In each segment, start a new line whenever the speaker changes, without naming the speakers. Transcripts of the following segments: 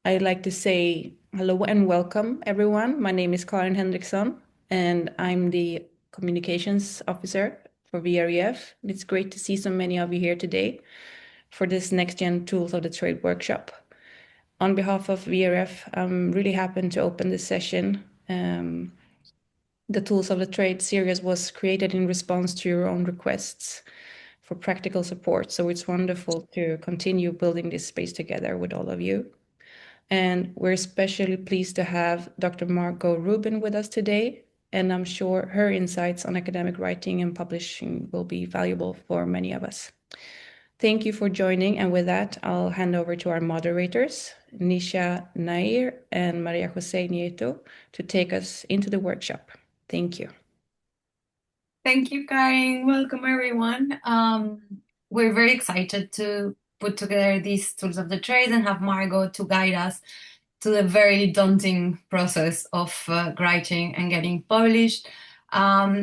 I'd like to say hello and welcome, everyone. My name is Karin Henriksson, and I'm the Communications Officer for VREF. It's great to see so many of you here today for this NextGen Tools of the Trade workshop. On behalf of VRF, I'm really happy to open this session. The Tools of the Trade series was created in response to your own requests for practical support, so it's wonderful to continue building this space together with all of you. And we're especially pleased to have Dr. Margot Rubin with us today, and I'm sure her insights on academic writing and publishing will be valuable for many of us. Thank you for joining, and with that, I'll hand over to our moderators, Nisha Nair and Maria Jose Nieto, to take us into the workshop. Thank you.
Thank you, Karin. Welcome, everyone. We're very excited to put together these tools of the trade and have Margot to guide us to the very daunting process of writing and getting published.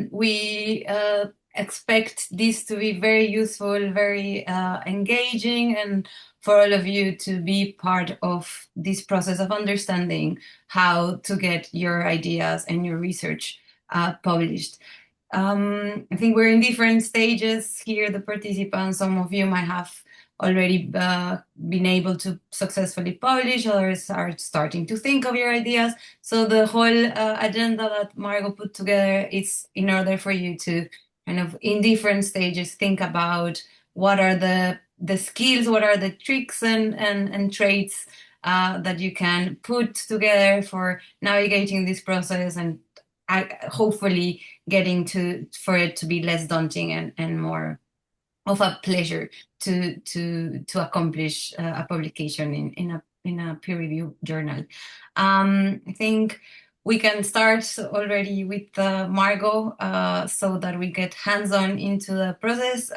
We expect this to be very useful, very engaging, and for all of you to be part of this process of understanding how to get your ideas and your research published. I think we're in different stages here, the participants. Some of you might have already been able to successfully publish, others are starting to think of your ideas. So the whole agenda that Margot put together is in order for you to kind of in different stages think about what are the skills, what are the tricks and traits that you can put together for navigating this process and hopefully getting for it to be less daunting and more of a pleasure to accomplish a publication in a peer review journal. I think we can start already with Margot so that we get hands-on into the process.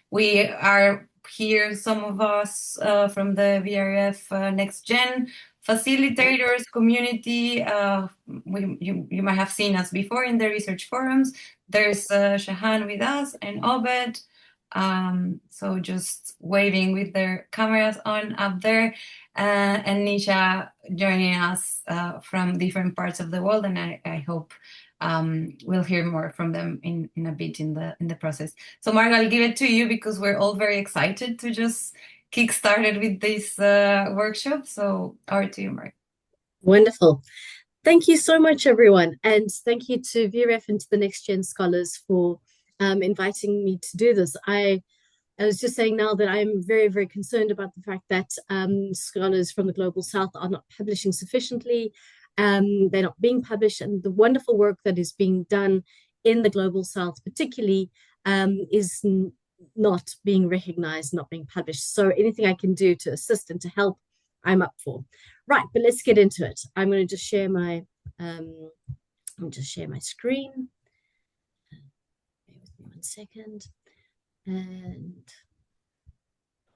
We are here, some of us from the VREF NextGen facilitators community. You might have seen us before in the research forums. There's Shahan with us and Obed. So just waving with their cameras on up there, and Nisha joining us from different parts of the world, and I hope we'll hear more from them in a bit in the process. So Mark, I'll give it to you because we're all very excited to just kick started with this workshop. So over to you, Mark.
Wonderful. Thank you so much, everyone. And thank you to VREF and to the NextGen scholars for inviting me to do this. I was just saying now that I'm very, very concerned about the fact that scholars from the Global South are not publishing sufficiently. They're not being published. And the wonderful work that is being done in the Global South particularly is not being recognized, not being published. So anything I can do to assist and to help, I'm up for. Right, but let's get into it. I'm going to just share my screen. Bear with me 1 second. And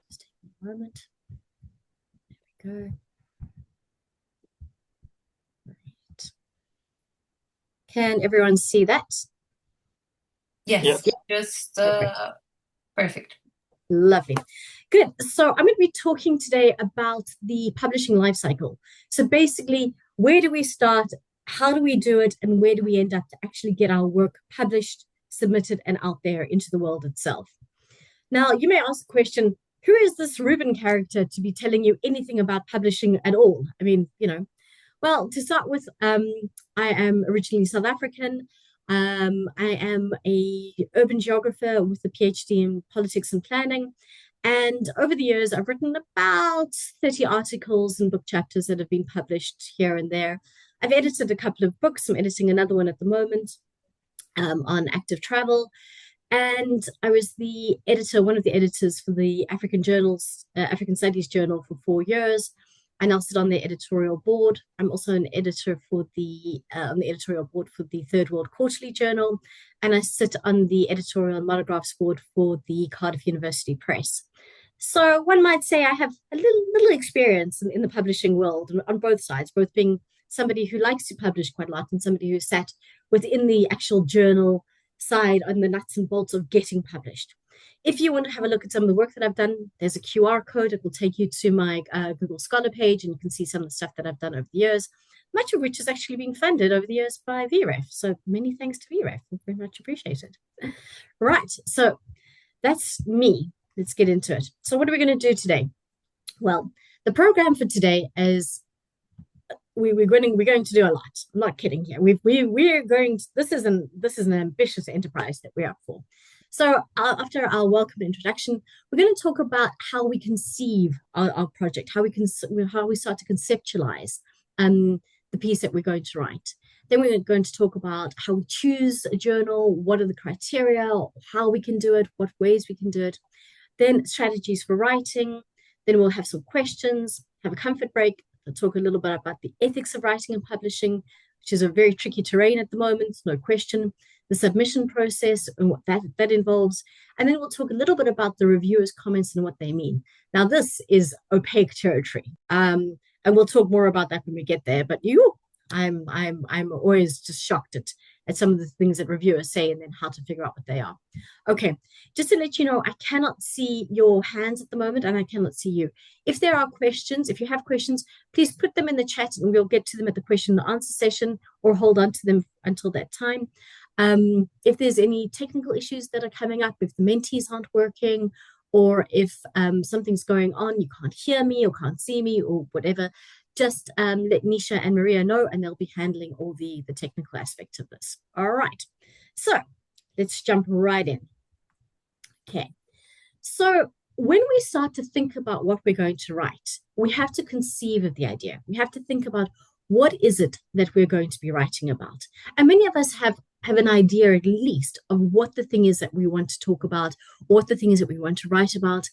just take a moment. There we go. Right. Can everyone see that?
Yes. Just perfect.
Lovely. Good. So I'm going to be talking today about the publishing life cycle. So basically, where do we start? How do we do it? And where do we end up to actually get our work published, submitted, and out there into the world itself? Now, you may ask the question, who is this Rubin character to be telling you anything about publishing at all? I mean, well, to start with, I am originally South African. I am a urban geographer with a PhD in politics and planning. And over the years, I've written about 30 articles and book chapters that have been published here and there. I've edited a couple of books. I'm editing another one at the moment on active travel. And I was the editor, one of the editors for the African Studies Journal for 4 years. I now sit on the editorial board. I'm also an editor for on the editorial board for the Third World Quarterly Journal, and I sit on the editorial and monographs board for the Cardiff University Press. So one might say I have a little experience in the publishing world on both sides, both being somebody who likes to publish quite a lot and somebody who sat within the actual journal side on the nuts and bolts of getting published. If you want to have a look at some of the work that I've done, there's a QR code. It will take you to my Google Scholar page, and you can see some of the stuff that I've done over the years, much of which is actually being funded over the years by VREF. So many thanks to VREF. Very much appreciated. Right, so that's me. Let's get into it. So what are we going to do today? Well, the program for today is we're going to do a lot. I'm not kidding here. We're going to, this is an ambitious enterprise that we're up for. So after our welcome introduction, we're going to talk about how we conceive our project, how we start to conceptualize the piece that we're going to write. Then we're going to talk about how we choose a journal, what are the criteria, how we can do it, what ways we can do it. Then strategies for writing. Then we'll have some questions, have a comfort break. We'll talk a little bit about the ethics of writing and publishing, which is a very tricky terrain at the moment, no question. The submission process and what that involves. And then we'll talk a little bit about the reviewers' comments and what they mean. Now, this is opaque territory. And we'll talk more about that when we get there. But I'm always just shocked at some of the things that reviewers say and then how to figure out what they are. Okay, just to let you know, I cannot see your hands at the moment and I cannot see you. If there are questions, if you have questions, please put them in the chat and we'll get to them at the question and answer session or hold on to them until that time. If there's any technical issues that are coming up, if the mentees aren't working, or if something's going on, you can't hear me or can't see me or whatever, just let Nisha and Maria know and they'll be handling all the technical aspects of this. All right, so let's jump right in. Okay, so when we start to think about what we're going to write, we have to conceive of the idea. We have to think about what is it that we're going to be writing about. And many of us have an idea at least of what the thing is that we want to talk about, what the thing is that we want to write about.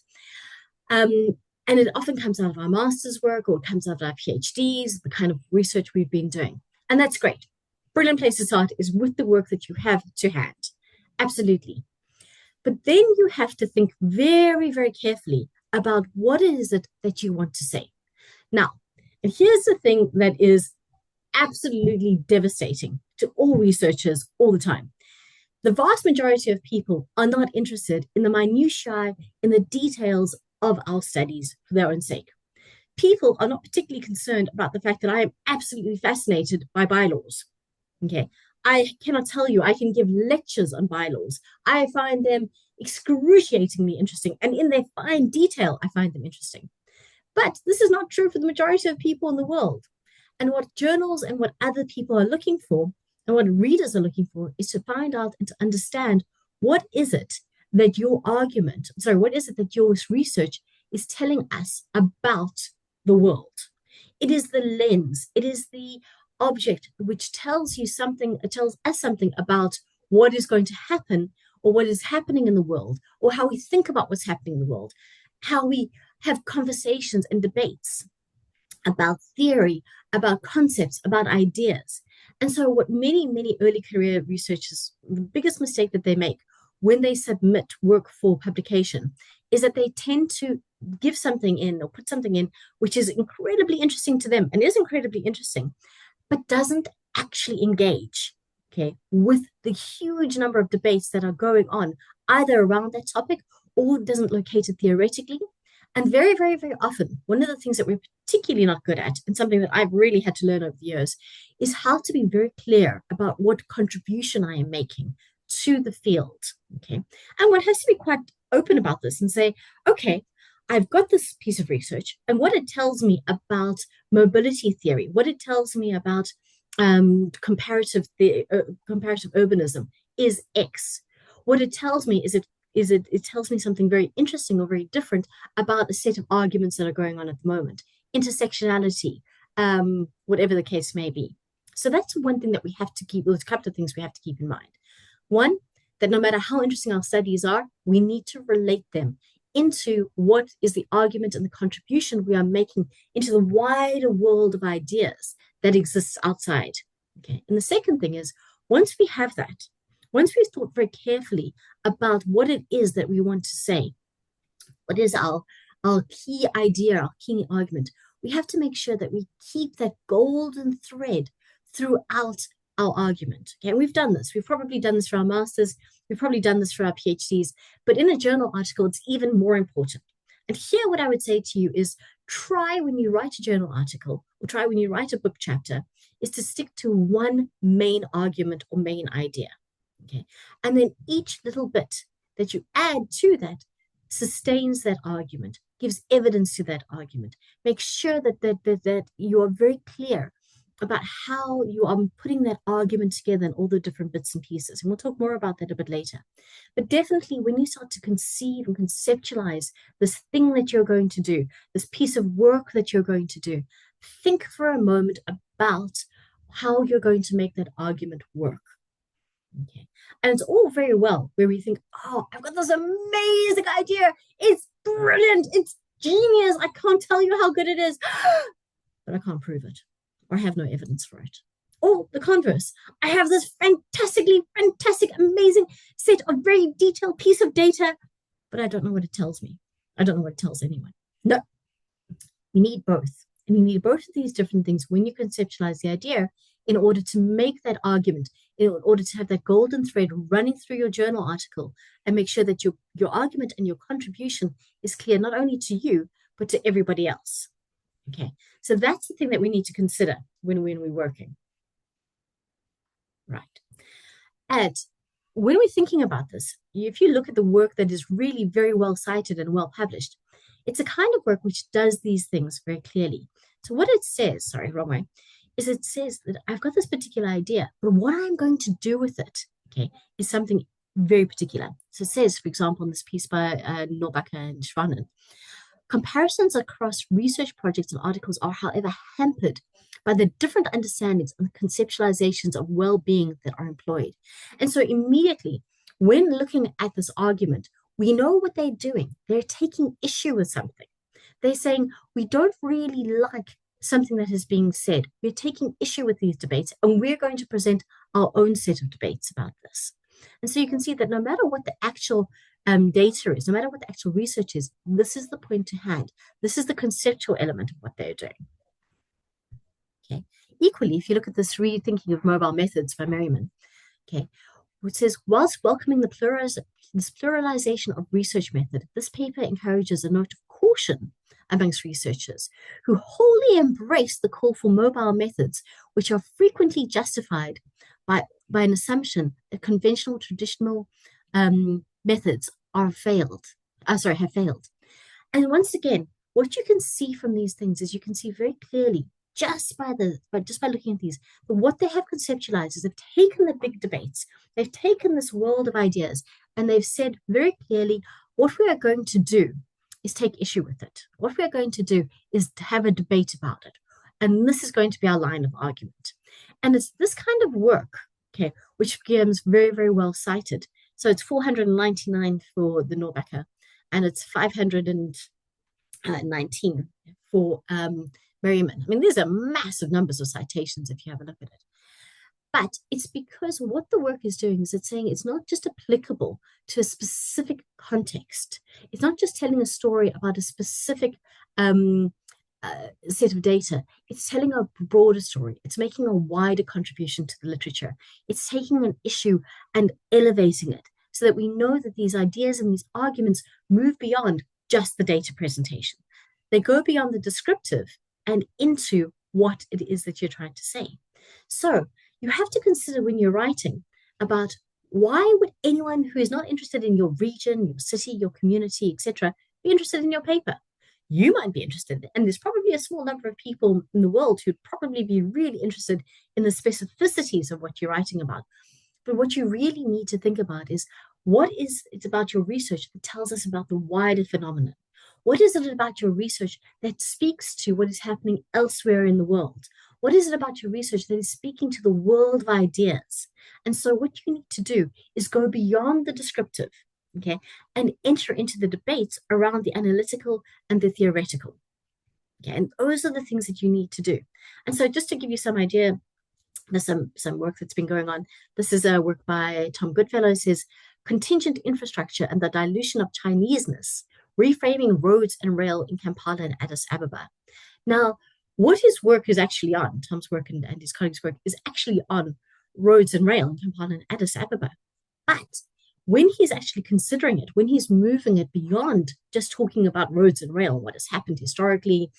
And it often comes out of our master's work or it comes out of our PhDs, the kind of research we've been doing. And that's great. Brilliant place to start is with the work that you have to hand. Absolutely. But then you have to think very, very carefully about what is it that you want to say. Now, and here's the thing that is absolutely devastating to all researchers all the time. The vast majority of people are not interested in the minutiae, in the details of our studies for their own sake. People are not particularly concerned about the fact that I am absolutely fascinated by bylaws. Okay, I cannot tell you, I can give lectures on bylaws. I find them excruciatingly interesting, and in their fine detail, I find them interesting. But this is not true for the majority of people in the world. And what journals and what other people are looking for, and what readers are looking for, is to find out and to understand what is it that your what is it that your research is telling us about the world? It is the lens, it is the object which tells you something, it tells us something about what is going to happen or what is happening in the world, or how we think about what's happening in the world, how we have conversations and debates about theory, about concepts, about ideas. And so what many, many early career researchers, the biggest mistake that they make when they submit work for publication is that they tend to give something in or put something in which is incredibly interesting to them and is incredibly interesting, but doesn't actually engage, okay, with the huge number of debates that are going on either around that topic or doesn't locate it theoretically. And very, very, very often, one of the things that we're particularly not good at, and something that I've really had to learn over the years, is how to be very clear about what contribution I am making to the field, okay? And one has to be quite open about this and say, okay, I've got this piece of research, and what it tells me about mobility theory, what it tells me about comparative urbanism is X. What it tells me is it tells me something very interesting or very different about a set of arguments that are going on at the moment, intersectionality, whatever the case may be. So that's one thing that we have to keep, there's a couple of things we have to keep in mind. One, that no matter how interesting our studies are, we need to relate them into what is the argument and the contribution we are making into the wider world of ideas that exists outside. Okay. And the second thing is, once we have that, once we've thought very carefully about what it is that we want to say, what is our key idea, our key argument, we have to make sure that we keep that golden thread throughout our argument. Okay, and we've done this. We've probably done this for our masters. We've probably done this for our PhDs, but in a journal article, it's even more important. And here, what I would say to you is try when you write a journal article or try when you write a book chapter is to stick to one main argument or main idea. Okay. And then each little bit that you add to that sustains that argument, gives evidence to that argument. Make sure that you are very clear about how you are putting that argument together and all the different bits and pieces. And we'll talk more about that a bit later. But definitely when you start to conceive and conceptualize this thing that you're going to do, this piece of work that you're going to do, think for a moment about how you're going to make that argument work. Okay. And it's all very well where we think, oh, I've got this amazing idea. It's brilliant. It's genius. I can't tell you how good it is, but I can't prove it or have no evidence for it. Or the converse, I have this fantastic, amazing set of very detailed piece of data, but I don't know what it tells me. I don't know what it tells anyone. No, you need both. And you need both of these different things when you conceptualize the idea in order to make that argument, in order to have that golden thread running through your journal article and make sure that your argument and your contribution is clear not only to you, but to everybody else. Okay, so that's the thing that we need to consider when we're working. Right. And when we're thinking about this, if you look at the work that is really very well cited and well published, it's a kind of work which does these things very clearly. So what it says, wrong way, is it says that I've got this particular idea, but what I'm going to do with it, okay, is something very particular. So it says, for example, in this piece by Norbacher and Schwanen, comparisons across research projects and articles are, however, hampered by the different understandings and conceptualizations of well-being that are employed. And so immediately, when looking at this argument, we know what they're doing. They're taking issue with something. They're saying, we don't really like something that is being said. We're taking issue with these debates, and we're going to present our own set of debates about this. And so you can see that no matter what the actual data is, no matter what the actual research is, this is the point to hand. This is the conceptual element of what they're doing. Okay. Equally, if you look at this rethinking of mobile methods by Merriman, okay, which says, whilst welcoming the pluralization of research method, this paper encourages a note of caution amongst researchers who wholly embrace the call for mobile methods, which are frequently justified by an assumption that conventional traditional methods have failed. And once again, what you can see from these things is you can see very clearly just by looking at these, but what they have conceptualized is they've taken the big debates, they've taken this world of ideas, and they've said very clearly, what we are going to do is take issue with it. What we are going to do is to have a debate about it. And this is going to be our line of argument. And it's this kind of work, okay, which becomes very, very well cited. So it's 499 for the Norbacher, and it's 519 for Merriman. I mean, these are massive numbers of citations if you have a look at it. But it's because what the work is doing is it's saying it's not just applicable to a specific context. It's not just telling a story about a specific set of data. It's telling a broader story. It's making a wider contribution to the literature. It's taking an issue and elevating it so that we know that these ideas and these arguments move beyond just the data presentation. They go beyond the descriptive and into what it is that you're trying to say. So you have to consider when you're writing about why would anyone who is not interested in your region, your city, your community, etc., be interested in your paper? You might be interested, and there's probably a small number of people in the world who'd probably be really interested in the specificities of what you're writing about. But what you really need to think about is what is it about your research that tells us about the wider phenomenon? What is it about your research that speaks to what is happening elsewhere in the world? What is it about your research that is speaking to the world of ideas? And so what you need to do is go beyond the descriptive, okay, and enter into the debates around the analytical and the theoretical. Okay, and those are the things that you need to do. And so just to give you some idea, there's some work that's been going on. This is a work by Tom Goodfellow. It says, Contingent Infrastructure and the Dilution of Chineseness, Reframing Roads and Rail in Kampala and Addis Ababa. Now, what his work is actually on, Tom's work and his colleagues' work, is actually on roads and rail in Kampala and Addis Ababa. But when he's actually considering it, when he's moving it beyond just talking about roads and rail, what has happened historically,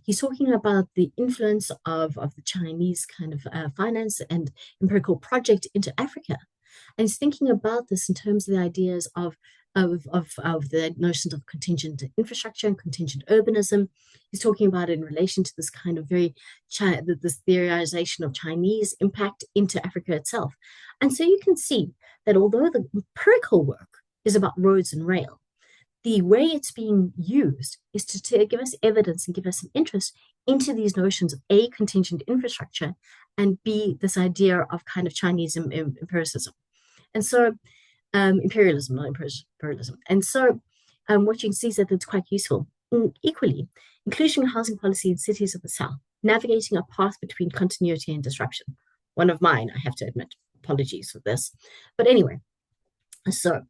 he's talking about the influence of the Chinese kind of finance and empirical project into Africa. And he's thinking about this in terms of the ideas of the notions of contingent infrastructure and contingent urbanism. He's talking about it in relation to this kind of this theorization of Chinese impact into Africa itself. And so you can see that although the empirical work is about roads and rail, the way it's being used is to give us evidence and give us an interest into these notions of A, contingent infrastructure, and B, this idea of kind of Chinese empiricism. And so, imperialism, not imperialism. And so, what you can see is that it's quite useful. Equally, inclusionary housing policy in cities of the South, navigating a path between continuity and disruption. One of mine, I have to admit. Apologies for this. But anyway, so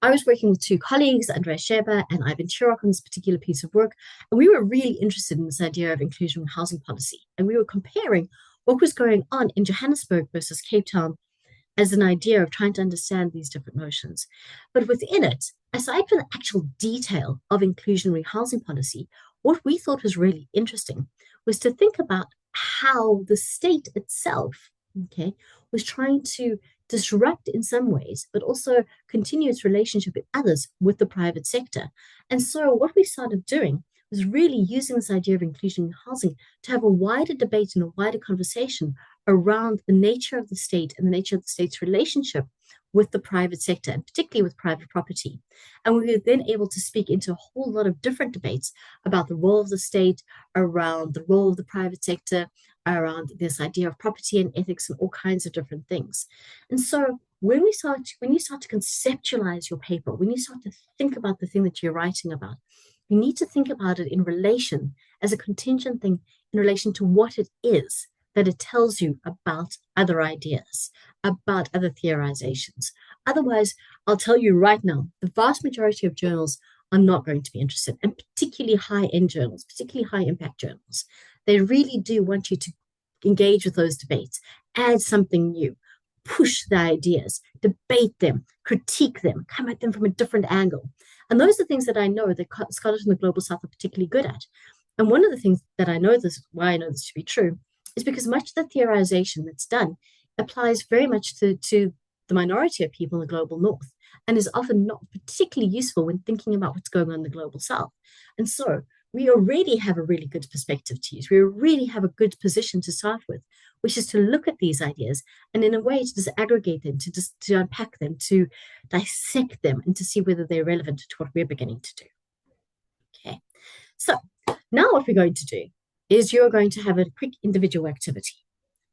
I was working with two colleagues, Andrea Scherber and Ivan Chirok, on this particular piece of work, and we were really interested in this idea of inclusionary housing policy. And we were comparing what was going on in Johannesburg versus Cape Town as an idea of trying to understand these different notions. But within it, aside from the actual detail of inclusionary housing policy, what we thought was really interesting was to think about how the state itself, okay, was trying to disrupt in some ways, but also continue its relationship with others with the private sector. And so what we started doing was really using this idea of inclusion in housing to have a wider debate and a wider conversation around the nature of the state and the nature of the state's relationship with the private sector, and particularly with private property. And we were then able to speak into a whole lot of different debates about the role of the state, around the role of the private sector, around this idea of property and ethics and all kinds of different things. And so when you start to conceptualize your paper, when you start to think about the thing that you're writing about, you need to think about it in relation as a contingent thing in relation to what it is that it tells you about other ideas, about other theorizations. Otherwise, I'll tell you right now, the vast majority of journals are not going to be interested, and particularly high-end journals, particularly high-impact journals. They really do want you to engage with those debates, add something new, push the ideas, debate them, critique them, come at them from a different angle. And those are things that I know that scholars in the Global South are particularly good at. And one of the things that I know this, why I know this to be true, is because much of the theorization that's done applies very much to the minority of people in the global north and is often not particularly useful when thinking about what's going on in the global south. And so we already have a really good perspective to use. We already have a good position to start with, which is to look at these ideas and in a way to just aggregate them, to unpack them, to dissect them, and to see whether they're relevant to what we're beginning to do. Okay, so now what we're going to do is you're going to have a quick individual activity.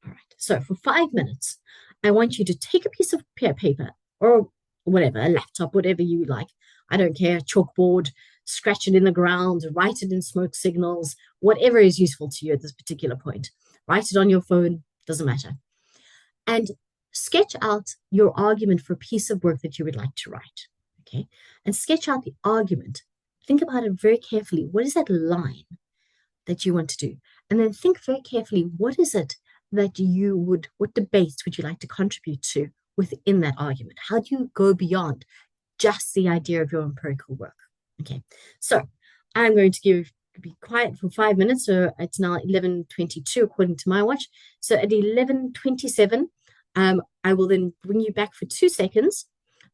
All right, so for 5 minutes, I want you to take a piece of paper or whatever, a laptop, whatever you like. I don't care, chalkboard, scratch it in the ground, write it in smoke signals, whatever is useful to you at this particular point. Write it on your phone, doesn't matter. And sketch out your argument for a piece of work that you would like to write, okay? And sketch out the argument. Think about it very carefully. What is that line that you want to do? And then think very carefully, what is it that what debates would you like to contribute to within that argument? How do you go beyond just the idea of your empirical work? Okay, so I'm going to be quiet for 5 minutes. So it's now 11:22 according to my watch. So at 11:27, I will then bring you back for 2 seconds.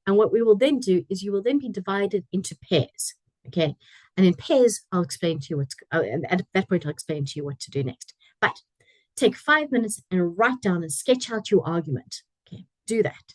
And what we will then do is you will then be divided into pairs. Okay, and in pairs, I'll explain to you and at that point, I'll explain to you what to do next. But take 5 minutes and write down and sketch out your argument. Okay, do that.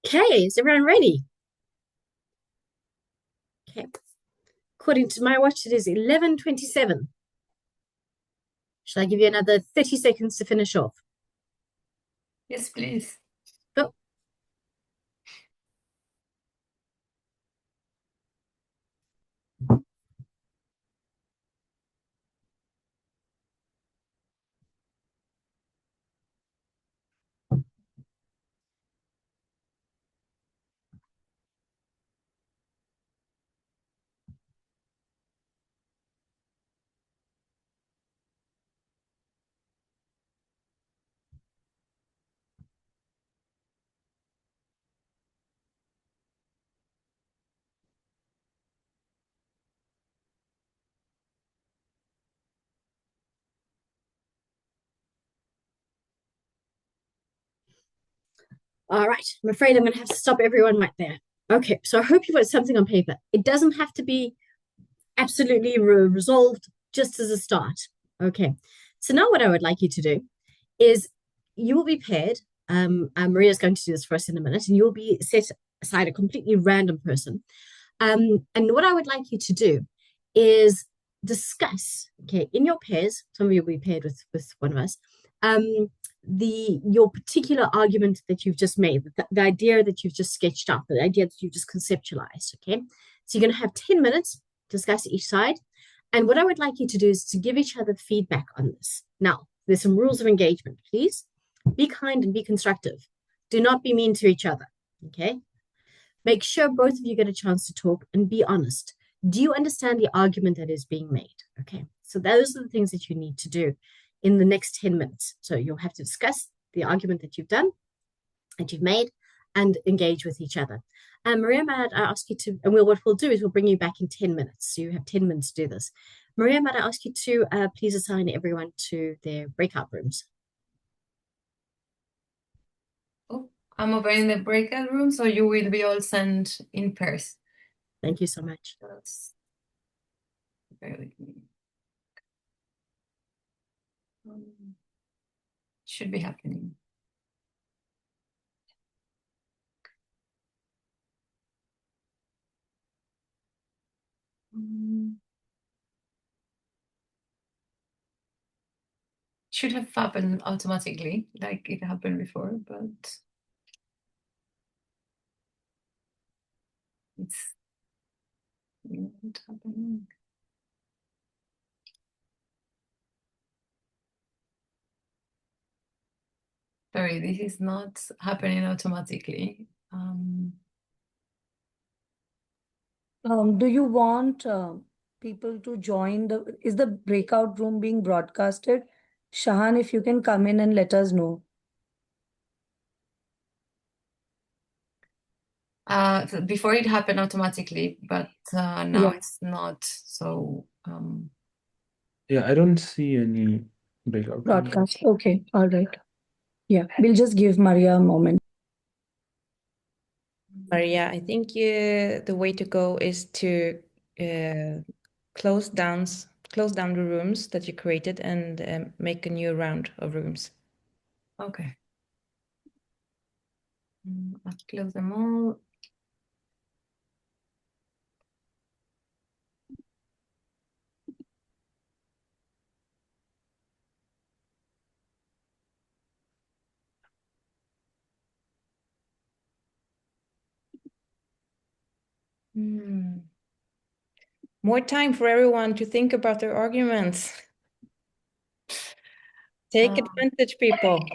Okay, is everyone ready? Okay. According to my watch, it is 11:27. Shall I give you another 30 seconds to finish off?
Yes, please.
Go. All right, I'm afraid I'm going to have to stop everyone right there. Okay, so I hope you've got something on paper. It doesn't have to be absolutely resolved just as a start. Okay, so now what I would like you to do is you will be paired. Maria's going to do this for us in a minute, and you'll be set aside a completely random person. And what I would like you to do is discuss, okay, in your pairs, some of you will be paired with one of us, your particular argument that you've just made, the idea that you've just sketched out, the idea that you've just conceptualized, okay? So you're going to have 10 minutes, discuss each side. And what I would like you to do is to give each other feedback on this. Now, there's some rules of engagement. Please be kind and be constructive. Do not be mean to each other, okay? Make sure both of you get a chance to talk and be honest. Do you understand the argument that is being made? Okay, so those are the things that you need to do in the next 10 minutes. So you'll have to discuss the argument that you've done, that you've made, and engage with each other. Maria, might I ask you to, and what we'll do is we'll bring you back in 10 minutes. So you have 10 minutes to do this. Maria, might I ask you to please assign everyone to their breakout rooms?
Oh, I'm opening the breakout room, so you will be all sent in pairs.
Thank you so much.
Just bear with me. Should be happening. Should have happened automatically, like it happened before, but it's not happening. Sorry, this is not happening automatically.
Do you want people to join is the breakout room being broadcasted? Shahan, if you can come in and let us know.
Before it happened automatically, but now
Yeah.
it's not. So
Yeah, I don't see any breakout room.
Broadcast. Okay, all right. Yeah, we'll just give Maria a moment.
Maria, I think the way to go is to close down the rooms that you created and make a new round of rooms.
okay. I'll close them all.
More time for everyone to think about their arguments. Take advantage, people.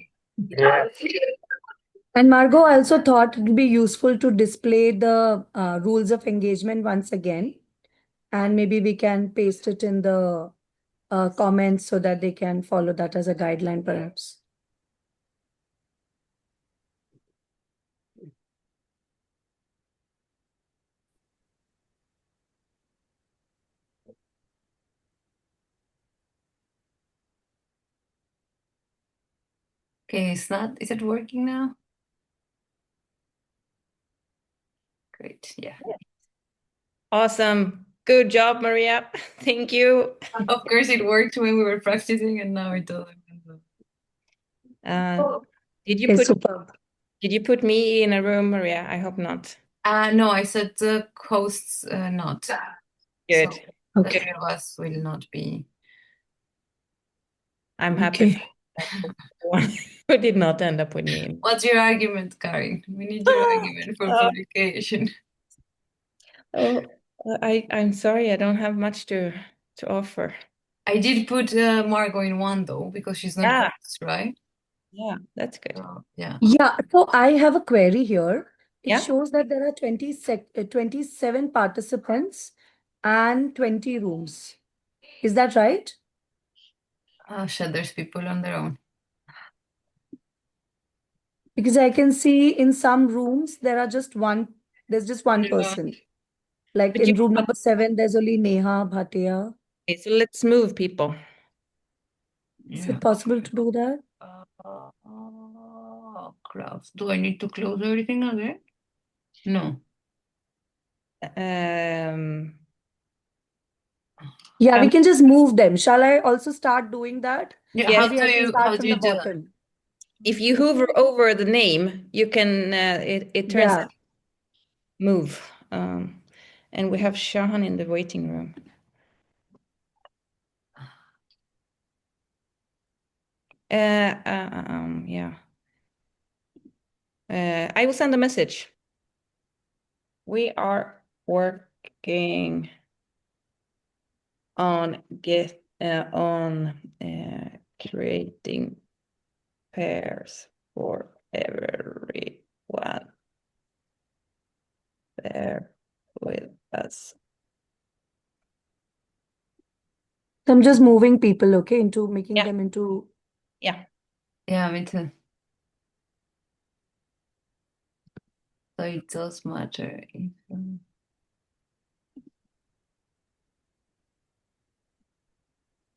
And Margot also thought it would be useful to display the rules of engagement once again. And maybe we can paste it in the comments so that they can follow that as a guideline, perhaps.
Okay, is it working now? Great, yeah.
Awesome. Good job, Maria. Thank you.
Of course, it worked when we were practicing, and now it doesn't.
Did you
Okay,
put
superb.
Did you put me in a room, Maria? I hope not.
No, I said the hosts not.
Good.
So the
Okay.
three of us will not be.
I'm happy
Okay.
for the one who did not end up with me.
What's your argument, Karin? We need your argument for publication.
Oh, I'm sorry, I don't have much to offer.
I did put Margot in one though, because she's not
Yeah.
host, right?
Yeah, that's good.
So, yeah.
Yeah, so I have a query here. It
Yeah.
shows that there are 27 participants and 20 rooms. Is that right?
Shit, there's people on their own.
Because I can see in some rooms there's just one
Yeah.
person. Like
But
in room number 7, there's only Neha Bhatia.
okay, so let's move people.
Is it possible to do that?
Crap. Do I need to close everything again? No.
Yeah, we
Um,
can just move them. Shall I also start doing that?
Yeah,
Yes.
Maybe I can start from the
do that?
bottom.
If you hover over the name, you can it turns
Yeah.
move. And we have Shahan in the waiting room. Yeah. I will send a message. We are working on creating pairs for everyone. Bear with us.
So I'm just moving people, okay, into making
Yeah.
them into.
Yeah.
Yeah, me too. So it does matter if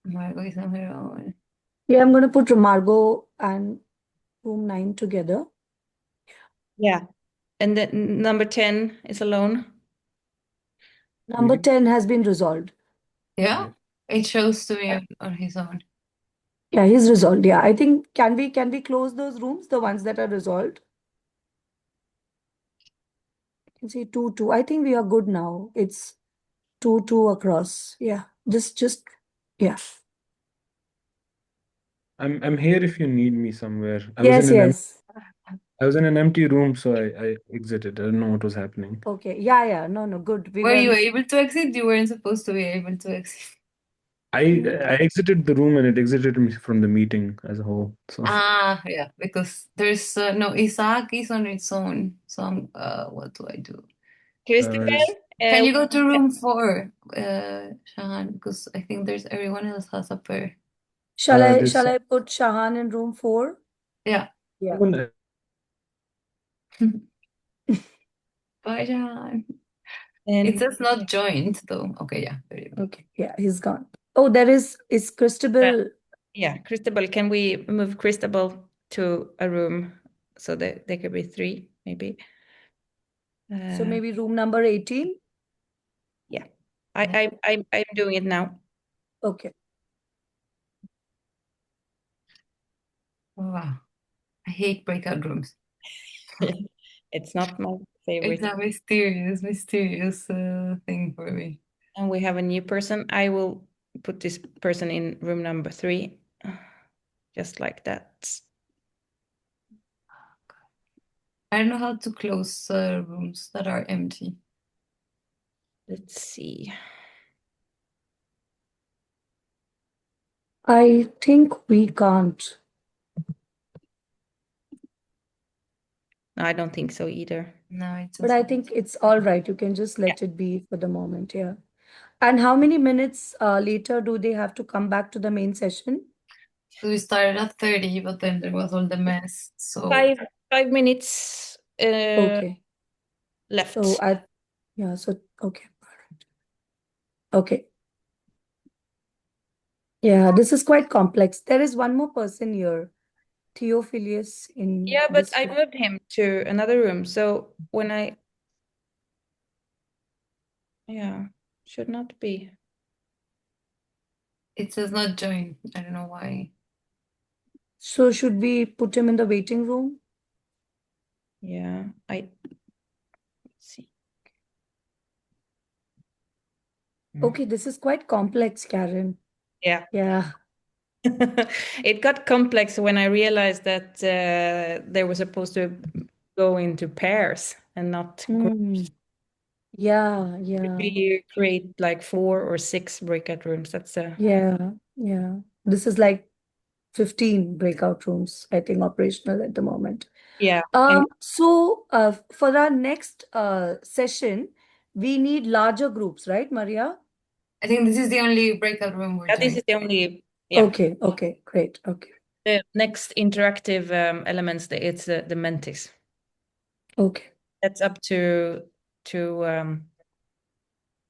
Margot is on her own.
Yeah, I'm going to put Margot and room 9 together.
Yeah. And then number 10 is alone.
Number
Mhm.
10 has been resolved.
Yeah, it shows to me on his own.
Yeah, he's resolved. Yeah, I think can we close those rooms, the ones that are resolved? You can see 2-2. I think we are good now. It's 2-2 across. Yeah, just yeah.
I'm here if you need me somewhere.
Yes, yes.
I was in an empty room, so I exited. I don't know what was happening.
Okay. Yeah. No, good. We
Were you
were.
able to exit? You weren't supposed to be able to exit.
I exited the room and it exited me from the meeting as a whole. So
Yeah, because there's no Isaac is on its own. So what do I do?
Christopher,
Can you go to room 4, Shahan? Because I think there's everyone else has a pair.
Shall
this
I put Shahan in room 4?
Yeah.
Yeah.
one,
Bye, Shahan.
and
It says not joined though. Okay, yeah, there you go.
Okay. Yeah, he's gone. Oh, is Christabel.
yeah, Christabel, can we move Christabel to a room so that there could be 3, maybe?
So maybe room number 18?
Yeah. I'm doing it now.
Okay.
Wow. I hate breakout rooms.
It's not my favorite.
It's a mysterious thing for me.
And we have a new person. I will put this person in room number 3, just like that.
I don't know how to close rooms that are empty.
Let's see.
I think we can't.
No, I don't think so either.
No, it
But I
doesn't.
think it's all right. You can just let it be for the moment. Yeah. And how many minutes later do they have to come back to the main session?
So we started at 30, but then there was all the mess. So
5 minutes
Okay.
left.
So okay. Okay. Yeah, this is quite complex. There is one more person here, Theophilus in
Yeah, but
this
I
room.
moved him to another room. So when yeah, should not be.
it says not joined. I don't know why.
So should we put him in the waiting room?
Yeah, let's see.
Okay, this is quite complex, Karen.
Yeah.
Yeah.
It got complex when I realized that they were supposed to go into pairs and not groups.
Mm. Yeah,
If
yeah,
you create like 4 or 6 breakout rooms, that's
yeah, yeah. This is like 15 breakout rooms, I think, operational at the moment.
yeah. And
So for our next session, we need larger groups, right, Maria?
I think this is the only breakout room we're
this
doing.
is the only, yeah.
Okay, okay, great. Okay,
The next interactive elements, it's the mentees.
okay,
That's up to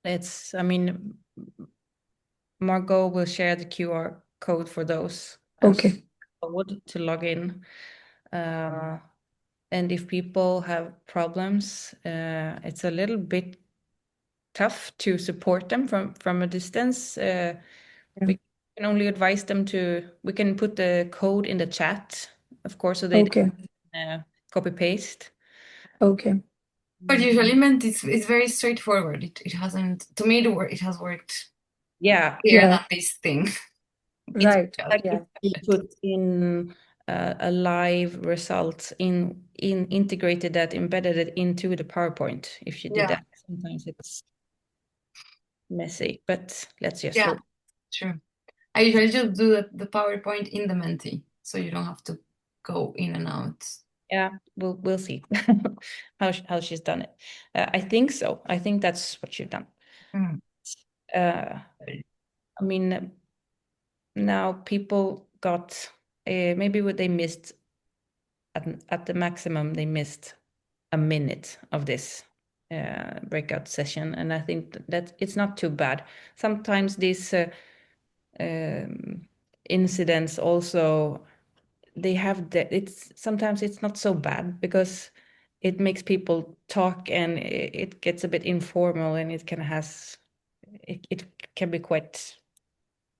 I mean, Margot will share the QR code for those as
okay,
forward to log in. And if people have problems, it's a little bit tough to support them from a distance. We can only advise them we can put the code in the chat, of course, so they
okay,
copy paste.
okay.
But usually meant it's very straightforward. It hasn't, to me, it has worked
Yeah,
clearer
Yeah,
than this thing.
it's
right.
like
Yeah,
if you put in a live result integrated that, embedded it into the PowerPoint. If you did
Yeah.
that, sometimes it's messy, but let's just
Yeah,
hope.
true. I usually just do the PowerPoint in the Menti, so you don't have to go in and out.
Yeah, we'll see how she's done it. I think so. I think that's what she's done.
Mm.
I mean, now people got maybe what they missed at the maximum, they missed a minute of this breakout session, and I think that it's not too bad. Sometimes these incidents also they have it's sometimes it's not so bad because it makes people talk and it gets a bit informal and it can be quite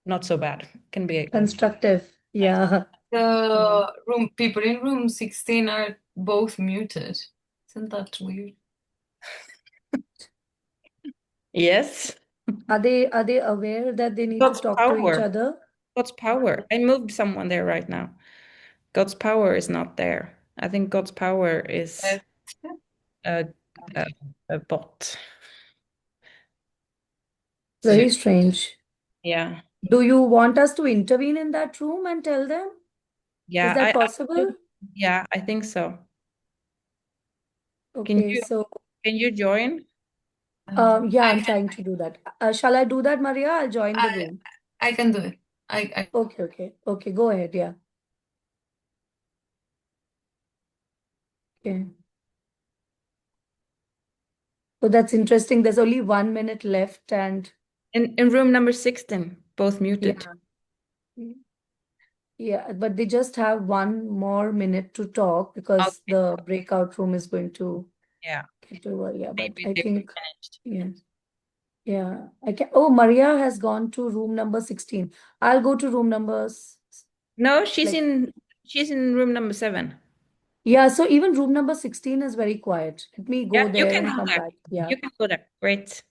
not so bad. Can be
constructive.
nice.
Yeah.
The people in room 16 are both muted. Isn't that weird?
Yes.
Are they aware that they need to
God's
talk to each
power.
other?
God's power. I moved someone there right now. God's power is not there. I think God's power is a a, a bot.
Very strange.
Yeah.
Do you want us to intervene in that room and tell them? Is
Yeah,
that possible?
I think so. Can
Okay,
you
so
can you join?
yeah,
I
I'm
can,
trying to do that. Shall I do that, Maria? I'll join the room.
I can do it. I
Okay, okay, okay, go ahead. Yeah. Okay. So that's interesting. There's only 1 minute left, and
In room number 16, both muted.
yeah, yeah, but they just have 1 more minute to talk because
Okay.
the breakout room is going to
Yeah.
get over. Yeah, but
Maybe
I
they
think,
managed.
yeah, yeah, I can. Oh, Maria has gone to room number 16. I'll go to room numbers.
No,
Like,
she's in room number 7.
yeah, so even room number 16 is very quiet. Let me
Yeah,
go
you
there
can
and
go
come
there.
back. Yeah.
You can go there. Great.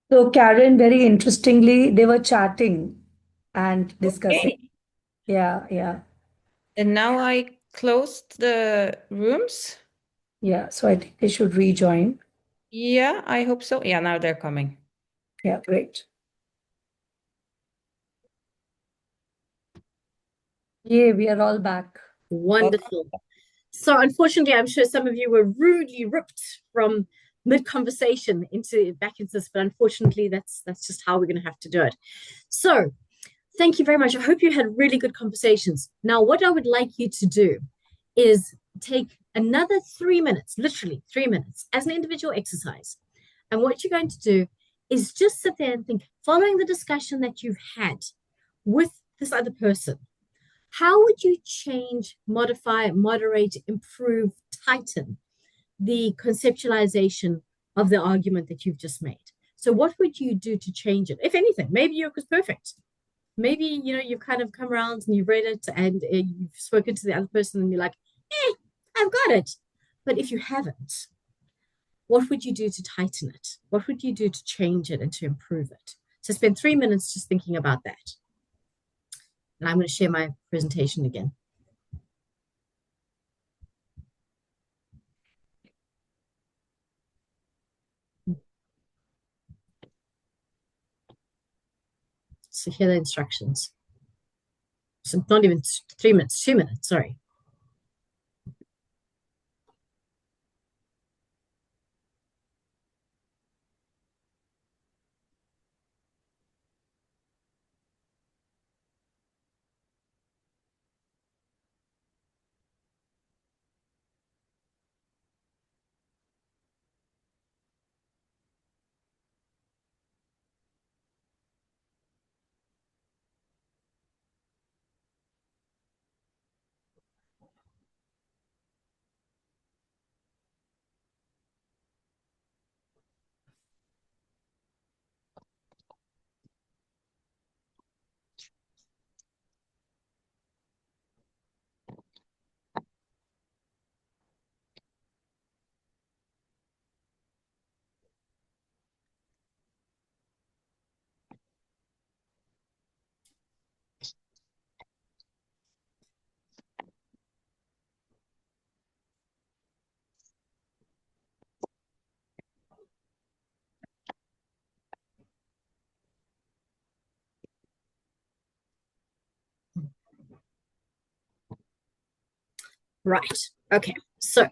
So Karen, very interestingly, they were chatting and discussing.
Okay.
Yeah.
And now I closed the rooms.
Yeah. So I think they should rejoin.
Yeah, I hope so. Yeah, now they're coming.
Yeah, great. Yeah, we are all back.
Wonderful. So unfortunately, I'm sure some of you were rudely ripped from mid-conversation back into this, but unfortunately, that's just how we're going to have to do it. So thank you very much. I hope you had really good conversations. Now, what I would like you to do is take another 3 minutes, literally 3 minutes, as an individual exercise. And what you're going to do is just sit there and think, following the discussion that you've had with this other person, how would you change, modify, moderate, improve, tighten the conceptualization of the argument that you've just made? So what would you do to change it? If anything, maybe yours was perfect. Maybe, you've kind of come around and you've read it and you've spoken to the other person and you're like, I've got it. But if you haven't, what would you do to tighten it? What would you do to change it and to improve it? So spend 3 minutes just thinking about that. And I'm going to share my presentation again. So here are the instructions. So not even 3 minutes, 2 minutes, sorry. Right. Okay. So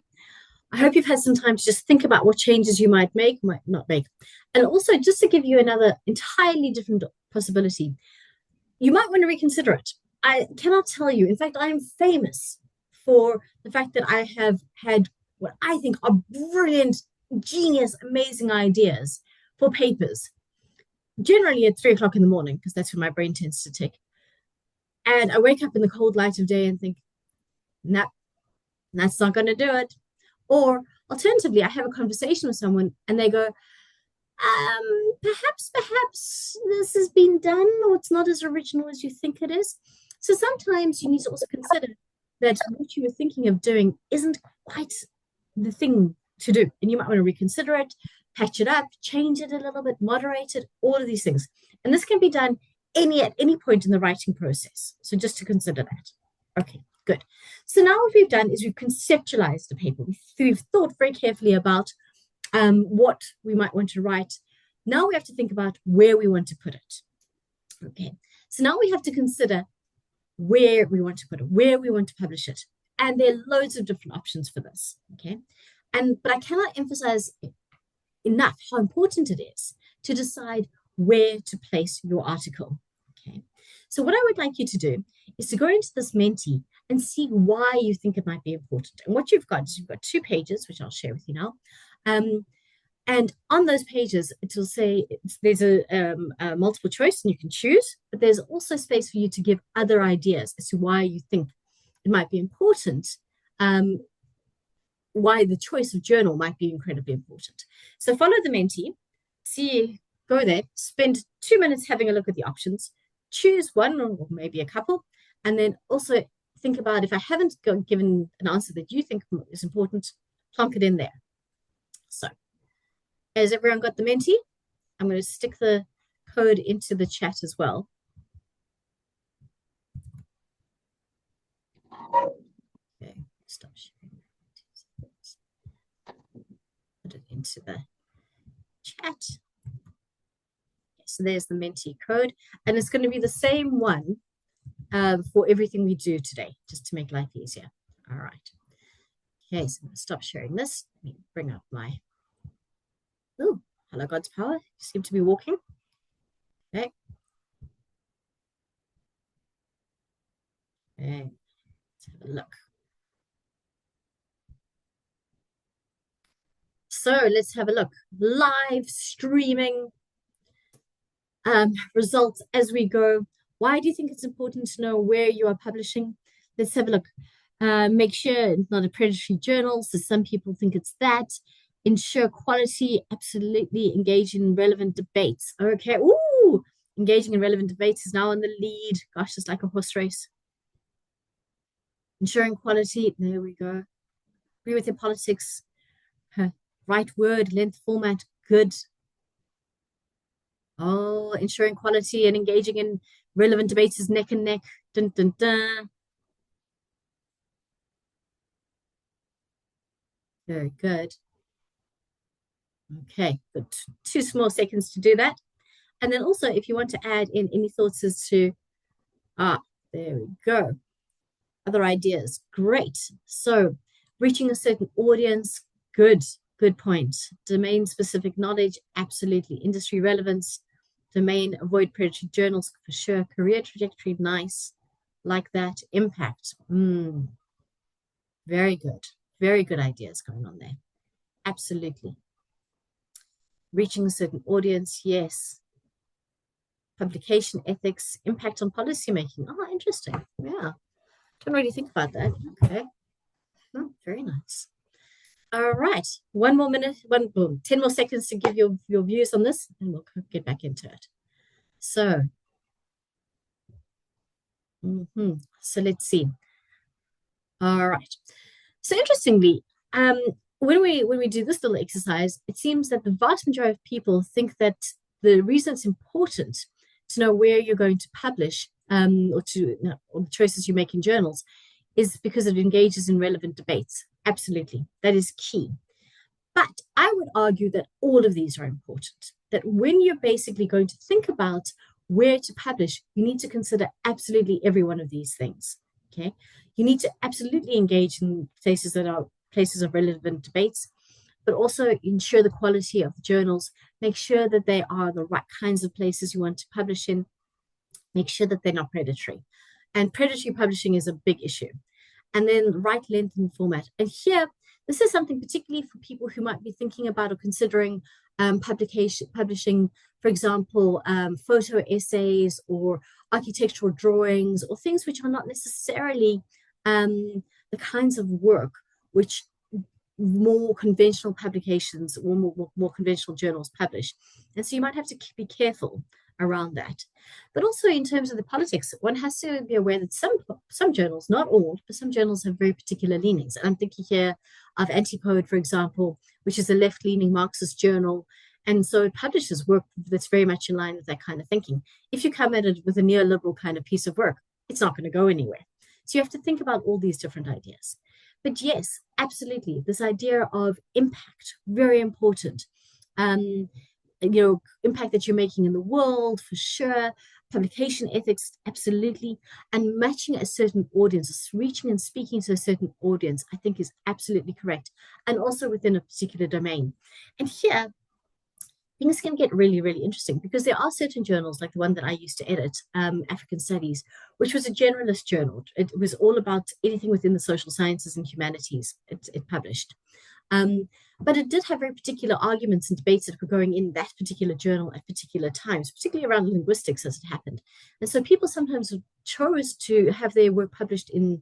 I hope you've had some time to just think about what changes you might make, might not make. And also, just to give you another entirely different possibility, you might want to reconsider it. I cannot tell you. In fact, I am famous for the fact that I have had what I think are brilliant, genius, amazing ideas for papers, generally at 3 o'clock in the morning, because that's when my brain tends to tick. And I wake up in the cold light of day and think, nah, that's not going to do it. Or alternatively, I have a conversation with someone and they go, perhaps this has been done, or it's not as original as you think it is. So sometimes you need to also consider that what you were thinking of doing isn't quite the thing to do, and you might want to reconsider it, patch it up, change it a little bit, moderate it, all of these things. And this can be done at any point in the writing process. So just to consider that. Okay, good. So now what we've done is we've conceptualized the paper. We've thought very carefully about what we might want to write. Now we have to think about where we want to put it. Okay, so now we have to consider where we want to put it, where we want to publish it. And there are loads of different options for this. Okay, but I cannot emphasize enough how important it is to decide where to place your article. Okay, so what I would like you to do is to go into this Menti and see why you think it might be important. And what you've got is you've got 2 pages, which I'll share with you now. And on those pages, it will say there's a multiple choice and you can choose, but there's also space for you to give other ideas as to why you think it might be important, why the choice of journal might be incredibly important. So follow the Menti, go there, spend 2 minutes having a look at the options, choose one or maybe a couple, and then also think about if I haven't given an answer that you think is important, plonk it in there. So, has everyone got the Menti? I'm going to stick the code into the chat as well. Okay, stop sharing. Put it into the chat. So there's the Menti code, and it's going to be the same one for everything we do today, just to make life easier. All right. Okay, so I'm going to stop sharing this. Let me bring up my, oh, hello, God's power. You seem to be walking. Okay. Okay, let's have a look. So let's have a look. Live streaming results as we go. Why do you think it's important to know where you are publishing? Let's have a look. Make sure it's not a predatory journal, so some people think it's that. Ensure quality, absolutely engage in relevant debates. Okay, ooh, engaging in relevant debates is now on the lead. Gosh, it's like a horse race. Ensuring quality, there we go. Agree with your politics. Right word, length, format, good. Oh, ensuring quality and engaging in relevant debates is neck and neck. Dun, dun, dun. Very good. Okay, good. 2 small seconds to do that. And then also, if you want to add in any thoughts as to, there we go. Other ideas, great. So, reaching a certain audience, good point. Domain-specific knowledge, absolutely. Industry relevance, domain, avoid predatory journals for sure. Career trajectory, nice. Like that. Impact, very good. Very good ideas going on there. Absolutely. Reaching a certain audience, yes. Publication ethics, impact on policymaking. Oh, interesting. Yeah. Don't really think about that. Okay. Oh, very nice. All right. 1 more minute, 10 more seconds to give your views on this, and we'll get back into it. So, so let's see. All right. So interestingly, when we do this little exercise, it seems that the vast majority of people think that the reason it's important to know where you're going to publish or the choices you make in journals is because it engages in relevant debates. Absolutely, that is key. But I would argue that all of these are important. That when you're basically going to think about where to publish, you need to consider absolutely every one of these things. Okay, you need to absolutely engage in places that are places of relevant debates, but also ensure the quality of the journals. Make sure that they are the right kinds of places you want to publish in. Make sure that they're not predatory. And predatory publishing is a big issue. And then right length and format. And here, this is something particularly for people who might be thinking about or considering publishing, for example, photo essays or architectural drawings or things which are not necessarily the kinds of work which more conventional publications or more conventional journals publish. And so you might have to be careful around that. But also in terms of the politics, one has to be aware that some journals, not all, but some journals have very particular leanings. And I'm thinking here of Antipode, for example, which is a left-leaning Marxist journal. And so it publishes work that's very much in line with that kind of thinking. If you come at it with a neoliberal kind of piece of work, it's not going to go anywhere. So you have to think about all these different ideas. But yes, absolutely, this idea of impact, very important. Impact that you're making in the world, for sure. Publication ethics, absolutely. And matching a certain audience, reaching and speaking to a certain audience, I think is absolutely correct. And also within a particular domain. And here, things can get really, really interesting because there are certain journals, like the one that I used to edit, African Studies, which was a generalist journal. It was all about anything within the social sciences and humanities it published. But it did have very particular arguments and debates that were going in that particular journal at particular times, particularly around linguistics as it happened. And so people sometimes chose to have their work published in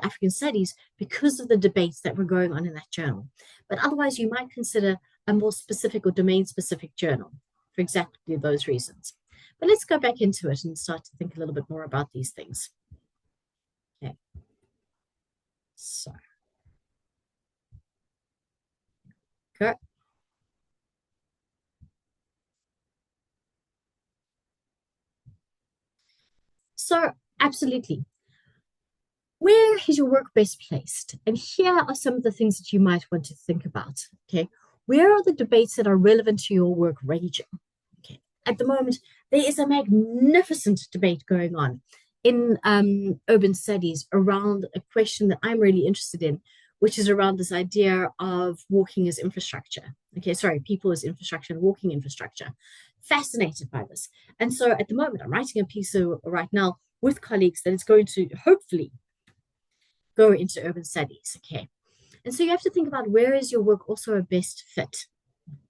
African Studies because of the debates that were going on in that journal. But otherwise, you might consider a more specific or domain-specific journal for exactly those reasons. But let's go back into it and start to think a little bit more about these things. Okay. So. Okay. So absolutely. Where is your work best placed? And here are some of the things that you might want to think about. Okay. Where are the debates that are relevant to your work region? Okay. At the moment, there is a magnificent debate going on in urban studies around a question that I'm really interested in, which is around this idea of walking as infrastructure. Okay, sorry, people as infrastructure and walking infrastructure. Fascinated by this. And so at the moment, I'm writing a piece right now with colleagues that is going to hopefully go into urban studies. Okay. And so you have to think about where is your work also a best fit?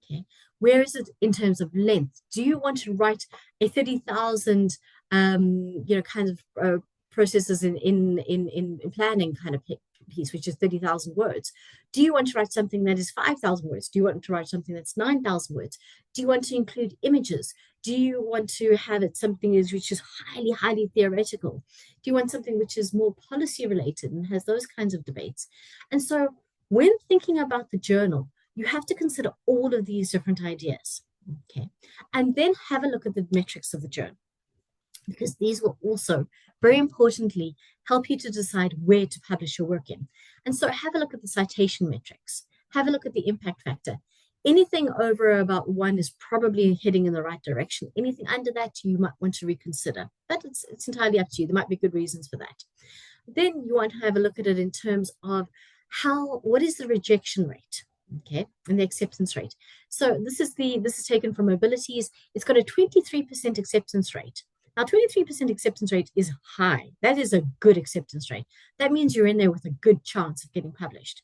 Okay. Where is it in terms of length? Do you want to write a 30,000, kind of processes in planning kind of piece, which is 30,000 words? Do you want to write something that is 5,000 words? Do you want to write something that's 9,000 words? Do you want to include images? Do you want to have it something which is highly, highly theoretical? Do you want something which is more policy related and has those kinds of debates? And so when thinking about the journal, you have to consider all of these different ideas, okay? And then have a look at the metrics of the journal, because these will also, very importantly, help you to decide where to publish your work in. And so have a look at the citation metrics, have a look at the impact factor. Anything over about 1 is probably heading in the right direction. Anything under that, you might want to reconsider. But it's entirely up to you. There might be good reasons for that. Then you want to have a look at it in terms of what is the rejection rate? Okay, and the acceptance rate. So this is taken from Mobilities. It's got a 23% acceptance rate. Now, 23% acceptance rate is high. That is a good acceptance rate. That means you're in there with a good chance of getting published.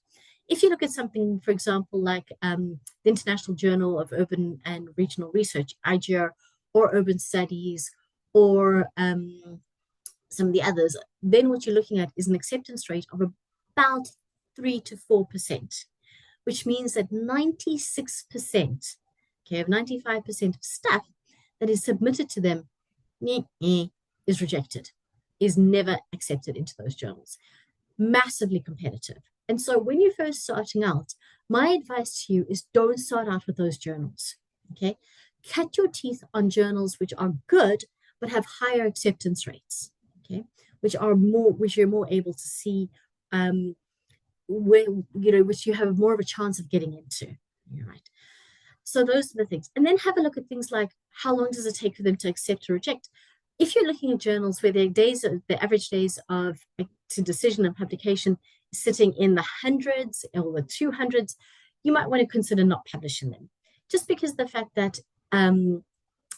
If you look at something, for example, like the International Journal of Urban and Regional Research, IGR, or Urban Studies, or some of the others, then what you're looking at is an acceptance rate of about 3 to 4%. Which means that 96%, okay, of 95% of stuff that is submitted to them is rejected, is never accepted into those journals. Massively competitive. And so when you're first starting out, my advice to you is don't start out with those journals, okay? Cut your teeth on journals which are good, but have higher acceptance rates, okay? Which you're more able to see which you have more of a chance of getting into, right? So those are the things. And then have a look at things like how long does it take for them to accept or reject? If you're looking at journals where the average days to decision and publication is sitting in the hundreds or the 200s, you might want to consider not publishing them, just because of the fact that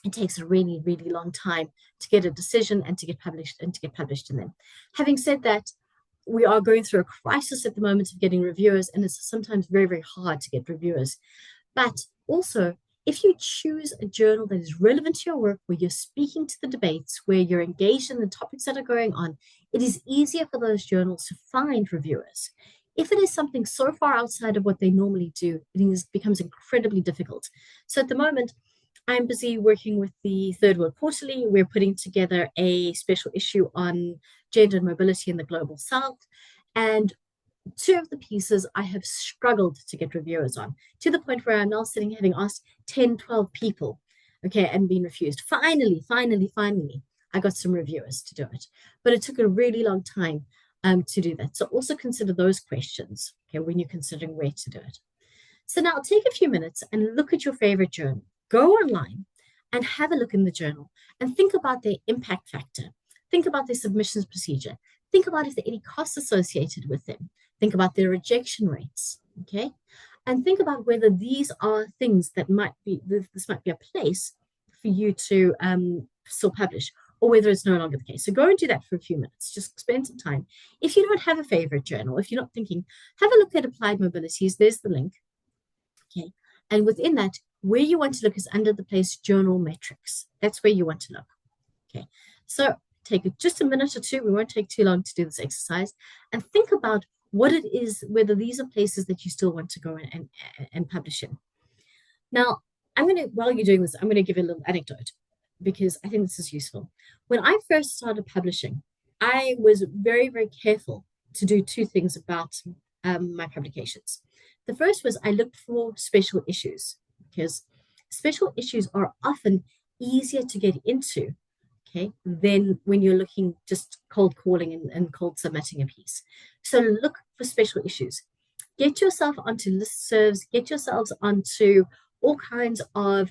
it takes a really, really long time to get a decision and to get published in them. Having said that, we are going through a crisis at the moment of getting reviewers, and it's sometimes very, very hard to get reviewers. But also, if you choose a journal that is relevant to your work, where you're speaking to the debates, where you're engaged in the topics that are going on, it is easier for those journals to find reviewers. If it is something so far outside of what they normally do, it becomes incredibly difficult. So at the moment, I'm busy working with the Third World Quarterly. We're putting together a special issue on gender and mobility in the global south. And 2 of the pieces I have struggled to get reviewers on, to the point where I'm now sitting having asked 10, 12 people, okay, and been refused. Finally, I got some reviewers to do it. But it took a really long time to do that. So also consider those questions, okay, when you're considering where to do it. So now take a few minutes and look at your favorite journal. Go online and have a look in the journal and think about their impact factor. Think about their submissions procedure. Think about if there are any costs associated with them. Think about their rejection rates, okay? And think about whether these are things that this might be a place for you to still publish, or whether it's no longer the case. So go and do that for a few minutes. Just spend some time. If you don't have a favorite journal, if you're not thinking, have a look at Applied Mobilities. There's the link, okay? And within that, where you want to look is under the place Journal Metrics. That's where you want to look, okay? So take just a minute or 2. We won't take too long to do this exercise. And think about what it is, whether these are places that you still want to go and publish in. Now, while you're doing this, I'm going to give you a little anecdote, because I think this is useful. When I first started publishing, I was very, very careful to do 2 things about my publications. The first was I looked for special issues, because special issues are often easier to get into, than when you're looking just cold calling and cold submitting a piece. So look for special issues. Get yourself onto listservs, get yourselves onto all kinds of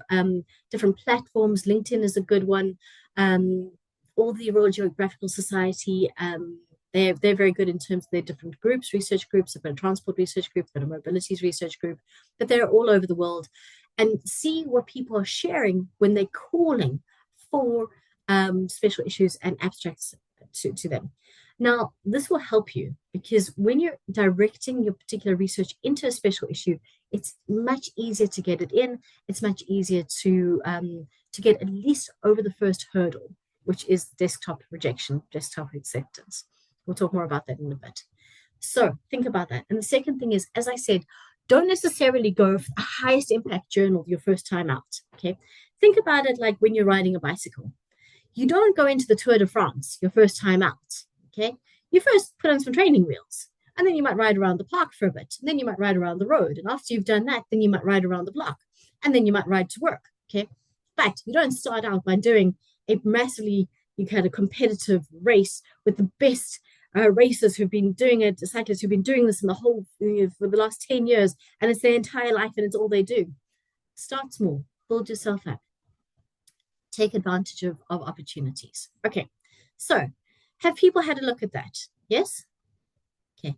different platforms. LinkedIn is a good one. All the Royal Geographical Society, they're very good in terms of their different groups, research groups. They've got a transport research group, they've got a mobilities research group, but they're all over the world. And see what people are sharing when they're calling for special issues and abstracts to them. Now, this will help you because when you're directing your particular research into a special issue, it's much easier to get it in. It's much easier to get at least over the first hurdle, which is desktop rejection, desktop acceptance. We'll talk more about that in a bit. So think about that. And the second thing is, as I said, don't necessarily go for the highest impact journal your first time out, okay? Think about it like when you're riding a bicycle. You don't go into the Tour de France your first time out, okay? You first put on some training wheels, and then you might ride around the park for a bit, and then you might ride around the road, and after you've done that, then you might ride around the block, and then you might ride to work, okay? But you don't start out by doing a massively kind of competitive race with the best racers who've been doing it, cyclists who've been doing this in the whole for the last 10 years, and it's their entire life and it's all they do. Start small, build yourself up, take advantage of opportunities. Okay, so have people had a look at that? Yes? Okay.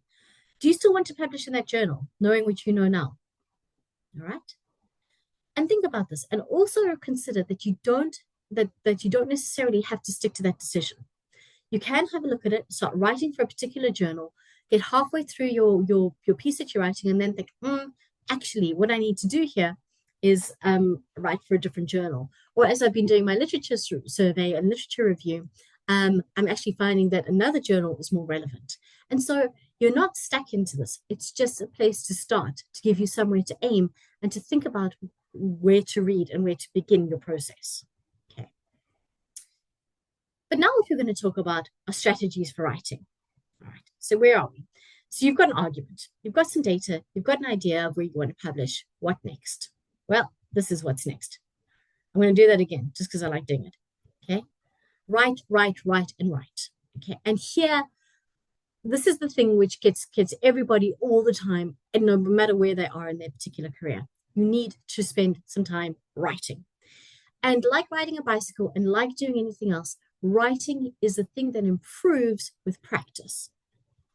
Do you still want to publish in that journal, knowing what you know now? All right. And think about this, and also consider that you don't necessarily have to stick to that decision. You can have a look at it, start writing for a particular journal, get halfway through your piece that you're writing, and then think, actually, what I need to do here is write for a different journal. Or as I've been doing my literature survey and literature review, I'm actually finding that another journal is more relevant. And so you're not stuck into this. It's just a place to start, to give you somewhere to aim and to think about where to read and where to begin your process. Okay. But now if you're going to talk about our strategies for writing. All right, so where are we? So you've got an argument, you've got some data, you've got an idea of where you want to publish. What next? Well, this is what's next. I'm going to do that again, just because I like doing it. Okay. Write, and write. Okay. And here, this is the thing which gets everybody all the time, and no matter where they are in their particular career, you need to spend some time writing. And like riding a bicycle and like doing anything else, writing is the thing that improves with practice.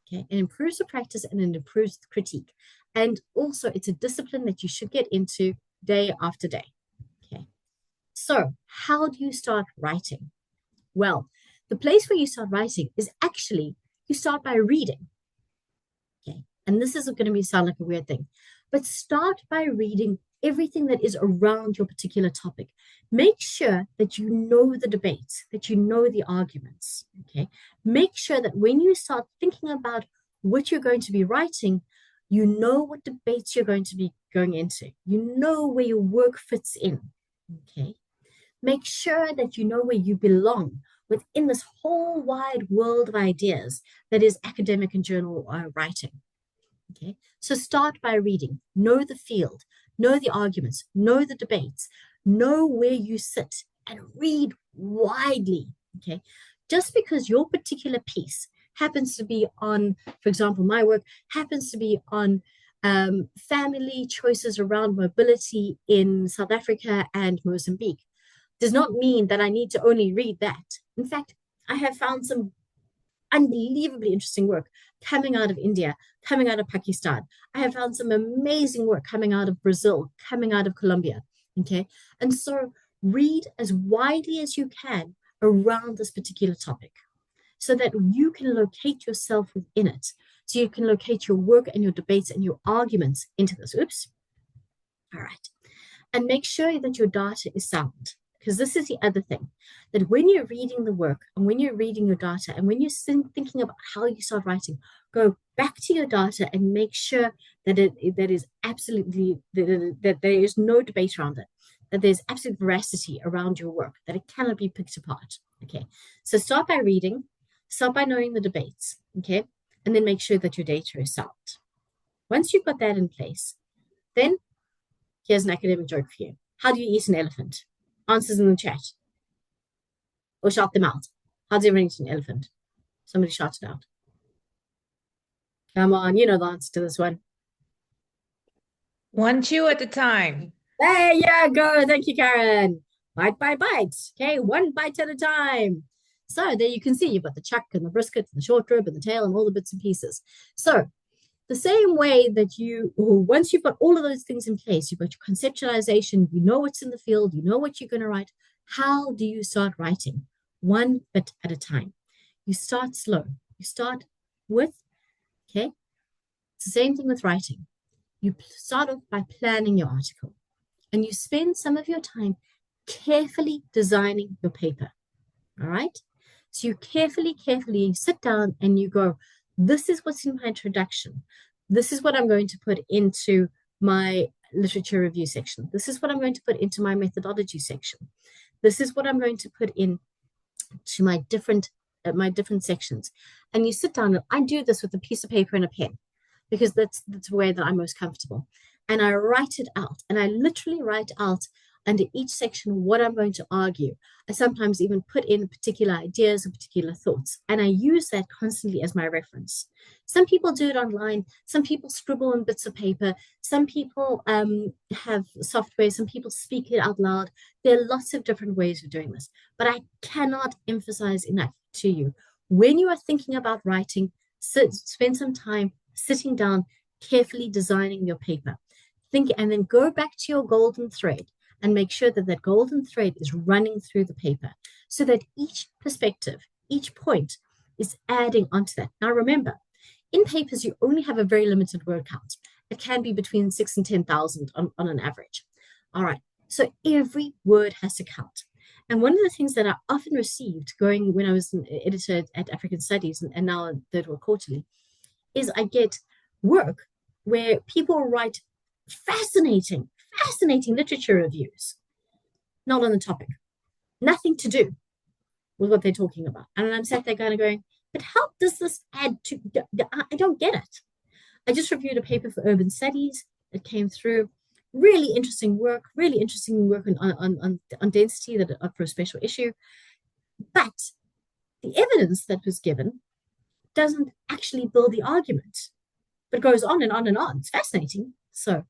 Okay. It improves with practice and it improves with critique. And also it's a discipline that you should get into day after day. Okay. So how do you start writing? Well, the place where you start writing is actually, you start by reading. Okay. And this is going to sound like a weird thing, but start by reading everything that is around your particular topic. Make sure that you know the debates, that you know the arguments. Okay. Make sure that when you start thinking about what you're going to be writing, you know what debates you're going to be going into. You know where your work fits in. Okay. Make sure that you know where you belong within this whole wide world of ideas that is academic and journal writing. Okay, so start by reading, know the field, know the arguments, know the debates, know where you sit, and read widely. Okay, just because your particular piece happens to be on, for example, my work happens to be on family choices around mobility in South Africa and Mozambique, does not mean that I need to only read that. In fact, I have found some unbelievably interesting work coming out of India, coming out of Pakistan. I have found some amazing work coming out of Brazil, coming out of Colombia. Okay. And so read as widely as you can around this particular topic so that you can locate yourself within it. So you can locate your work and your debates and your arguments into this. Oops. All right. And make sure that your data is sound. Because this is the other thing, that when you're reading the work and when you're reading your data and when you're thinking about how you start writing, go back to your data and make sure that that is absolutely, that there is no debate around it, that there's absolute veracity around your work, that it cannot be picked apart. Okay, so start by reading, start by knowing the debates, okay, and then make sure that your data is sound. Once you've got that in place, then here's an academic joke for you. How do you eat an elephant? Answers in the chat. or shout them out? How does everyone eat an elephant? Somebody shout it out. Come on, you know the answer to this one.
One chew at a time.
There you go. Thank you, Karen. Bite by bite. Okay, one bite at a time. So there you can see you've got the chuck and the brisket and the short rib and the tail and all the bits and pieces. So the same way that once you've got all of those things in place, you've got your conceptualization, you know what's in the field, you know what you're going to write. How do you start writing? One bit at a time. You start slow. You start with, okay, it's the same thing with writing. You start off by planning your article, and you spend some of your time carefully designing your paper. All right? So you carefully sit down and you go, this is what's in my introduction. This is what I'm going to put into my literature review section. This is what I'm going to put into my methodology section. This is what I'm going to put in to my different sections. And you sit down, and I do this with a piece of paper and a pen, because that's the way that I'm most comfortable. And I write it out, and I literally write out under each section what I'm going to argue. I sometimes even put in particular ideas or particular thoughts, and I use that constantly as my reference. Some people do it online. Some people scribble on bits of paper. Some people have software. Some people speak it out loud. There are lots of different ways of doing this, but I cannot emphasize enough to you, when you are thinking about writing, spend some time sitting down, carefully designing your paper. Think, and then go back to your golden thread and make sure that that golden thread is running through the paper, so that each perspective, each point is adding onto that. Now remember, in papers, you only have a very limited word count. It can be between 6,000 and 10,000 on an average. All right, so every word has to count. And one of the things that I often received when I was an editor at African Studies and now Third World Quarterly, is I get work where people write fascinating literature reviews, not on the topic, nothing to do with what they're talking about. And I'm sat there kind of going, but how does this add to, I don't get it. I just reviewed a paper for Urban Studies that came through. Really interesting work on density that up for a special issue. But the evidence that was given doesn't actually build the argument, but goes on and on and on. It's fascinating. So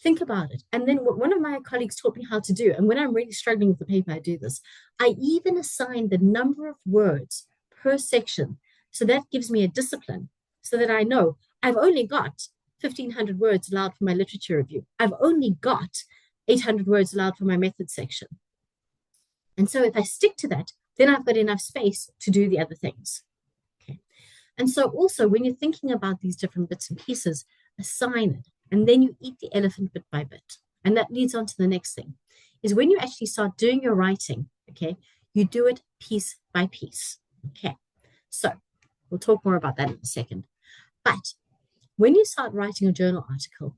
think about it. And then what one of my colleagues taught me how to do, and when I'm really struggling with the paper, I do this. I even assign the number of words per section. So that gives me a discipline, so that I know I've only got 1,500 words allowed for my literature review. I've only got 800 words allowed for my method section. And so if I stick to that, then I've got enough space to do the other things. Okay. And so also when you're thinking about these different bits and pieces, assign it, and then you eat the elephant bit by bit. And that leads on to the next thing, is when you actually start doing your writing, okay, you do it piece by piece. Okay. So we'll talk more about that in a second. But when you start writing a journal article,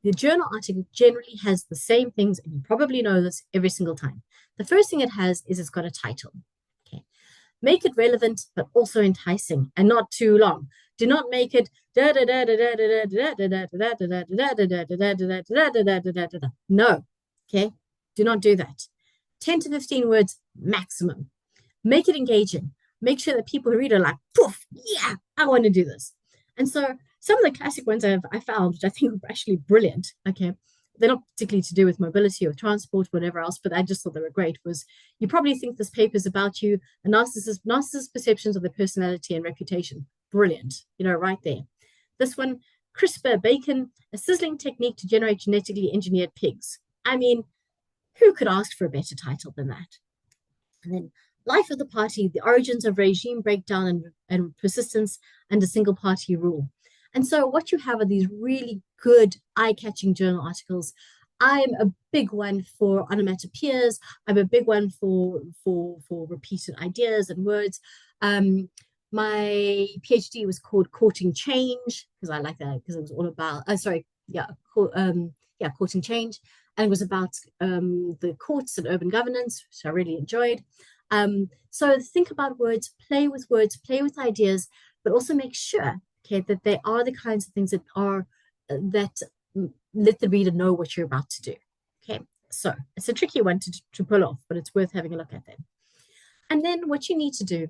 the journal article generally has the same things, and you probably know this every single time. The first thing it has is it's got a title. Okay. Make it relevant, but also enticing and not too long. Do not make it no. Okay. Do not do that. 10 to 15 words maximum. Make it engaging. Make sure that people who read are like, poof, yeah, I want to do this. And so some of the classic ones I found, which I think were actually brilliant, okay, they're not particularly to do with mobility or transport, whatever else, but I just thought they were great, was you probably think this paper is about you, a narcissist's perceptions of their personality and reputation. Brilliant, right there. This one, CRISPR bacon, a sizzling technique to generate genetically engineered pigs. I mean, who could ask for a better title than that? And then Life of the Party, the origins of regime breakdown and persistence under single party rule. And so what you have are these really good eye-catching journal articles. I'm a big one for onomatopoeias. I'm a big one for repeated ideas and words. My PhD was called Courting Change, because I like that, because it was all about, Courting Change. And it was about the courts and urban governance, which I really enjoyed. So think about words, play with ideas, but also make sure, okay, that they are the kinds of things that let the reader know what you're about to do. Okay, so it's a tricky one to pull off, but it's worth having a look at them. And then what you need to do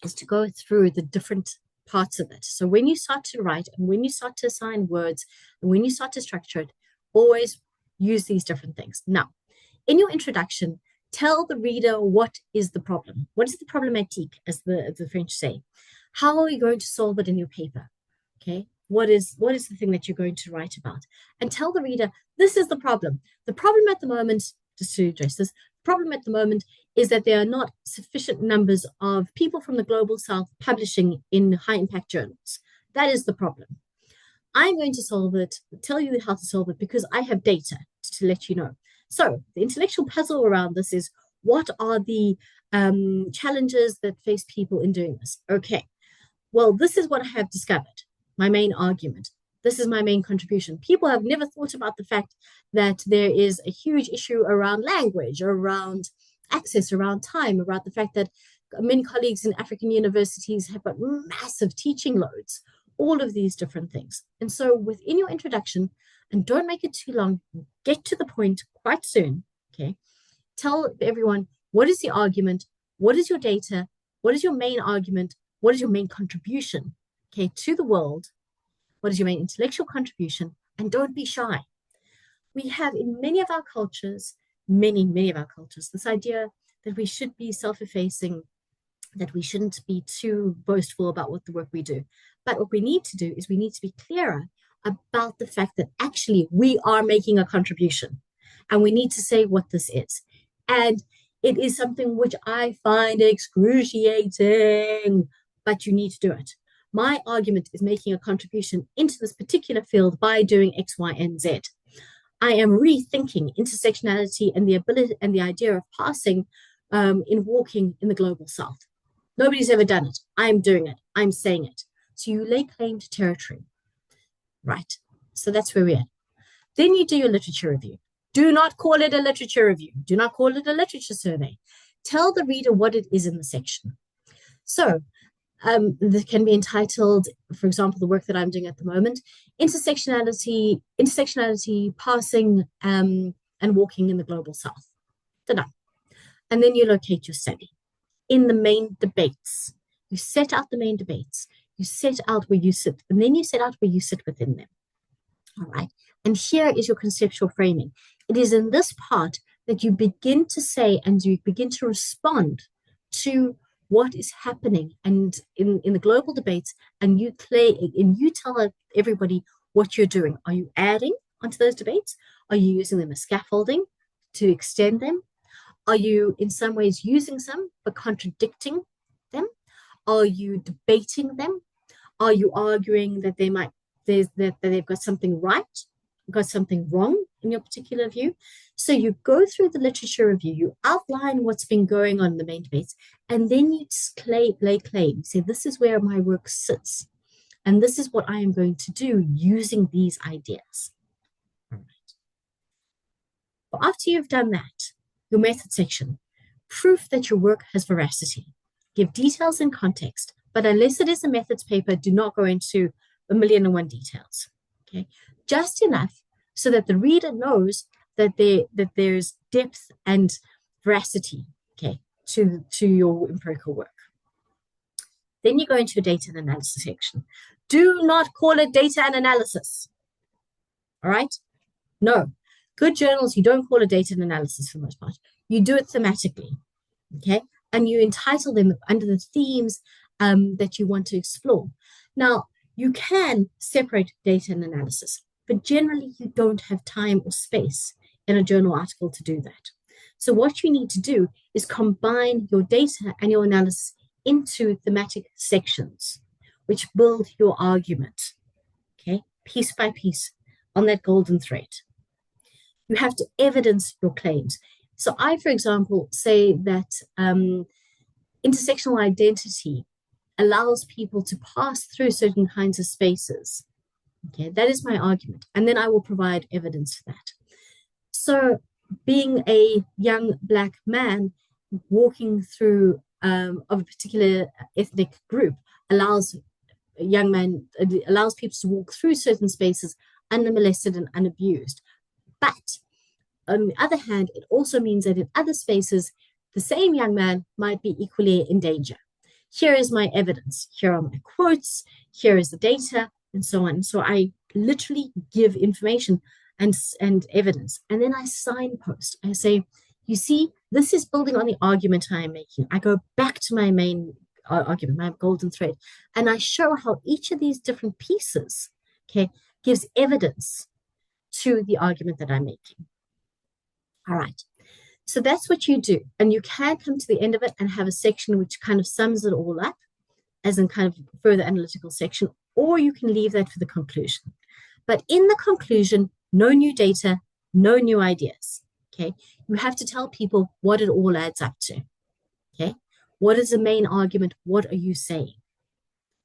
is to go through the different parts of it. So when you start to write and when you start to assign words and when you start to structure it, always use these different things. Now, in your introduction, tell the reader what is the problem. What is the problématique, as the French say? How are you going to solve it in your paper? Okay, what is the thing that you're going to write about? And tell the reader, this is the problem. The problem at the moment, just to address this, the problem at the moment is that there are not sufficient numbers of people from the global south publishing in high impact journals. That is the problem. I'm going to solve it, tell you how to solve it, because I have data to let you know. So the intellectual puzzle around this is, what are the challenges that face people in doing this? Okay, well, this is what I have discovered, my main argument. This is my main contribution. People have never thought about the fact that there is a huge issue around language, around access, around time, around the fact that many colleagues in African universities have got massive teaching loads, all of these different things. And so within your introduction, and don't make it too long, get to the point quite soon, okay? Tell everyone, what is the argument? What is your data? What is your main argument? What is your main contribution, okay, to the world? What is your main intellectual contribution? And don't be shy. We have in many of our cultures, many of our cultures, this idea that we should be self-effacing, that we shouldn't be too boastful about what the work we do. But what we need to do is we need to be clearer about the fact that actually we are making a contribution, and we need to say what this is. And it is something which I find excruciating, but you need to do it. My argument is making a contribution into this particular field by doing X, Y, and Z. I am rethinking intersectionality and the ability and the idea of passing in walking in the global south. Nobody's ever done it. I'm doing it. I'm saying it. So you lay claim to territory. Right. So that's where we're at. Then you do your literature review. Do not call it a literature review. Do not call it a literature survey. Tell the reader what it is in the section. So that can be entitled, for example, the work that I'm doing at the moment, intersectionality, passing, and walking in the global south. Ta-da. And then you locate your study in the main debates. You set out the main debates. You set out where you sit, and then you set out where you sit within them. All right. And here is your conceptual framing. It is in this part that you begin to say and you begin to respond to what is happening and in the global debates, and you tell everybody what you're doing. Are you adding onto those debates? Are you using them as scaffolding to extend them? Are you in some ways using some but contradicting them? Are you debating them? Are you arguing that that they've got something right, got something wrong in your particular view? So you go through the literature review, you outline what's been going on in the main debates, and then you lay claim. You say, this is where my work sits, and this is what I am going to do using these ideas. All right. But after you've done that, your method section, proof that your work has veracity. Give details and context, but unless it is a methods paper, do not go into 1,000,001 details. Okay, just enough so that the reader knows that there's depth and veracity, okay, to your empirical work. Then you go into your data and analysis section. Do not call it data and analysis. All right? No. Good journals, you don't call it data and analysis for the most part. You do it thematically, okay? And you entitle them under the themes that you want to explore. Now, you can separate data and analysis, but generally you don't have time or space in a journal article to do that. So what you need to do is combine your data and your analysis into thematic sections, which build your argument, okay, piece by piece on that golden thread. You have to evidence your claims. So I, for example, say that intersectional identity allows people to pass through certain kinds of spaces. Okay, that is my argument. And then I will provide evidence for that. So being a young Black man walking through of a particular ethnic group allows people to walk through certain spaces unmolested and unabused. But on the other hand, it also means that in other spaces, the same young man might be equally in danger. Here is my evidence. Here are my quotes. Here is the data, and so on. So I literally give information and evidence. And then I signpost. I say, you see, this is building on the argument I am making. I go back to my main argument, my golden thread, and I show how each of these different pieces, okay, gives evidence to the argument that I'm making. All right. So that's what you do. And you can come to the end of it and have a section which kind of sums it all up as in kind of further analytical section, or you can leave that for the conclusion. But in the conclusion, no new data, no new ideas. Okay. You have to tell people what it all adds up to. Okay. What is the main argument? What are you saying?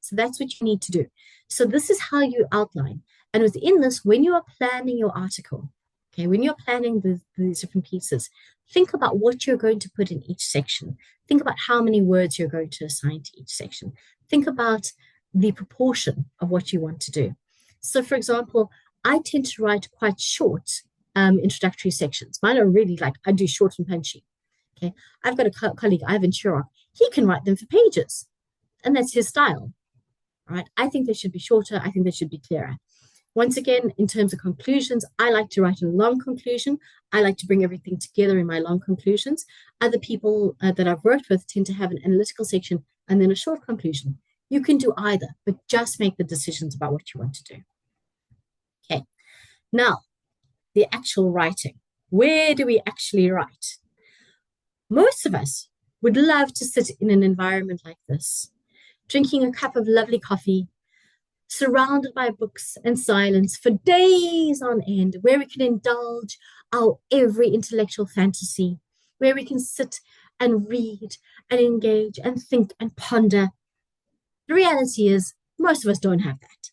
So that's what you need to do. So this is how you outline. And within this, when you are planning your article, okay, when you're planning these different pieces, think about what you're going to put in each section. Think about how many words you're going to assign to each section. Think about the proportion of what you want to do. So for example, I tend to write quite short introductory sections. Mine are really like, I do short and punchy. Okay, I've got a colleague, Ivan Chirok. He can write them for pages, and that's his style. All right, I think they should be shorter. I think they should be clearer. Once again, in terms of conclusions, I like to write a long conclusion. I like to bring everything together in my long conclusions. Other people that I've worked with tend to have an analytical section and then a short conclusion. You can do either, but just make the decisions about what you want to do. Okay, now the actual writing. Where do we actually write? Most of us would love to sit in an environment like this, drinking a cup of lovely coffee, surrounded by books and silence for days on end, where we can indulge our every intellectual fantasy, where we can sit and read and engage and think and ponder. The reality is, most of us don't have that.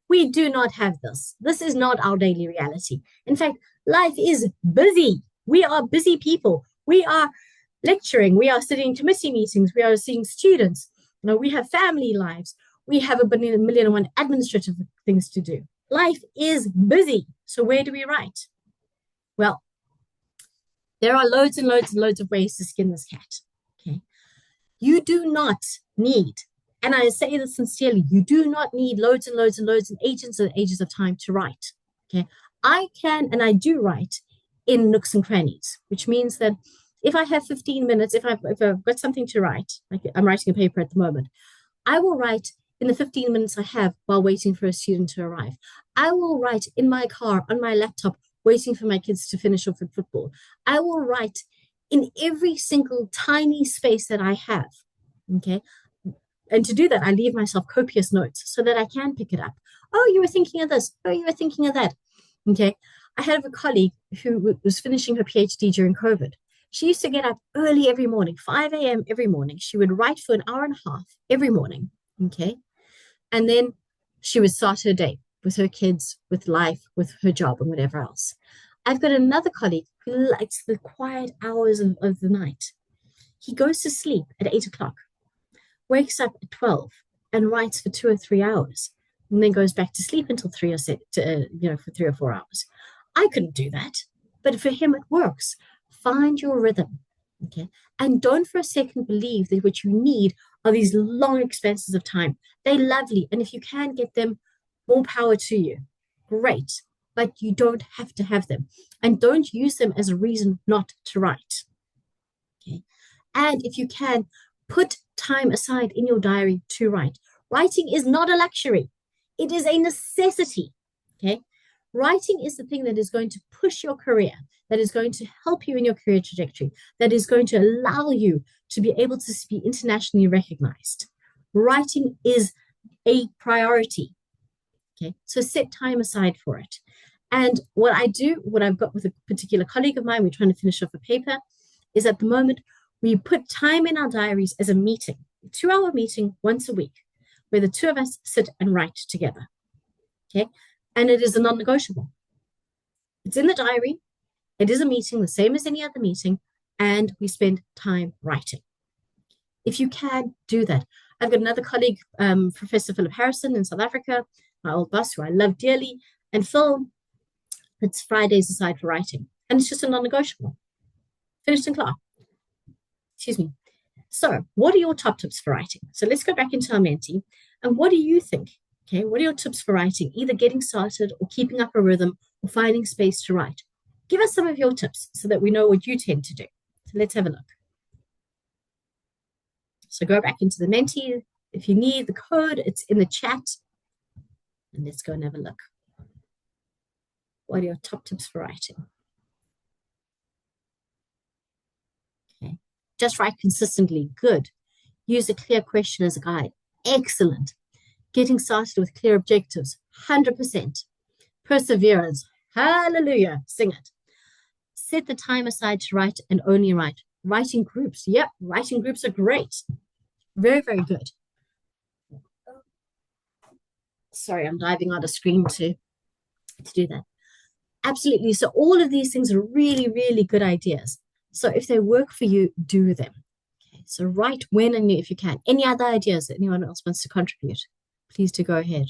We do not have this. This is not our daily reality. In fact, life is busy. We are busy people. We are lecturing. We are sitting in committee meetings. We are seeing students. You know, we have family lives. We have a million and one administrative things to do. Life is busy. So where do we write? Well, there are loads and loads and loads of ways to skin this cat. Okay, you do not need, and I say this sincerely, you do not need loads and loads and loads and ages of time to write. Okay, I can and I do write in nooks and crannies, which means that if I have 15 minutes, if I've got something to write, like I'm writing a paper at the moment, I will write in the 15 minutes I have while waiting for a student to arrive. I will write in my car, on my laptop, waiting for my kids to finish off at football. I will write in every single tiny space that I have, okay? And to do that, I leave myself copious notes so that I can pick it up. Oh, you were thinking of this. Oh, you were thinking of that, okay? I had a colleague who was finishing her PhD during COVID. She used to get up early every morning, 5 a.m. every morning. She would write for an hour and a half every morning, okay? And then she would start her day with her kids, with life, with her job and whatever else. I've got another colleague who likes the quiet hours of the night. He goes to sleep at 8 o'clock, wakes up at 12 and writes for 2 or 3 hours, and then goes back to sleep until for 3 or 4 hours. I couldn't do that, but for him it works. Find your rhythm, okay? And don't for a second believe that what you need are these long expanses of time. They're lovely, and if you can get them, more power to you. Great, but you don't have to have them. And don't use them as a reason not to write, okay? And if you can, put time aside in your diary to write. Writing is not a luxury. It is a necessity, okay? Writing is the thing that is going to push your career, that is going to help you in your career trajectory, that is going to allow you to be able to be internationally recognized. Writing is a priority, okay? So set time aside for it. And what I've got with a particular colleague of mine, we're trying to finish off a paper, is at the moment, we put time in our diaries as a meeting, a 2-hour meeting once a week, where the two of us sit and write together, okay? And it is a non-negotiable. It's in the diary. It is a meeting, the same as any other meeting, and we spend time writing. If you can, do that. I've got another colleague, Professor Philip Harrison in South Africa, my old boss, who I love dearly, and Phil, it's Fridays aside for writing. And it's just a non-negotiable. Finished and clear. Excuse me. So what are your top tips for writing? So let's go back into our Menti. And what do you think? Okay, what are your tips for writing? Either getting started or keeping up a rhythm or finding space to write. Give us some of your tips so that we know what you tend to do. So let's have a look. So go back into the Menti. If you need the code, it's in the chat. And let's go and have a look. What are your top tips for writing? Okay, just write consistently. Good. Use a clear question as a guide. Excellent. Getting started with clear objectives. 100%. Perseverance. Hallelujah. Sing it. Set the time aside to write and only write. Writing groups. Yep, writing groups are great. Very, very good. Sorry, I'm diving out of screen to do that. Absolutely. So all of these things are really, really good ideas. So if they work for you, do them. Okay, so write when and if you can. Any other ideas that anyone else wants to contribute? Please do go ahead.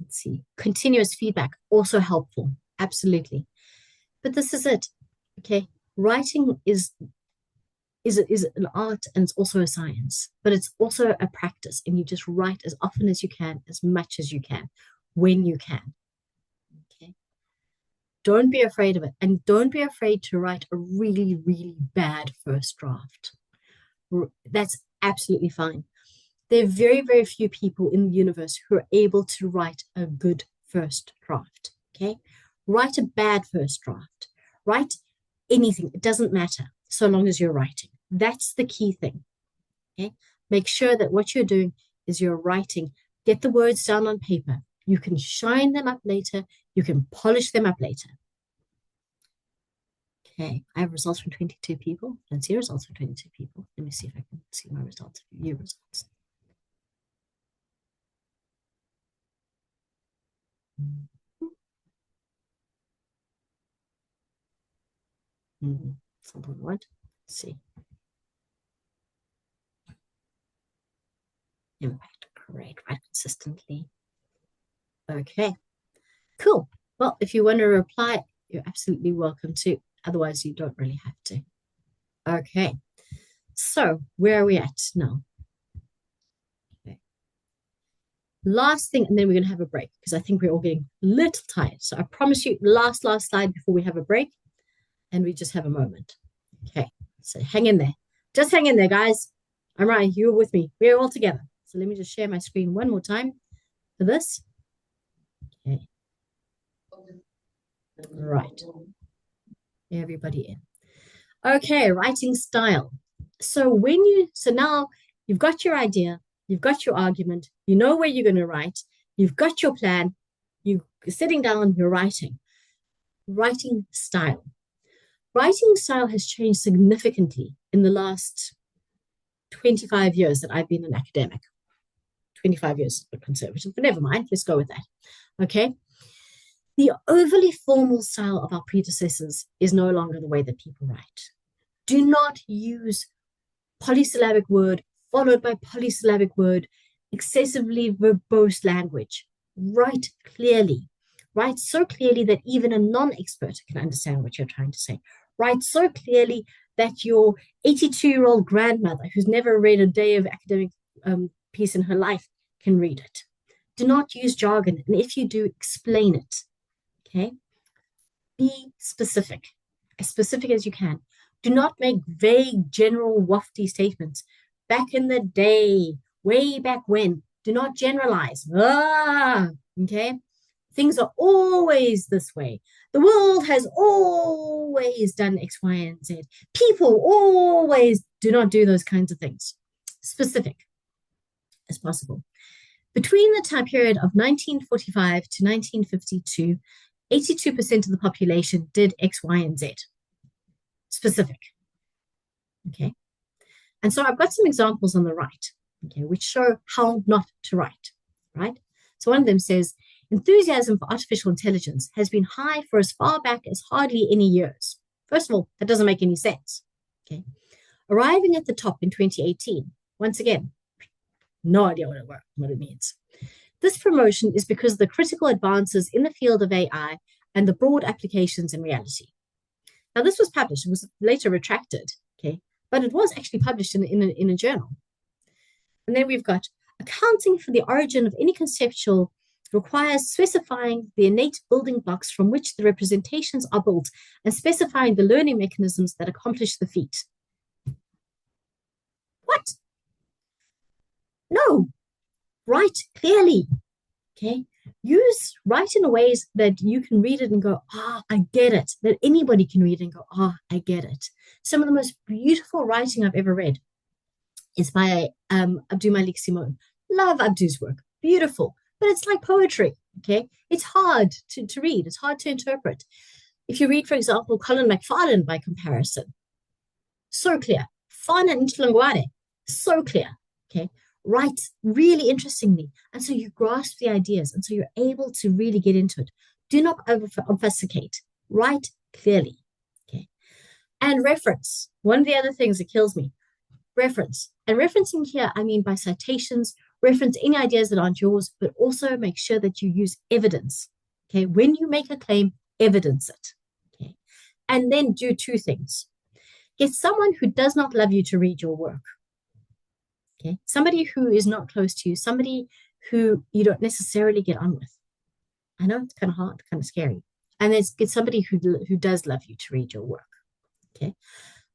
Let's see. Continuous feedback, also helpful. Absolutely. But this is it. Okay. Writing is an art and it's also a science, but it's also a practice. And you just write as often as you can, as much as you can, when you can. Okay. Don't be afraid of it. And don't be afraid to write a really, really bad first draft. That's absolutely fine. There are very, very few people in the universe who are able to write a good first draft. Okay. Write a bad first draft. Write anything. It doesn't matter so long as you're writing. That's the key thing. Okay. Make sure that what you're doing is you're writing. Get the words down on paper. You can shine them up later. You can polish them up later. Okay, I have results from 22 people. I don't see results from 22 people. Let me see if I can see my results, view results. Something what? Let's see. Impact, great, write consistently. Okay, cool. Well, if you want to reply, you're absolutely welcome to. Otherwise, you don't really have to. Okay, so where are we at now? Okay. Last thing, and then we're going to have a break because I think we're all getting a little tired. So I promise you, last slide before we have a break, and we just have a moment. Okay, so hang in there. Just hang in there, guys. I'm right. You're with me. We're all together. So let me just share my screen one more time for this. Okay. Right. Everybody in. Okay, writing style. So now you've got your idea, you've got your argument, you know where you're going to write, you've got your plan, you're sitting down, you're writing. Writing style. Writing style has changed significantly in the last 25 years that I've been an academic. 25 years but conservative, but never mind, let's go with that. Okay. The overly formal style of our predecessors is no longer the way that people write. Do not use polysyllabic word followed by polysyllabic word, excessively verbose language. Write clearly. Write so clearly that even a non-expert can understand what you're trying to say. Write so clearly that your 82-year-old grandmother, who's never read a day of academic piece in her life, can read it. Do not use jargon, and if you do, explain it. Okay? Be specific as you can. Do not make vague, general, wafty statements. Back in the day, way back when, do not generalize. Okay? Things are always this way. The world has always done X, Y, and Z. People always do not do those kinds of things. Specific as possible. Between the time period of 1945 to 1952, 82% of the population did X, Y, and Z. Specific. Okay. And so I've got some examples on the right, okay, which show how not to write, right? So one of them says, enthusiasm for artificial intelligence has been high for as far back as hardly any years. First of all, that doesn't make any sense. Okay. Arriving at the top in 2018, once again, no idea what it means. This promotion is because of the critical advances in the field of AI and the broad applications in reality. Now, this was published, it was later retracted, okay, but it was actually published in a journal. And then we've got accounting for the origin of any conceptual requires specifying the innate building blocks from which the representations are built and specifying the learning mechanisms that accomplish the feat. What? No, write clearly, okay? Write in a ways that you can read it and go, I get it. That anybody can read it and go, I get it. Some of the most beautiful writing I've ever read is by Abdul Malik Simon. Love Abdu's work, beautiful, but it's like poetry, okay? It's hard to read, it's hard to interpret. If you read, for example, Colin McFarlane by comparison, so clear. Fana Ntlangwane, so clear, okay? Writes really interestingly. And so you grasp the ideas. And so you're able to really get into it. Do not obfuscate. Write clearly, okay? And reference. One of the other things that kills me, reference. And referencing here, I mean by citations, reference any ideas that aren't yours, but also make sure that you use evidence, okay? When you make a claim, evidence it, okay? And then do two things. Get someone who does not love you to read your work. Okay, somebody who is not close to you, somebody who you don't necessarily get on with. I know it's kind of hard, kind of scary. And then get somebody who does love you to read your work. Okay,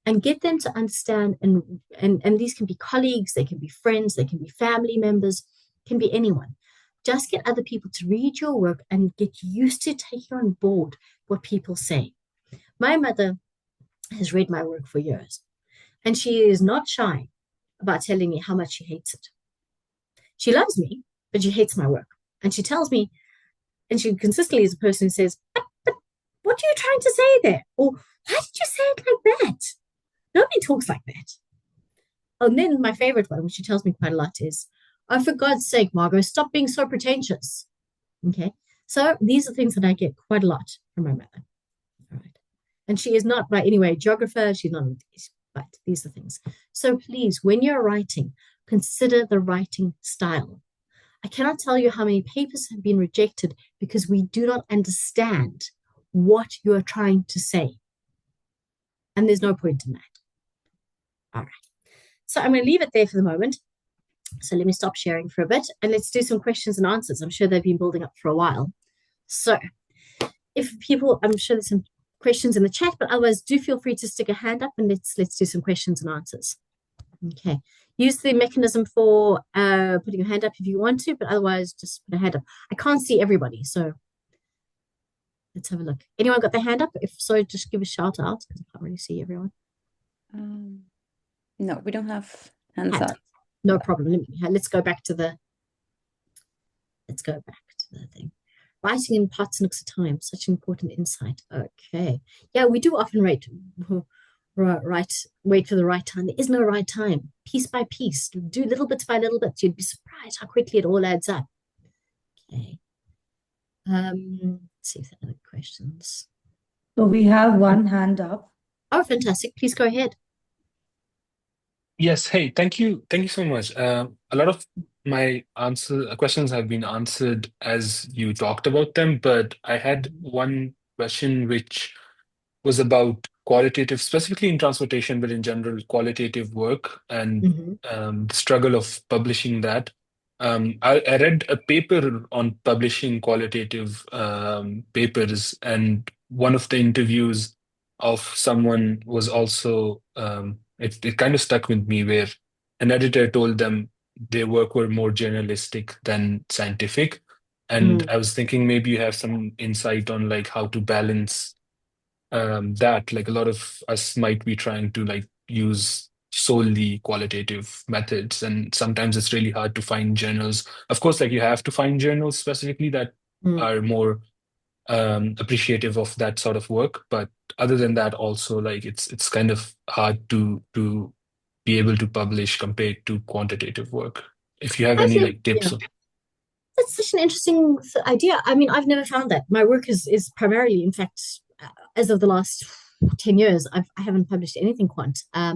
and get them to understand. And these can be colleagues, they can be friends, they can be family members, can be anyone. Just get other people to read your work and get used to taking on board what people say. My mother has read my work for years, and she is not shy about telling me how much she hates it. She loves me, but she hates my work. And she tells me, and she consistently is a person who says, but what are you trying to say there? Or why did you say it like that? Nobody talks like that. And then my favorite one, which she tells me quite a lot, is, oh, for God's sake, Margot, stop being so pretentious. Okay. So these are things that I get quite a lot from my mother. All right. And she is not by any way a geographer. She's not, but these are things. So please, when you're writing, consider the writing style. I cannot tell you how many papers have been rejected because we do not understand what you're trying to say. And there's no point in that. All right. So I'm going to leave it there for the moment. So let me stop sharing for a bit and let's do some questions and answers. I'm sure they've been building up for a while. So if people, I'm sure there's some questions in the chat, but otherwise do feel free to stick a hand up and let's do some questions and answers. Okay. Use the mechanism for putting your hand up if you want to, but otherwise just put a hand up. I can't see everybody, so let's have a look. Anyone got their hand up? If so, just give a shout out because I can't really see everyone.
No, we don't have hands up.
No problem. Let's go back to the thing. Writing in parts and nooks at a time, such an important insight. Okay. Yeah, we do often wait for the right time. There is no right time. Piece by piece. Do little bits by little bits. You'd be surprised how quickly it all adds up. Okay. Let's see if there are other questions.
So we have one hand up.
Oh, fantastic. Please go ahead.
Yes, hey, thank you. Thank you so much. A lot of my questions have been answered as you talked about them, but I had one question which was about qualitative, specifically in transportation, but in general, qualitative work and the struggle of publishing that. I read a paper on publishing qualitative papers, and one of the interviews of someone was also it kind of stuck with me, where an editor told them their work were more journalistic than scientific. And I was thinking maybe you have some insight on like how to balance that. Like a lot of us might be trying to like use solely qualitative methods, and sometimes it's really hard to find journals. Of course, like you have to find journals specifically that are more appreciative of that sort of work, but other than that also like it's kind of hard to be able to publish compared to quantitative work. If you have any like tips.
Yeah. That's such an interesting idea. I mean, I've never found that. My work is primarily, in fact, as of the last 10 years, I haven't published anything quant. I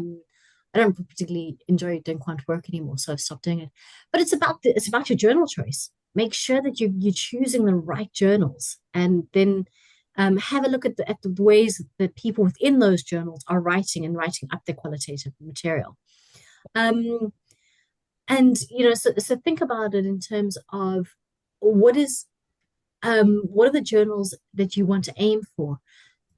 don't particularly enjoy doing quant work anymore, so I've stopped doing it. But it's about your journal choice. make sure that you're choosing the right journals, and then have a look at the ways that people within those journals are writing up their qualitative material. And so think about it in terms of what are the journals that you want to aim for.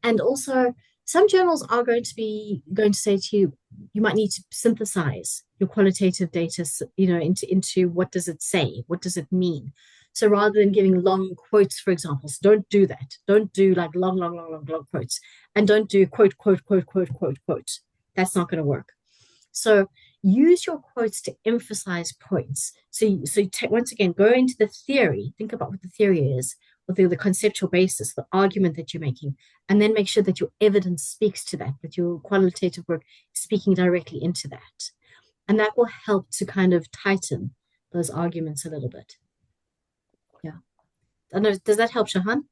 And also, some journals are going to say to you, you might need to synthesize your qualitative data, into what does it say? What does it mean? So rather than giving long quotes, for example, so don't do that. Don't do like long quotes, and don't do quote, quote, quote, quote, quote, quote. That's not going to work. So use your quotes to emphasize points. Once again, go into the theory, think about what the theory is, or the conceptual basis, the argument that you're making, and then make sure that your evidence speaks to that your qualitative work is speaking directly into that. And that will help to kind of tighten those arguments a little bit. Yeah. I don't know, does that help, Shahan?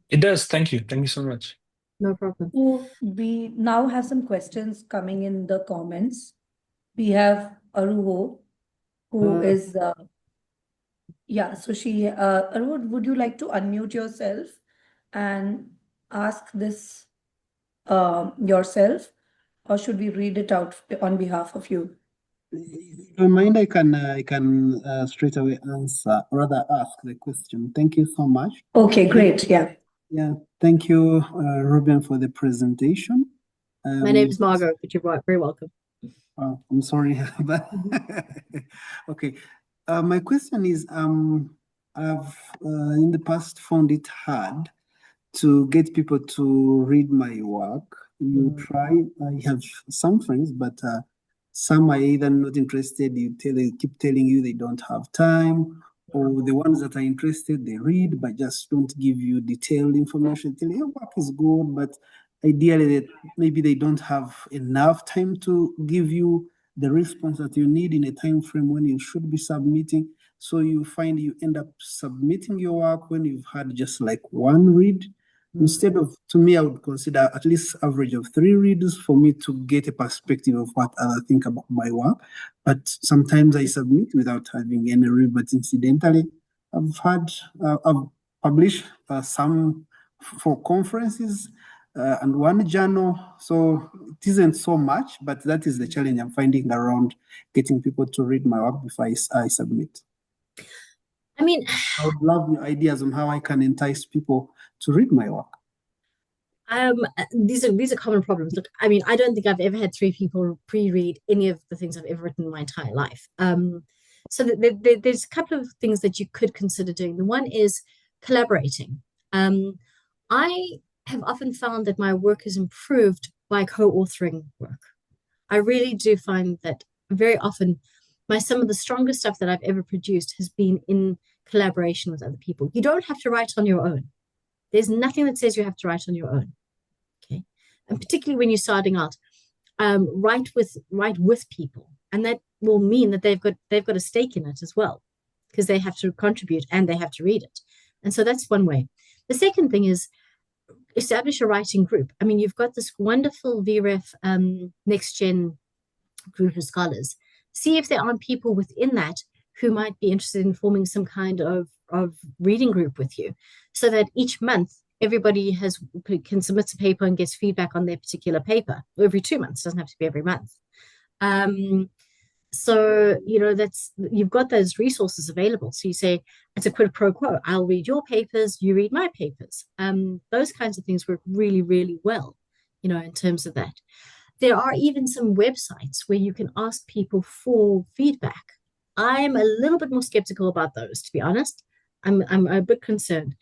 It does. Thank you. Thank you so much.
No problem.
So we now have some questions coming in the comments. We have Aruho, who is, so Aruho, would you like to unmute yourself and ask this yourself, or should we read it out on behalf of you?
If you don't mind, I can straight away answer, rather ask the question. Thank you so much.
Okay, great. Yeah.
Yeah, thank you, Ruben, for the presentation.
My name is Margot, but you're very welcome.
I'm sorry, but okay. My question is, I've in the past found it hard to get people to read my work. You try, I have some friends, but some are either not interested, they keep telling you they don't have time, or the ones that are interested, they read, but just don't give you detailed information. Tell you, your work is good, but ideally maybe they don't have enough time to give you the response that you need in a time frame when you should be submitting. So you find you end up submitting your work when you've had just like one read. Instead of, to me, I would consider at least average of 3 readers for me to get a perspective of what others think about my work. But sometimes I submit without having any read, but incidentally, I've published some for conferences and one journal. So it isn't so much, but that is the challenge I'm finding around getting people to read my work before I submit.
I mean,
I would love your ideas on how I can entice people to read my work.
These are common problems. Look, I mean, I don't think I've ever had 3 people pre-read any of the things I've ever written in my entire life. So there's a couple of things that you could consider doing. The one is collaborating. I have often found that my work is improved by co-authoring work. I really do find that very often some of the strongest stuff that I've ever produced has been in collaboration with other people. You don't have to write on your own. There's nothing that says you have to write on your own. Okay. And particularly when you're starting out, write with people. And that will mean that they've got a stake in it as well, because they have to contribute and they have to read it. And so that's one way. The second thing is establish a writing group. I mean, you've got this wonderful VREF NextGen group of scholars. See if there aren't people within that who might be interested in forming some kind of reading group with you, so that each month everybody can submit a paper and gets feedback on their particular paper. Every 2 months, doesn't have to be every month. So you've got those resources available. So you say it's a quid pro quo. I'll read your papers, you read my papers. Those kinds of things work really, really well, in terms of that. There are even some websites where you can ask people for feedback. I'm a little bit more skeptical about those, to be honest. I'm a bit concerned.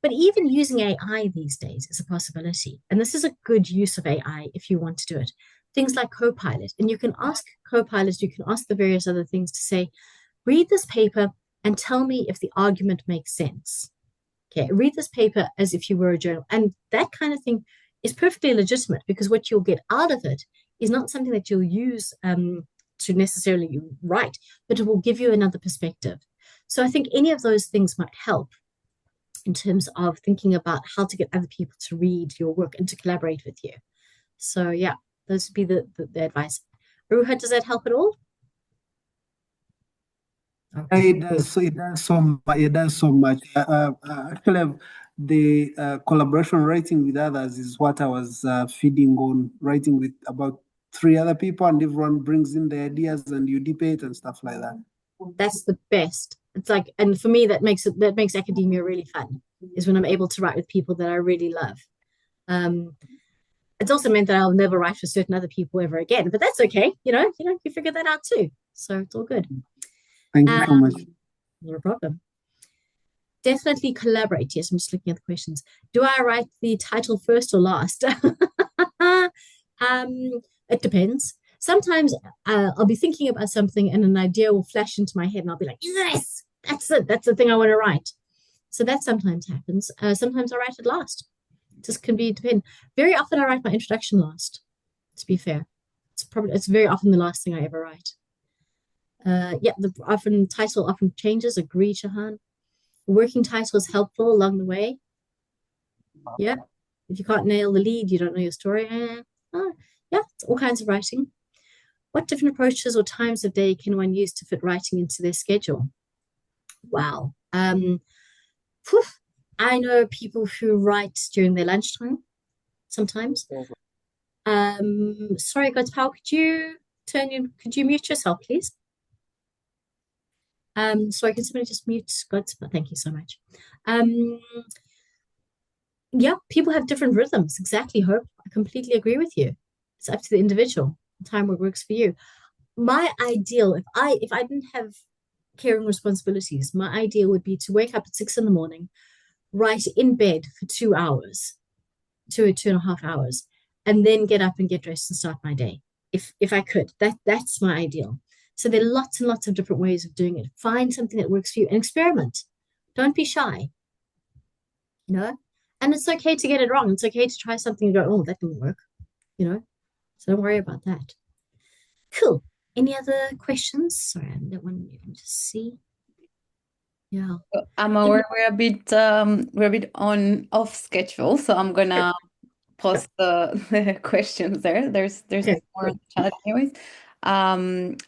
But even using AI these days is a possibility. And this is a good use of AI if you want to do it. Things like Copilot. And you can ask Copilot, you can ask the various other things to say, read this paper and tell me if the argument makes sense. Okay, read this paper as if you were a journal. And that kind of thing is perfectly legitimate, because what you'll get out of it is not something that you'll use to necessarily write, but it will give you another perspective. So I think any of those things might help in terms of thinking about how to get other people to read your work and to collaborate with you. So yeah, those would be the advice. Ruha, does that help at all? Okay.
It does so. It does so. It does so much. Actually, the collaboration writing with others is what I was feeding on. Writing with about three other people, and everyone brings in the ideas, and you debate and stuff like that.
That's the best. It's like, and for me, that makes academia really fun, is when I'm able to write with people that I really love. It's also meant that I'll never write for certain other people ever again, but that's okay. You figure that out too. So it's all good.
Thank you so much.
No problem. Definitely collaborate. Yes, I'm just looking at the questions. Do I write the title first or last? It depends. Sometimes I'll be thinking about something and an idea will flash into my head and I'll be like, yes, that's it. That's the thing I want to write. So that sometimes happens. Sometimes I write it last. Just can be depend. Very often I write my introduction last, to be fair. It's very often the last thing I ever write. Yeah, the title often changes. Agree, Shahan. A working title is helpful along the way. Yeah. If you can't nail the lead, you don't know your story. Yeah, it's all kinds of writing. What different approaches or times of day can one use to fit writing into their schedule? Wow. I know people who write during their lunchtime sometimes. Sorry, God's Power, could you mute yourself, please? Sorry, can somebody just mute God's Power? Thank you so much. Yeah, people have different rhythms. Exactly, Hope. I completely agree with you. It's up to the individual. The time what works for you. My ideal, if I didn't have caring responsibilities, my ideal would be to wake up at 6 a.m, write in bed for 2 hours, 2.5 hours, and then get up and get dressed and start my day. If I could, that's my ideal. So there are lots and lots of different ways of doing it. Find something that works for you and experiment. Don't be shy. And it's okay to get it wrong. It's okay to try something and go, oh, that didn't work. So don't worry about that. Cool. Any other questions? Sorry, that one you can just see. Yeah.
I'm aware we're a bit on off schedule, so I'm gonna post the questions there. There's
Okay,
more in
cool.
the chat anyways. I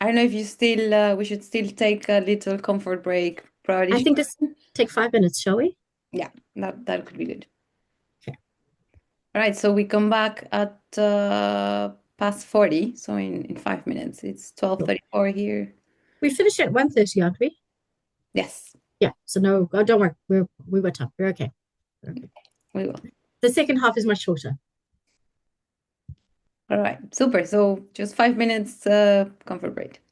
don't know if you still we should still take a little comfort break. Probably
I think just take 5 minutes, shall we?
yeah, that could be good.
Okay.
All right, so we come back at past 40, so in 5 minutes. It's 12:34 here.
We finished at 1:30, aren't we?
Yes,
Yeah. So no, oh, don't worry. We got time. We're okay.
we will.
The second half is much shorter.
All right, super. So just 5 minutes comfort break.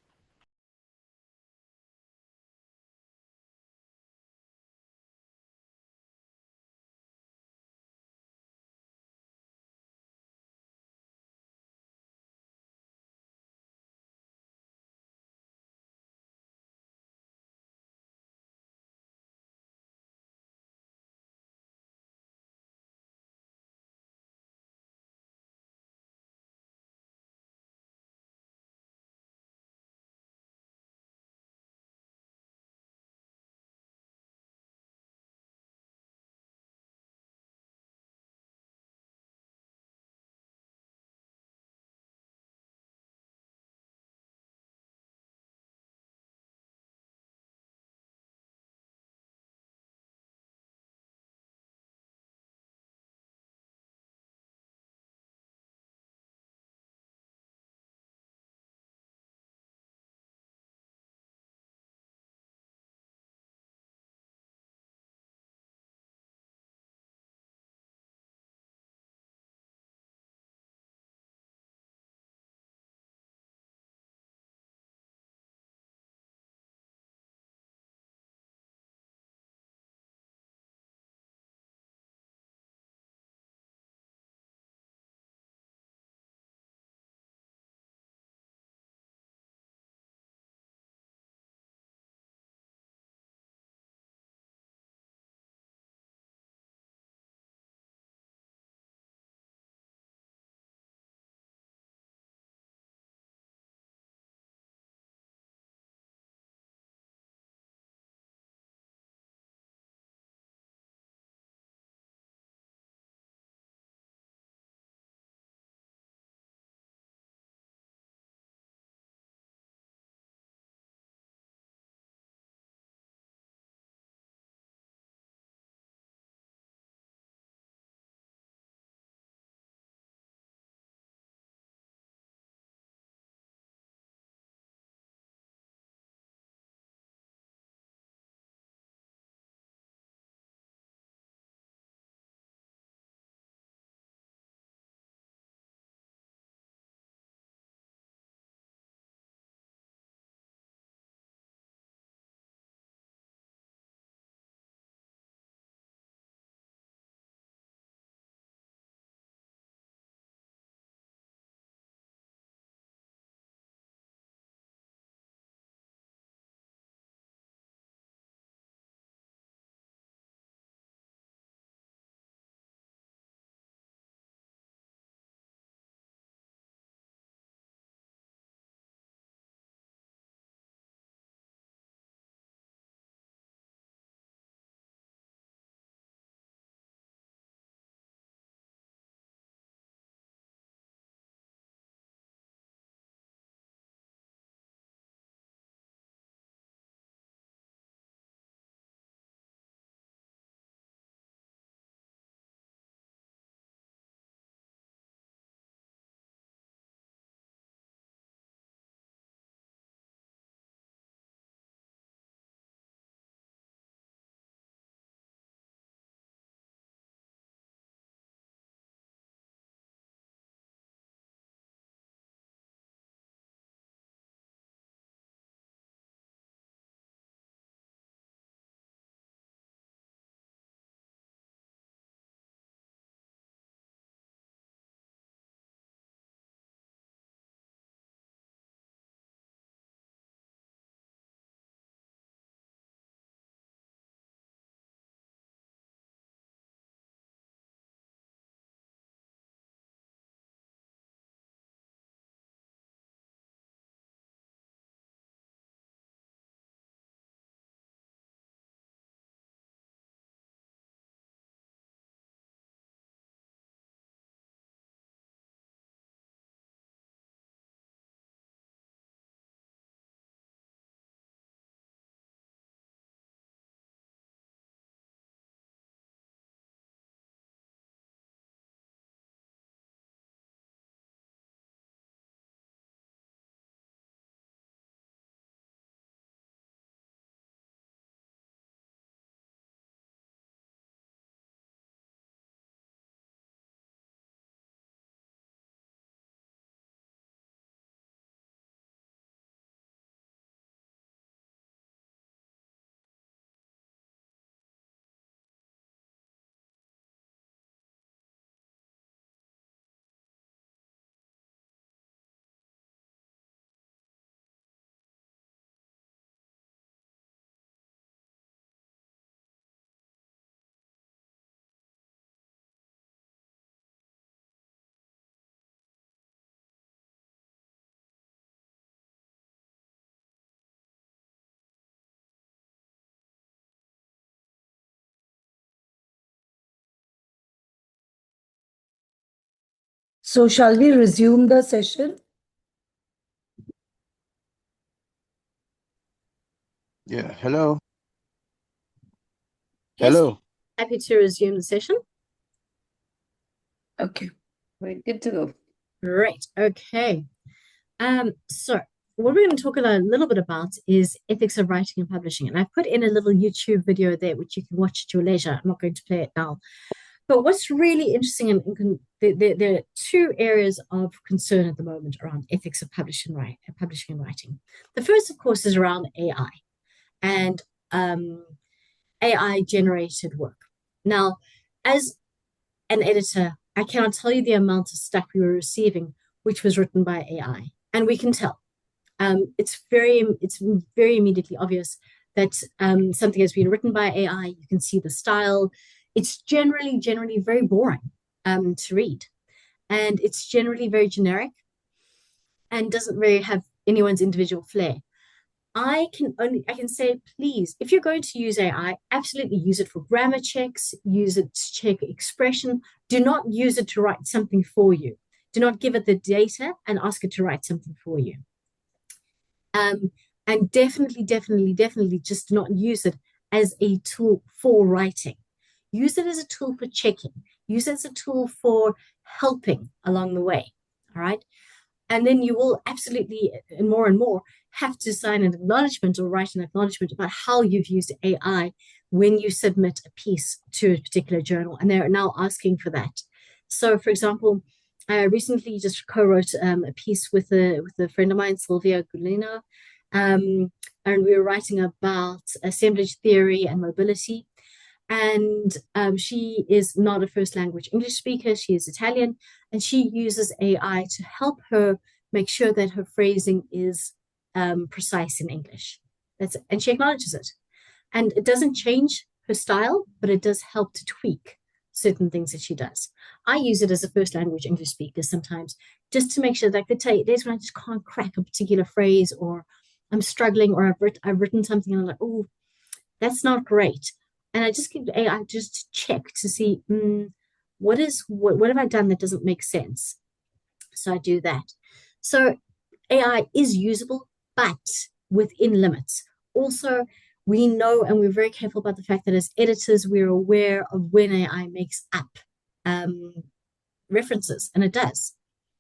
So shall we resume the session?
Yeah, hello.
Yes,
Hello.
happy to resume the session.
Okay, we're good to go.
Great. Okay. So what we're going to talk a little bit about is ethics of writing and publishing. And I've put in a little YouTube video there, which you can watch at your leisure. I'm not going to play it now. But what's really interesting, and there are two areas of concern at the moment around ethics of publishing and writing. The first, of course, is around AI and AI generated work. Now, as an editor, I cannot tell you the amount of stuff we were receiving, which was written by AI, and we can tell. It's very immediately obvious that something has been written by AI. You can see the style. It's generally very boring to read, and it's generally very generic and doesn't really have anyone's individual flair. I can say, please, if you're going to use AI, absolutely use it for grammar checks, use it to check expression. Do not use it to write something for you. Do not give it the data and ask it to write something for you. And definitely just do not use it as a tool for writing. Use it as a tool for checking. Use it as a tool for helping along the way. All right. And then you will absolutely, and more, have to sign an acknowledgement or write an acknowledgement about how you've used AI when you submit a piece to a particular journal. And they're now asking for that. So, for example, I recently just co-wrote a piece with a friend of mine, Sylvia Gulino, and we were writing about assemblage theory and mobility. And she is not a first language English speaker. She is Italian, and she uses AI to help her make sure that her phrasing is precise in English. And she acknowledges it. And it doesn't change her style, but it does help to tweak certain things that she does. I use it as a first language English speaker sometimes, just to make sure that I could tell you days when I just can't crack a particular phrase, or I'm struggling, or I've written something and I'm like, oh, that's not great. And I just give AI just to check to see what have I done that doesn't make sense. So I do that. So AI is usable, but within limits. Also, we know, and we're very careful about the fact that as editors, we're aware of when AI makes up references, and it does.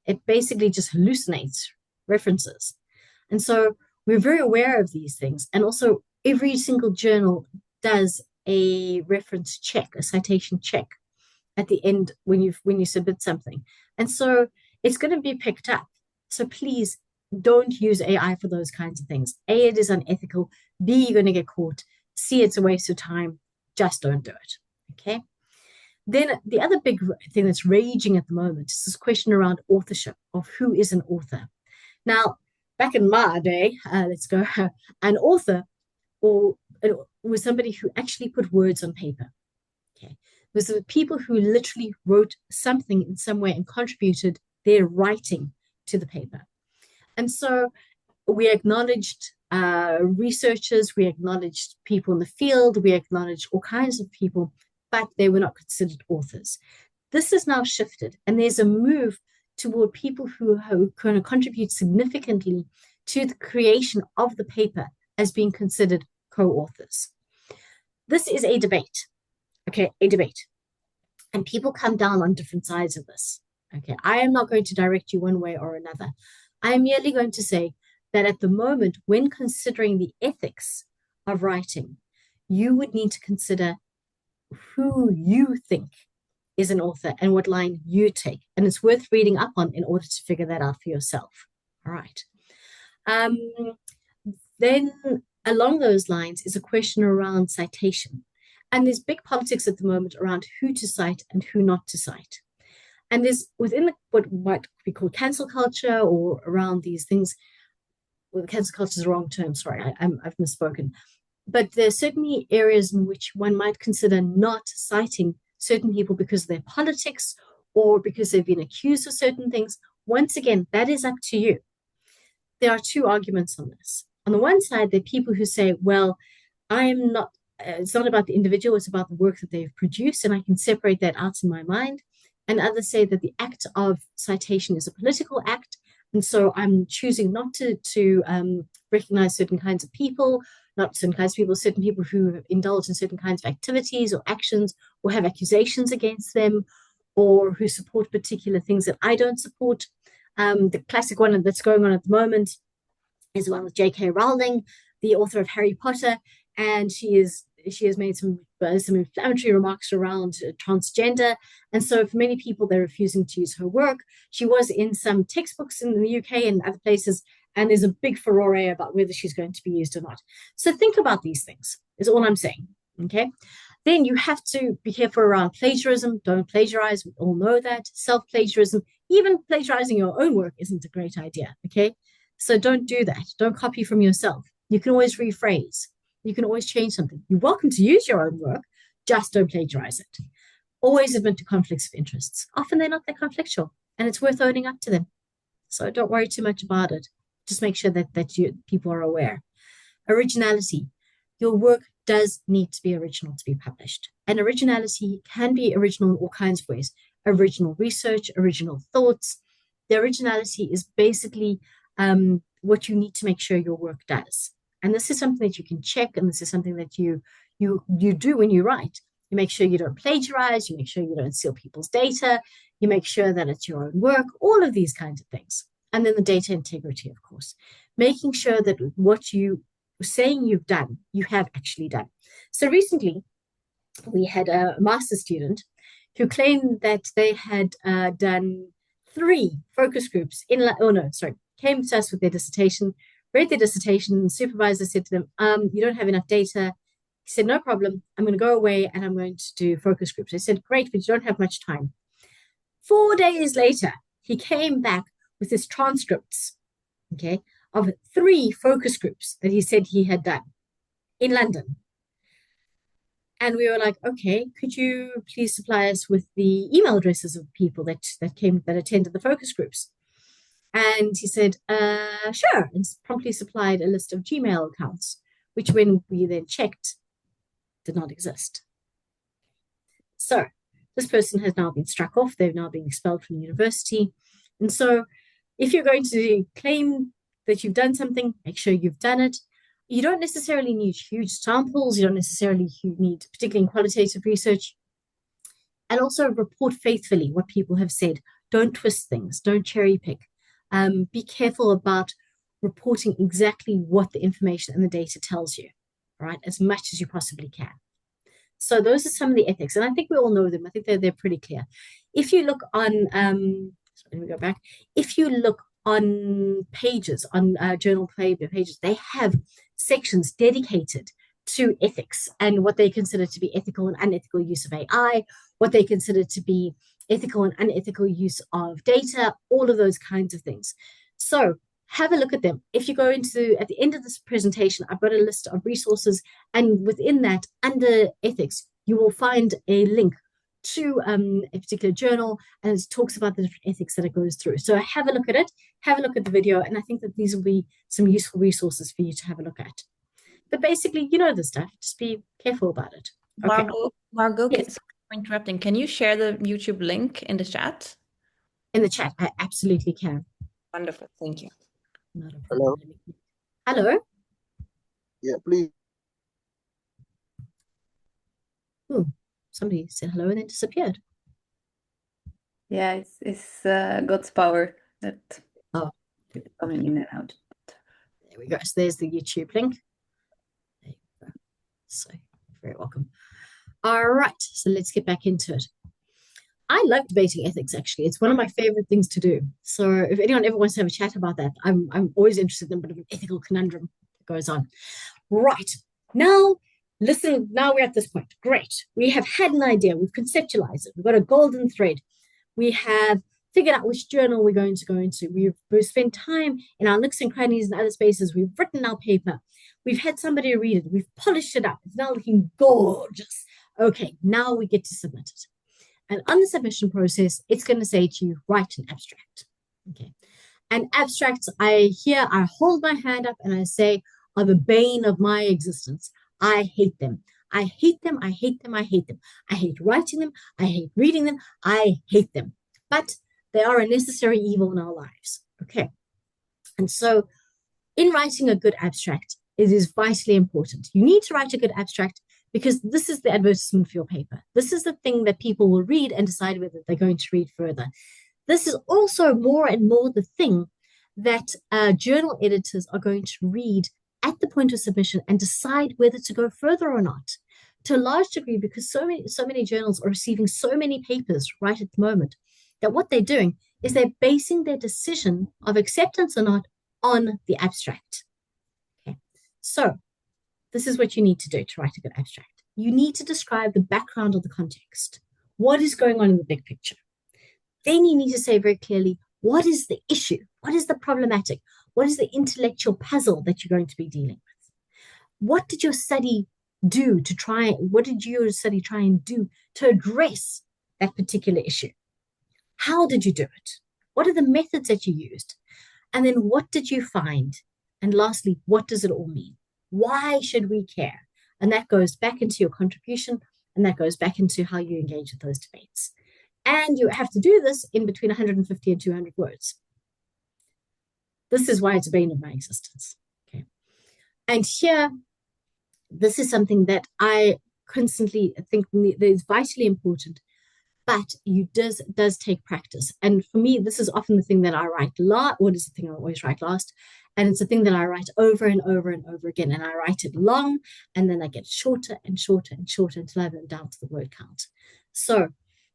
It basically just hallucinates references. And so we're very aware of these things. And also, every single journal does a reference check, a citation check at the end when you submit something. And so it's going to be picked up. So please don't use AI for those kinds of things. A, it is unethical. B, you're going to get caught. C, it's a waste of time. Just don't do it. Okay. Then the other big thing that's raging at the moment is this question around authorship, of who is an author. Now, back in my day, an author was somebody who actually put words on paper. Okay. It was the people who literally wrote something in some way and contributed their writing to the paper. And so we acknowledged researchers, we acknowledged people in the field, we acknowledged all kinds of people, but they were not considered authors. This has now shifted, and there's a move toward people who kind of contribute significantly to the creation of the paper as being considered co-authors. This is a debate, okay, a debate. And people come down on different sides of this. Okay, I am not going to direct you one way or another. I am merely going to say that at the moment, when considering the ethics of writing, you would need to consider who you think is an author and what line you take. And it's worth reading up on in order to figure that out for yourself. All right. Then along those lines is a question around citation. And there's big politics at the moment around who to cite and who not to cite. And there's within what might be called cancel culture, or around these things. Well, cancel culture is the wrong term. Sorry, I've misspoken. But there are certainly areas in which one might consider not citing certain people because of their politics or because they've been accused of certain things. Once again, that is up to you. There are two arguments on this. On the one side, there are people who say, well, it's not about the individual, it's about the work that they've produced, and I can separate that out in my mind. and others say that the act of citation is a political act, and so I'm choosing not to recognize certain kinds of people, not certain kinds of people, certain people who indulge in certain kinds of activities or actions or have accusations against them, or who support particular things that I don't support. The classic one that's going on at the moment is one with J.K. Rowling, the author of Harry Potter, and she has made some inflammatory remarks around transgender, and so for many people they're refusing to use her work. She was in some textbooks in the UK and other places, and there's a big furore about whether she's going to be used or not. So think about these things, is all I'm saying, okay? Then you have to be careful around plagiarism. Don't plagiarize. We all know that. Self-plagiarism, even plagiarizing your own work isn't a great idea, okay? So don't do that. Don't copy from yourself. You can always rephrase. You can always change something. You're welcome to use your own work, just don't plagiarize it. Always admit to conflicts of interests. Often they're not that conflictual, and it's worth owning up to them. So don't worry too much about it. Just make sure that people are aware. Originality. Your work does need to be original to be published. And originality can be original in all kinds of ways. Original research, original thoughts. The originality is basically what you need to make sure your work does. And this is something that you can check, and this is something that you do when you write. You make sure you don't plagiarize, you make sure you don't steal people's data, you make sure that it's your own work, all of these kinds of things. And then the data integrity, of course. Making sure that what you saying you've done, you have actually done. So recently, we had a master's student who claimed that they had done 3 focus groups came to us with their dissertation, read their dissertation, the supervisor said to them, you don't have enough data. He said, no problem, I'm going to go away and I'm going to do focus groups. They said, great, but you don't have much time. 4 days later, he came back with his transcripts, okay, of 3 focus groups that he said he had done in London. And we were like, okay, could you please supply us with the email addresses of people that attended the focus groups? And he said, sure, and promptly supplied a list of Gmail accounts, which when we then checked, did not exist. So this person has now been struck off. They've now been expelled from the university. And so if you're going to claim that you've done something, make sure you've done it. You don't necessarily need huge samples. You don't necessarily need, particularly in qualitative research. And also report faithfully what people have said. Don't twist things. Don't cherry pick. Be careful about reporting exactly what the information and the data tells you, right? As much as you possibly can. So those are some of the ethics, and I think we all know them. I think they're pretty clear. If you look on, let me go back. If you look on pages, on journal pages, they have sections dedicated to ethics and what they consider to be ethical and unethical use of AI, what they consider to be ethical and unethical use of data, all of those kinds of things. So have a look at them. If you go into, at the end of this presentation, I've got a list of resources, and within that, under ethics, you will find a link to a particular journal, and it talks about the different ethics that it goes through. So have a look at it, have a look at the video, and I think that these will be some useful resources for you to have a look at. But basically, you know the stuff, just be careful about it. Okay.
Margot,
Yes.
sorry for interrupting. Can you share the YouTube link in the chat?
In the chat, I absolutely can.
Wonderful, thank you.
Not a
Hello.
problem. Hello.
Yeah, please.
Oh, somebody said hello and then disappeared.
Yeah, it's God's power that
Oh.
coming in and out.
There we go. So there's the YouTube link. There you go. So you're very welcome. All right, so let's get back into it. I love debating ethics, actually. It's one of my favorite things to do. So if anyone ever wants to have a chat about that, I'm always interested in a bit of an ethical conundrum that goes on. Right. Now, listen, now we're at this point. Great. We have had an idea. We've conceptualized it. We've got a golden thread. We have figured out which journal we're going to go into. We've spent time in our nooks and crannies and other spaces. We've written our paper. We've had somebody read it. We've polished it up. It's now looking gorgeous. Okay, now we get to submit it. And on the submission process, it's going to say to you, write an abstract. Okay. And abstracts, I hold my hand up and I say, are the bane of my existence. I hate them. I hate them, I hate them, I hate them. I hate writing them, I hate reading them, I hate them. But they are a necessary evil in our lives. Okay. And so in writing a good abstract, it is vitally important. You need to write a good abstract because this is the advertisement for your paper. This is the thing that people will read and decide whether they're going to read further. This is also more and more the thing that journal editors are going to read at the point of submission and decide whether to go further or not. To a large degree, because so many journals are receiving so many papers right at the moment, that what they're doing is they're basing their decision of acceptance or not on the abstract. Okay, so this is what you need to do to write a good abstract. You need to describe the background of the context. What is going on in the big picture? Then you need to say very clearly, what is the issue? What is the problematic? What is the intellectual puzzle that you're going to be dealing with? What did your study do to try, what did your study try and do to address that particular issue? How did you do it? What are the methods that you used? And then what did you find? And lastly, what does it all mean? Why should we care? And that goes back into your contribution, and that goes back into how you engage with those debates. And you have to do this in between 150 and 200 words. This is why it's a bane of my existence. Okay. And here, this is something that I constantly think that is vitally important, but it does take practice. And for me, this is often the thing that I write what is the thing I always write last? And it's a thing that I write over and over and over again. And I write it long, and then I get shorter and shorter and shorter until I have it down to the word count. So,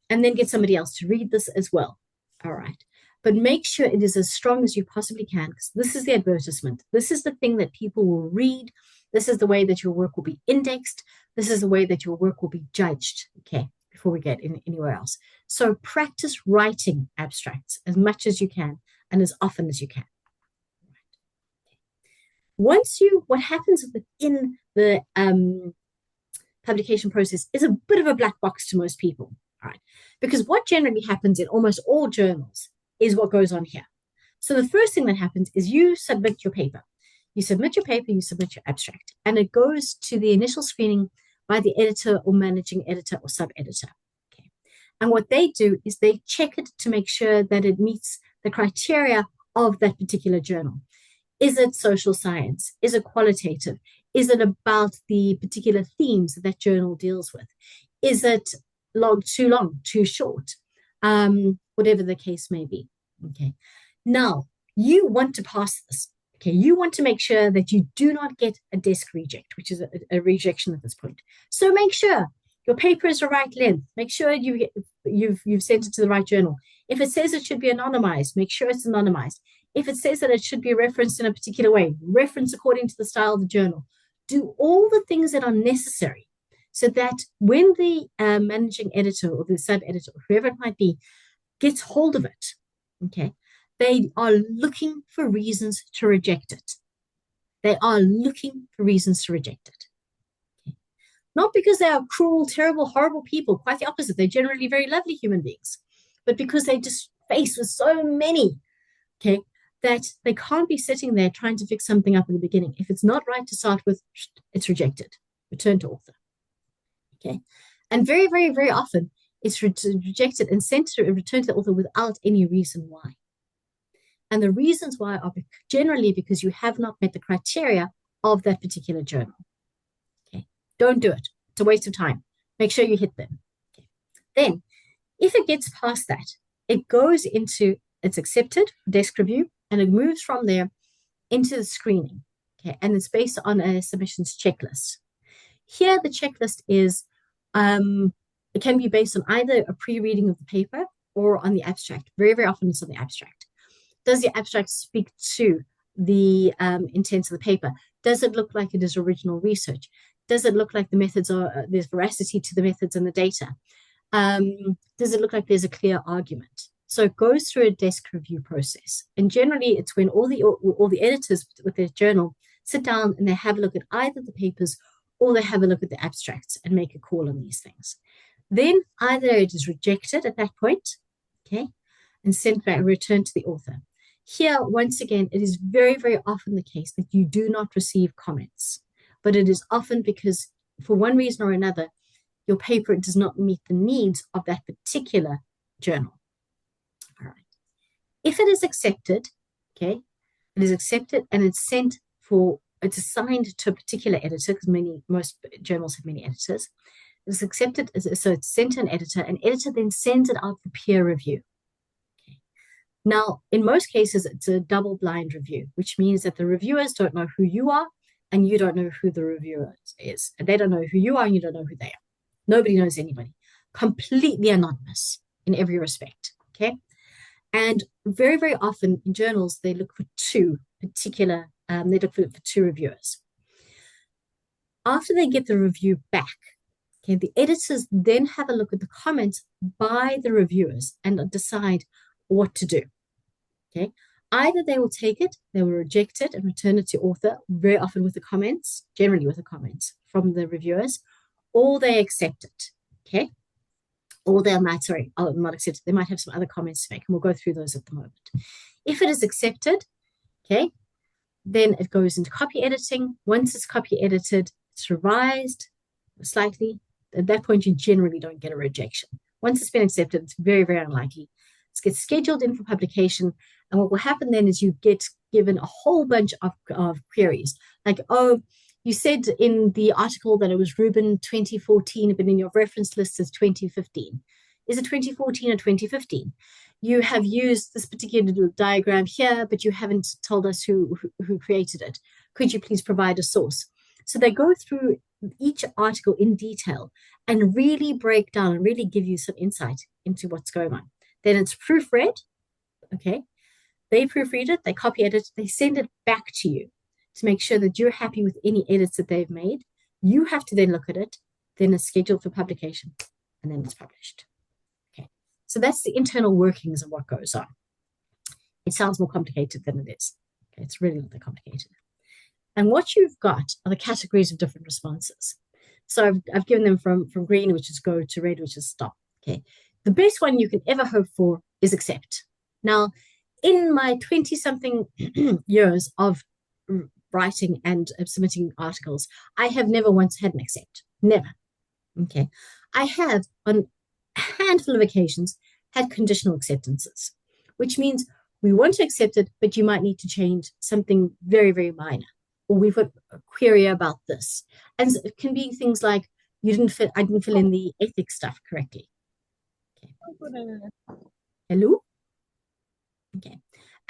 and then get somebody else to read this as well. All right. But make sure it is as strong as you possibly can, because this is the advertisement. This is the thing that people will read. This is the way that your work will be indexed. This is the way that your work will be judged, okay, before we get anywhere else. So practice writing abstracts as much as you can and as often as you can. What happens within the publication process is a bit of a black box to most people. All right, because what generally happens in almost all journals is what goes on here. So the first thing that happens is you submit your paper. You submit your paper, you submit your abstract, and it goes to the initial screening by the editor or managing editor or sub-editor. Okay. And what they do is they check it to make sure that it meets the criteria of that particular journal. Is it social science? Is it qualitative? Is it about the particular themes that journal deals with? Is it too long, too short? Whatever the case may be. Okay. Now, you want to pass this. Okay. You want to make sure that you do not get a desk reject, which is a rejection at this point. So make sure your paper is the right length. Make sure you've sent it to the right journal. If it says it should be anonymized, make sure it's anonymized. If it says that it should be referenced in a particular way, reference according to the style of the journal. Do all the things that are necessary so that when the managing editor or the sub-editor, or whoever it might be, gets hold of it, okay, they are looking for reasons to reject it. They are looking for reasons to reject it. Okay. Not because they are cruel, terrible, horrible people, quite the opposite. They're generally very lovely human beings, but because they just faced with so many, okay, that they can't be sitting there trying to fix something up in the beginning. If it's not right to start with, it's rejected. Return to author. Okay. And very, very, very often it's rejected and sent to return to the author without any reason why. And the reasons why are generally because you have not met the criteria of that particular journal. Okay. Don't do it. It's a waste of time. Make sure you hit them. Okay. Then, if it gets past that, it goes into, it's accepted, desk review, and it moves from there into the screening. Okay. And it's based on a submissions checklist. Here, the checklist is, it can be based on either a pre-reading of the paper or on the abstract. Very, very often it's on the abstract. Does the abstract speak to the intents of the paper? Does it look like it is original research? Does it look like the methods are, there's veracity to the methods and the data? Does it look like there's a clear argument? So it goes through a desk review process. And generally it's when all the editors with their journal sit down and they have a look at either the papers or they have a look at the abstracts and make a call on these things. Then either it is rejected at that point, okay, and sent back, returned to the author. Here, once again, it is very, very often the case that you do not receive comments, but it is often because for one reason or another, your paper does not meet the needs of that particular journal. All right. If it is accepted, okay, it is accepted and it's sent it's assigned to a particular editor, because most journals have many editors. It's accepted, so it's sent to an editor then sends it out for peer review. Okay. Now, in most cases, it's a double-blind review, which means that the reviewers don't know who you are and you don't know who the reviewer is. And they don't know who you are and you don't know who they are. Nobody knows anybody. Completely anonymous in every respect, okay? And very, very often in journals, they look for two reviewers. After they get the review back, okay, the editors then have a look at the comments by the reviewers and decide what to do, okay? Either they will take it, they will reject it and return it to author, very often with the comments, generally with the comments from the reviewers, or they accept it, okay? Or they might, not accept it, they might have some other comments to make, and we'll go through those at the moment. If it is accepted, okay, then it goes into copy editing. Once it's copy edited, it's revised slightly. At that point, you generally don't get a rejection. Once it's been accepted, it's very, very unlikely. It gets scheduled in for publication, and what will happen then is you get given a whole bunch of queries, like, oh, you said in the article that it was Rubin 2014, but in your reference list is 2015. Is it 2014 or 2015? You have used this particular diagram here, but you haven't told us who created it. Could you please provide a source? So they go through each article in detail and really break down and really give you some insight into what's going on. Then it's proofread, okay? They proofread it, they copy edit, they send it back to you to make sure that you're happy with any edits that they've made. You have to then look at it, then it's scheduled for publication, and then it's published. Okay, so that's the internal workings of what goes on. It sounds more complicated than it is. Okay, it's really not that complicated. And what you've got are the categories of different responses. So I've given them from green, which is go, to red, which is stop. Okay, the best one you can ever hope for is accept. Now, in my 20-something years of writing and submitting articles, I have never once had an accept. Never. Okay. I have, on a handful of occasions, had conditional acceptances, which means we want to accept it, but you might need to change something very, very minor. Or we've got a query about this. And it can be things like, I didn't fill in the ethics stuff correctly. Okay. Hello? Okay.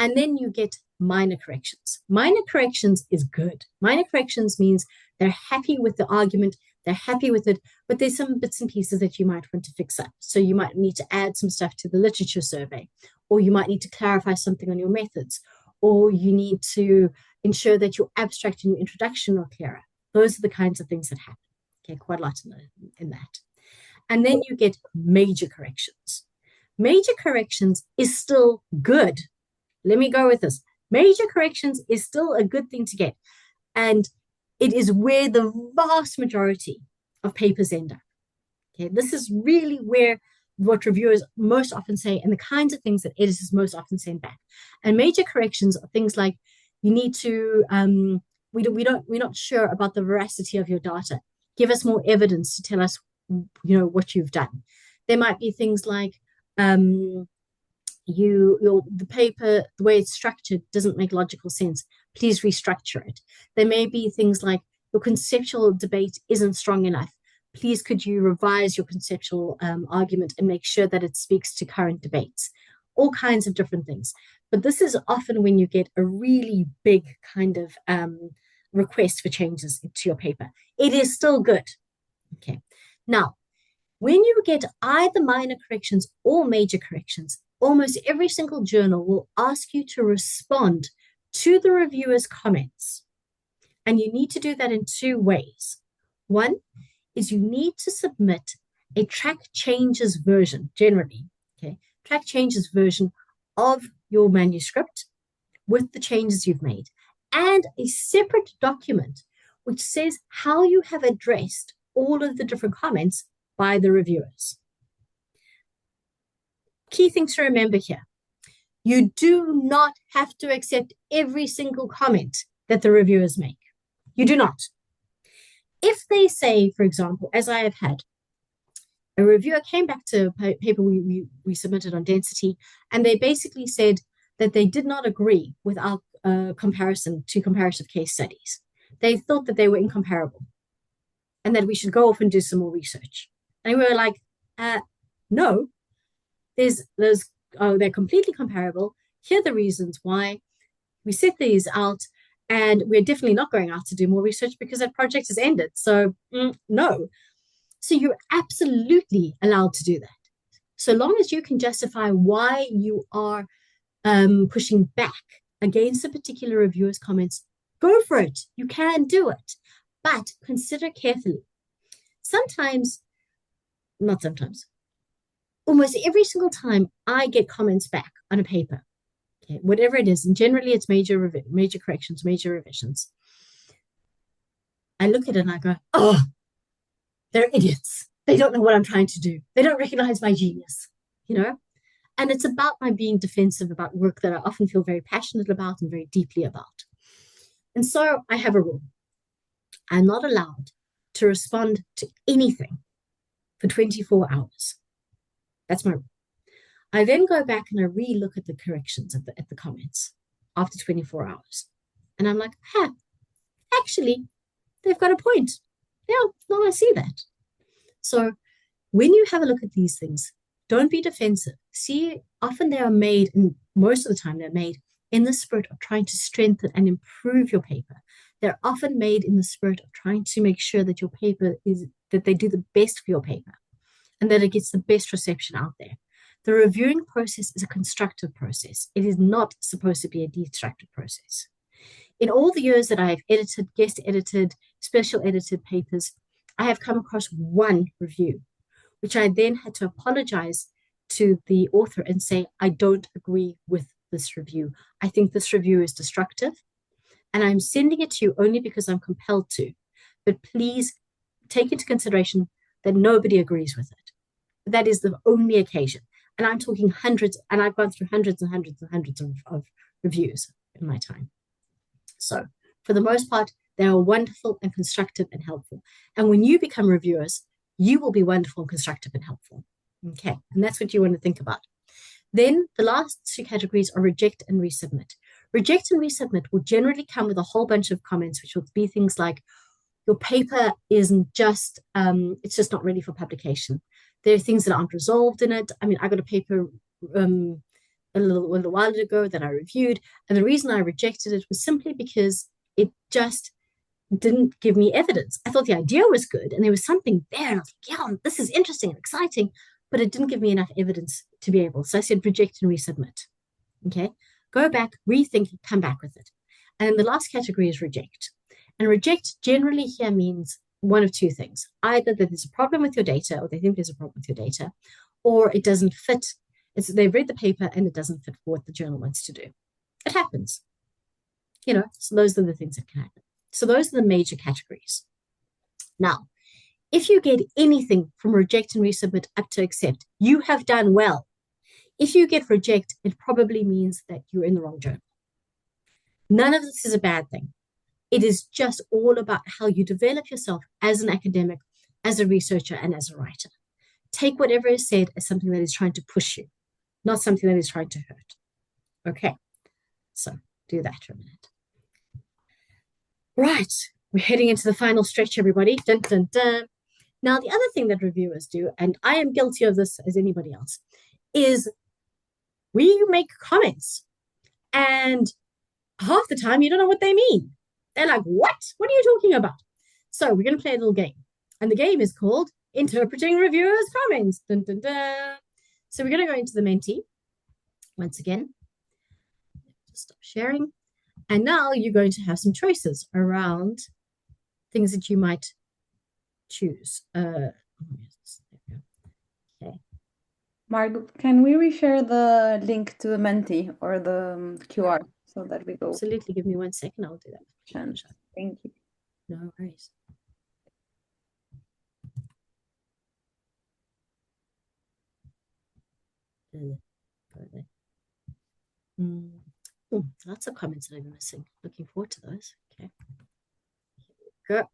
And then you get minor corrections. Minor corrections is good. Minor corrections means they're happy with the argument, they're happy with it, but there's some bits and pieces that you might want to fix up. So you might need to add some stuff to the literature survey, or you might need to clarify something on your methods, or you need to ensure that your abstract and your introduction are clearer. Those are the kinds of things that happen. Okay, quite a lot in that. And then you get major corrections. Major corrections is still good. Let me go with this. Major corrections is still a good thing to get. And it is where the vast majority of papers end up. Okay, this is really where what reviewers most often say and the kinds of things that editors most often send back. And major corrections are things like, you need to, we're not sure about the veracity of your data. Give us more evidence to tell us, what you've done. There might be things like, the paper, the way it's structured doesn't make logical sense. Please restructure it. There may be things like, your conceptual debate isn't strong enough. Please could you revise your conceptual argument and make sure that it speaks to current debates. All kinds of different things. But this is often when you get a really big kind of request for changes to your paper. It is still good. Okay. Now, when you get either minor corrections or major corrections, almost every single journal will ask you to respond to the reviewer's comments. And you need to do that in two ways. One is you need to submit a track changes version, generally, okay, track changes version of your manuscript with the changes you've made, and a separate document which says how you have addressed all of the different comments by the reviewers. Key thing to remember here, you do not have to accept every single comment that the reviewers make. You do not. If they say, for example, as I have had, a reviewer came back to a paper we submitted on density, and they basically said that they did not agree with our comparison to comparative case studies. They thought that they were incomparable and that we should go off and do some more research. And we were like, no, they're completely comparable. Here are the reasons why. We set these out, and we're definitely not going out to do more research because that project has ended. So no. So you're absolutely allowed to do that. So long as you can justify why you are pushing back against a particular reviewer's comments, go for it. You can do it. But consider carefully. Almost every single time I get comments back on a paper, okay, whatever it is, and generally it's major corrections, major revisions, I look at it and I go, oh, they're idiots. They don't know what I'm trying to do. They don't recognize my genius, you know? And it's about my being defensive about work that I often feel very passionate about and very deeply about. And so I have a rule. I'm not allowed to respond to anything for 24 hours. That's my rule. I then go back and I re-look at the corrections at the comments after 24 hours. And I'm like, actually, they've got a point. Yeah, no, I see that. So when you have a look at these things, don't be defensive. See, often they are made, and most of the time they're made in the spirit of trying to strengthen and improve your paper. They're often made in the spirit of trying to make sure that your paper that they do the best for your paper and that it gets the best reception out there. The reviewing process is a constructive process. It is not supposed to be a destructive process. In all the years that I have edited, guest edited, special edited papers, I have come across one review, which I then had to apologize to the author and say, I don't agree with this review. I think this review is destructive, and I'm sending it to you only because I'm compelled to. But please take into consideration that nobody agrees with it. That is the only occasion. And I'm talking hundreds, and I've gone through hundreds and hundreds and hundreds of reviews in my time. So for the most part, they are wonderful and constructive and helpful. And when you become reviewers, you will be wonderful and constructive and helpful. Okay, and that's what you want to think about. Then the last two categories are reject and resubmit. Reject and resubmit will generally come with a whole bunch of comments, which will be things like, your paper isn't just, it's just not ready for publication. There are things that aren't resolved in it. I mean, I got a paper a little while ago that I reviewed, and the reason I rejected it was simply because it just didn't give me evidence. I thought the idea was good, and there was something there, and I was like, yeah, this is interesting and exciting, but it didn't give me enough evidence to be able. So I said, reject and resubmit. Okay, go back, rethink, come back with it. And then the last category is reject. And reject generally here means one of two things. Either that there's a problem with your data, or they think there's a problem with your data, or it doesn't fit. They've read the paper and it doesn't fit for what the journal wants to do. It happens. You know, so those are the things that can happen. So those are the major categories. Now, if you get anything from reject and resubmit up to accept, you have done well. If you get reject, it probably means that you're in the wrong journal. None of this is a bad thing. It is just all about how you develop yourself as an academic, as a researcher, and as a writer. Take whatever is said as something that is trying to push you, not something that is trying to hurt. Okay, so do that for a minute. Right, we're heading into the final stretch, everybody. Dun, dun, dun. Now, the other thing that reviewers do, and I am guilty of this as anybody else, is we make comments, and half the time you don't know what they mean. They're like, what? What are you talking about? So we're going to play a little game. And the game is called Interpreting Reviewers' Comments. Dun, dun, dun. So we're going to go into the Menti once again. Just stop sharing. And now you're going to have some choices around things that you might choose. Okay.
Margot, can we reshare the link to the Menti or the QR so that we go?
Absolutely. Give me 1 second. I'll do that.
Chance. Thank you.
No worries. Lots of comments that I'm missing. Looking forward to those. Okay. Here we go.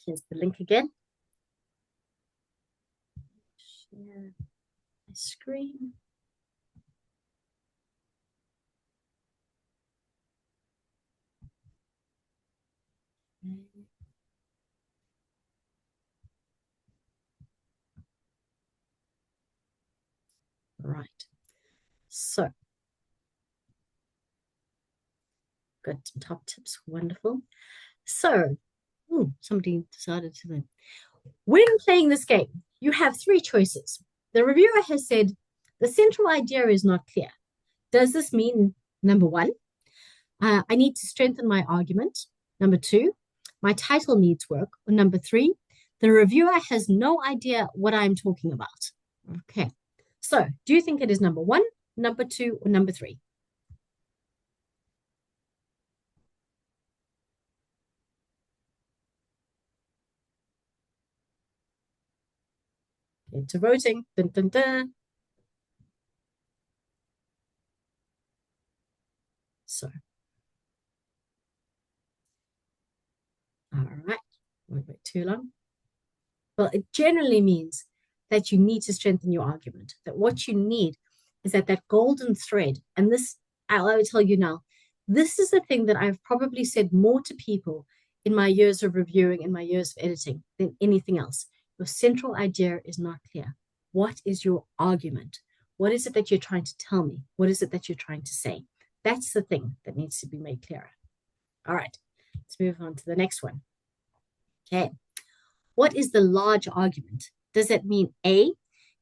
Here's the link again. Share my screen. Right. So, got some top tips. Wonderful. So, somebody decided to then. When playing this game, you have three choices. The reviewer has said the central idea is not clear. Does this mean, number one, I need to strengthen my argument? Number two, my title needs work. Or number three, the reviewer has no idea what I'm talking about. Okay. So, do you think it is number one, number two, or number three? Into voting. Dun, dun, dun. So, all right, won't wait too long. Well, it generally means that you need to strengthen your argument, that what you need is that golden thread. And this, I will tell you now, this is the thing that I've probably said more to people in my years of reviewing, in my years of editing, than anything else. Your central idea is not clear. What is your argument? What is it that you're trying to tell me? What is it that you're trying to say? That's the thing that needs to be made clearer. All right, let's move on to the next one. Okay. What is the large argument? Does that mean A,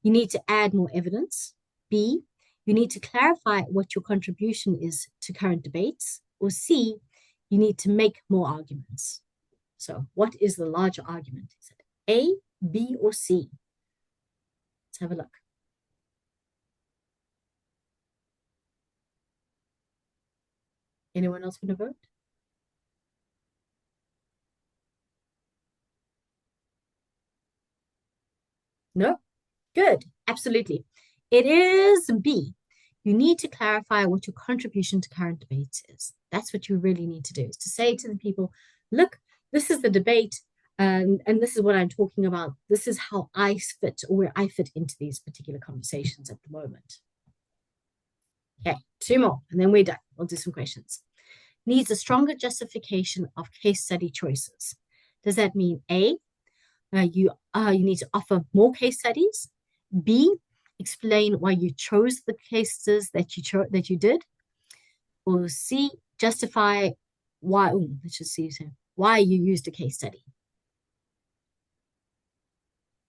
you need to add more evidence? B, you need to clarify what your contribution is to current debates? Or C, you need to make more arguments? So what is the larger argument? Is it A, B, or C? Let's have a look. Anyone else want to vote? No? Good. Absolutely. It is B. You need to clarify what your contribution to current debates is. That's what you really need to do, is to say to the people, look, this is the debate, and this is what I'm talking about. This is how I fit, or where I fit into these particular conversations at the moment. Okay, two more, and then we're done. We'll do some questions. Needs a stronger justification of case study choices. Does that mean A, you need to offer more case studies? B, explain why you chose the cases that you did? Or C, justify why, let's just see, why you used a case study.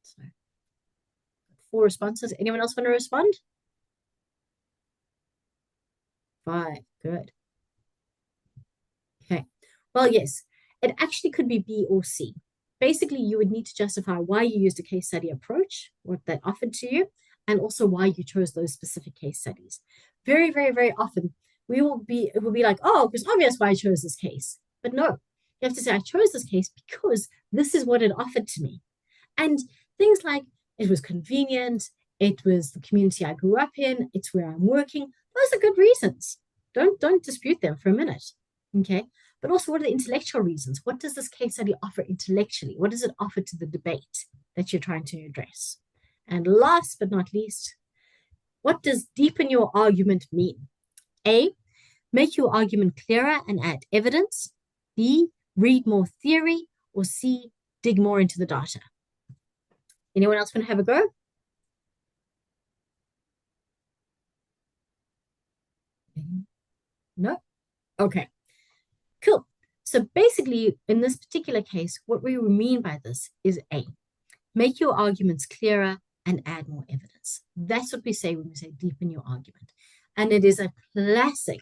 So, 4 responses. Anyone else want to respond? 5, good. Okay, well, yes, it actually could be B or C. Basically, you would need to justify why you used a case study approach, what that offered to you, and also why you chose those specific case studies. Very, very, very often, it will be like, oh, it's obvious why I chose this case. But no, you have to say, I chose this case because this is what it offered to me. And things like, it was convenient, it was the community I grew up in, it's where I'm working. Those are good reasons. Don't dispute them for a minute. Okay. But also, what are the intellectual reasons? What does this case study offer intellectually? What does it offer to the debate that you're trying to address? And last but not least, what does deepen your argument mean? A, make your argument clearer and add evidence. B, read more theory. Or C, dig more into the data. Anyone else want to have a go? No? Okay. Cool. So basically, in this particular case, what we mean by this is A, make your arguments clearer and add more evidence. That's what we say when we say deepen your argument. And it is a classic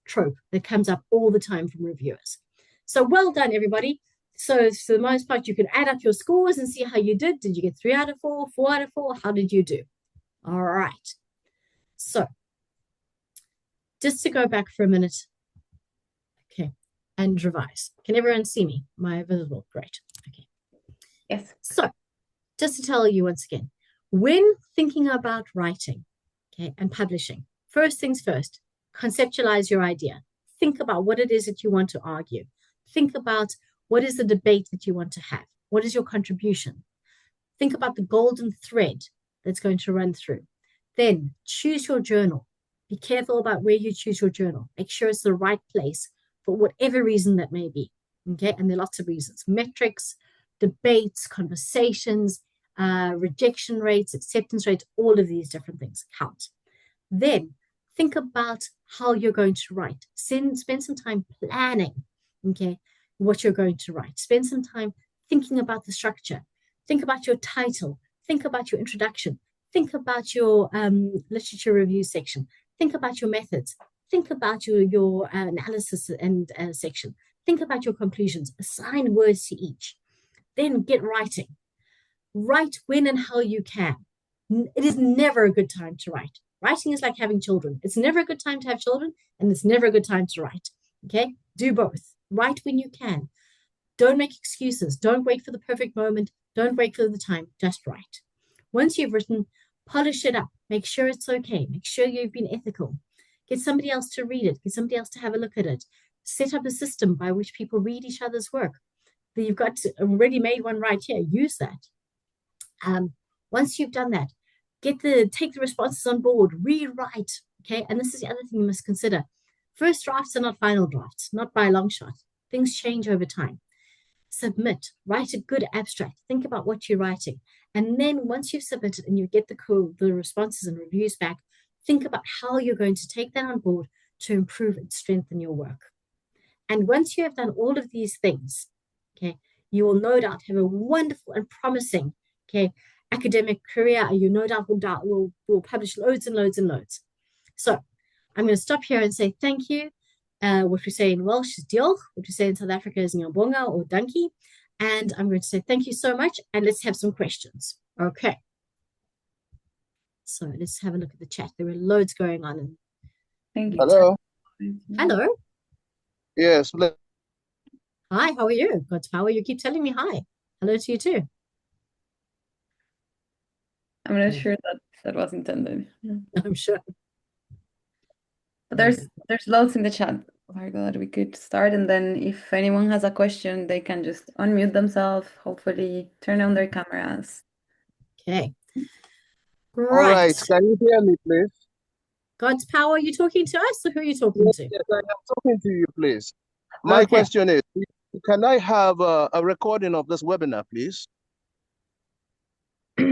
trope that comes up all the time from reviewers. So well done, everybody. So for the most part, you can add up your scores and see how you did. Did you get 3 out of 4, 4 out of 4? How did you do? All right. So just to go back for a minute. Okay. And revise. Can everyone see me? Am I visible? Great. Okay.
Yes.
So just to tell you once again, when thinking about writing, okay, and publishing, first things first, conceptualize your idea. Think about what it is that you want to argue. Think about what is the debate that you want to have. What is your contribution? Think about the golden thread that's going to run through. Then choose your journal. Be careful about where you choose your journal. Make sure it's the right place for whatever reason that may be. Okay, and there are lots of reasons: metrics, debates, conversations, rejection rates, acceptance rates, all of these different things count. Then think about how you're going to write. Spend some time planning, okay, what you're going to write. Spend some time thinking about the structure. Think about your title. Think about your introduction. Think about your literature review section. Think about your methods. Think about your analysis and section. Think about your conclusions. Assign words to each. Then get writing. Write when and how you can. It is never a good time to write. Writing is like having children. It's never a good time to have children, and it's never a good time to write. Okay? Do both. Write when you can. Don't make excuses. Don't wait for the perfect moment. Don't wait for the time. Just write. Once you've written, polish it up. Make sure it's okay. Make sure you've been ethical. Get somebody else to read it. Get somebody else to have a look at it. Set up a system by which people read each other's work. You've got already made one right here. Use that. Once you've done that, take the responses on board, rewrite. Okay, and this is the other thing you must consider. First drafts are not final drafts, not by a long shot. Things change over time. Submit, write a good abstract, think about what you're writing. And then once you've submitted and you get the responses and reviews back, think about how you're going to take that on board to improve and strengthen your work. And once you have done all of these things, okay, you will no doubt have a wonderful and promising, okay, academic career. You no doubt will publish loads and loads and loads. So I'm going to stop here and say thank you. What we say in Welsh is diolch. What we say in South Africa is nyambonga or donkey. And I'm going to say thank you so much. And let's have some questions. Okay. So let's have a look at the chat. There were loads going on.
Thank you.
Hello.
Hello.
Yes.
Hi, how are you? God's power, you keep telling me hi. Hello to you too.
I'm not sure that was intended.
I'm sure.
But there's loads in the chat, Margot, that we could start, and then if anyone has a question, they can just unmute themselves, hopefully turn on their cameras.
Okay.
All right. Can you hear me, please?
God's power, are you talking to us or who are you talking to?
Yes, I am talking to you, please. My question is, can I have a recording of this webinar, please?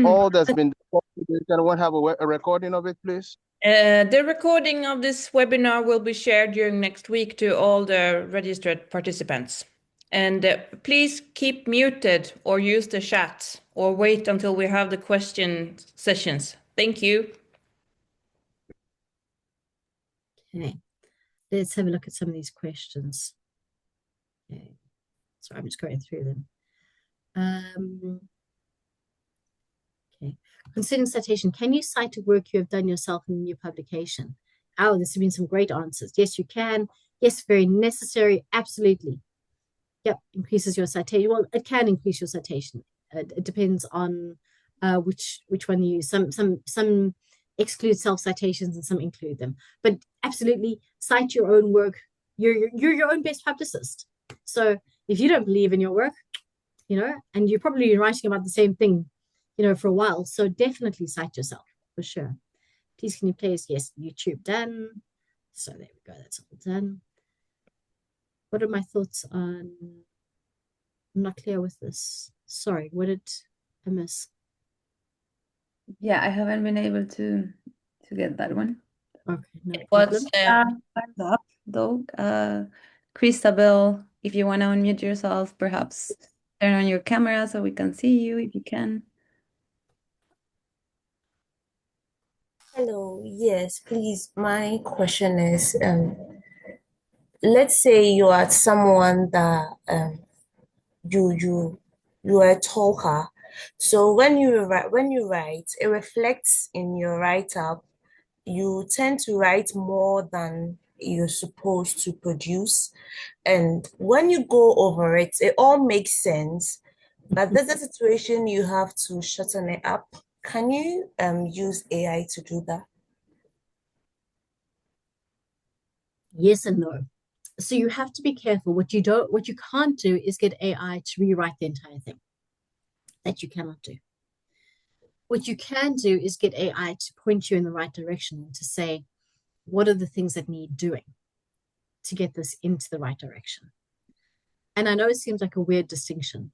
All that's been recorded, can one have a recording of it, please?
The recording of this webinar will be shared during next week to all the registered participants. And please keep muted or use the chat or wait until we have the question sessions. Thank you.
Okay. Let's have a look at some of these questions. Okay. So I'm just going through them. Okay. Considering citation, can you cite a work you have done yourself in a new publication? Oh, this has been some great answers. Yes, you can. Yes, very necessary. Absolutely. Yep, increases your citation. Well, it can increase your citation. It depends on which one you use. Some exclude self citations and some include them. But absolutely, cite your own work. You're your own best publicist. So if you don't believe in your work, and you're probably writing about the same thing, for a while. So definitely cite yourself for sure. Please, can you please? Yes, YouTube done. So there we go. That's all done. What are my thoughts on? I'm not clear with this. Sorry, what did I miss?
Yeah, I haven't been able to get that one.
Okay, no
What's
problem.
time's up though? Christabel, if you want to unmute yourself, perhaps turn on your camera so we can see you if you can.
Hello, yes, please. My question is, let's say you are someone that you are a talker. So when you write, it reflects in your write-up. You tend to write more than you're supposed to produce. And when you go over it, it all makes sense. But there's a situation you have to shorten it up. Can you use AI to do that?
Yes and no. So you have to be careful. What you can't do is get AI to rewrite the entire thing. that you cannot do. What you can do is get AI to point you in the right direction and to say, what are the things that need doing to get this into the right direction? And I know it seems like a weird distinction,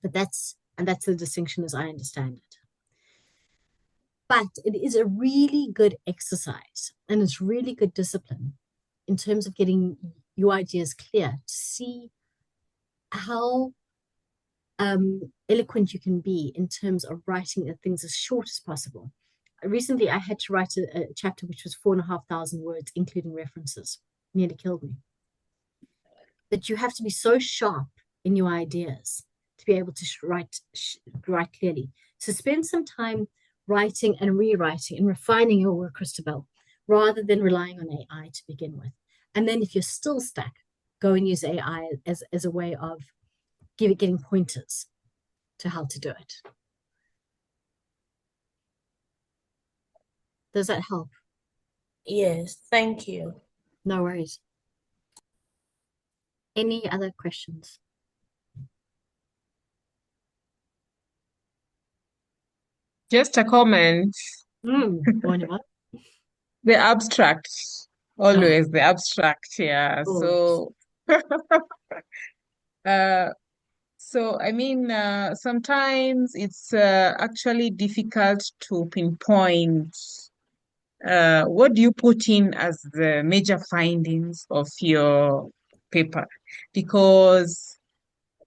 but that's the distinction as I understand it. But it is a really good exercise and it's really good discipline in terms of getting your ideas clear to see how eloquent you can be in terms of writing things as short as possible. Recently, I had to write a chapter which was 4,500 words, including references. Nearly killed me. But you have to be so sharp in your ideas to be able to write clearly. So spend some time writing and rewriting and refining your work, Christabel, rather than relying on AI to begin with. And then if you're still stuck, go and use AI as a way of getting pointers to how to do it. Does that help?
Yes, thank you.
No worries. Any other questions?
Just a comment. The abstract, always the abstract, yeah. So, so I mean, sometimes it's actually difficult to pinpoint what do you put in as the major findings of your paper, because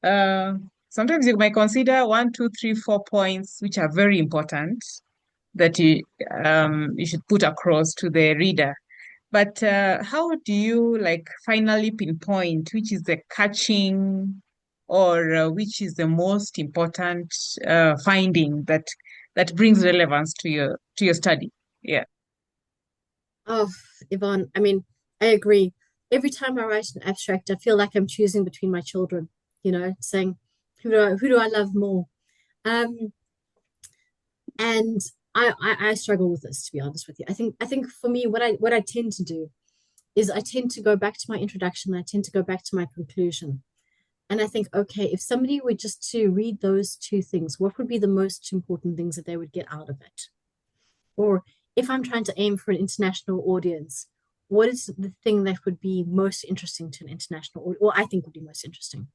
sometimes you might consider 1, 2, 3, 4 points which are very important that you should put across to the reader. But how do you finally pinpoint which is the catching or which is the most important finding that brings relevance to your study? Yeah.
Oh, Yvonne, I mean, I agree. Every time I write an abstract, I feel like I'm choosing between my children, saying, who do I love more? And I struggle with this, to be honest with you. I think for me, what I tend to do is I tend to go back to my introduction. I tend to go back to my conclusion. And I think, okay, if somebody were just to read those two things, what would be the most important things that they would get out of it? Or if I'm trying to aim for an international audience, what is the thing that would be most interesting to an international audience, or I think would be most interesting?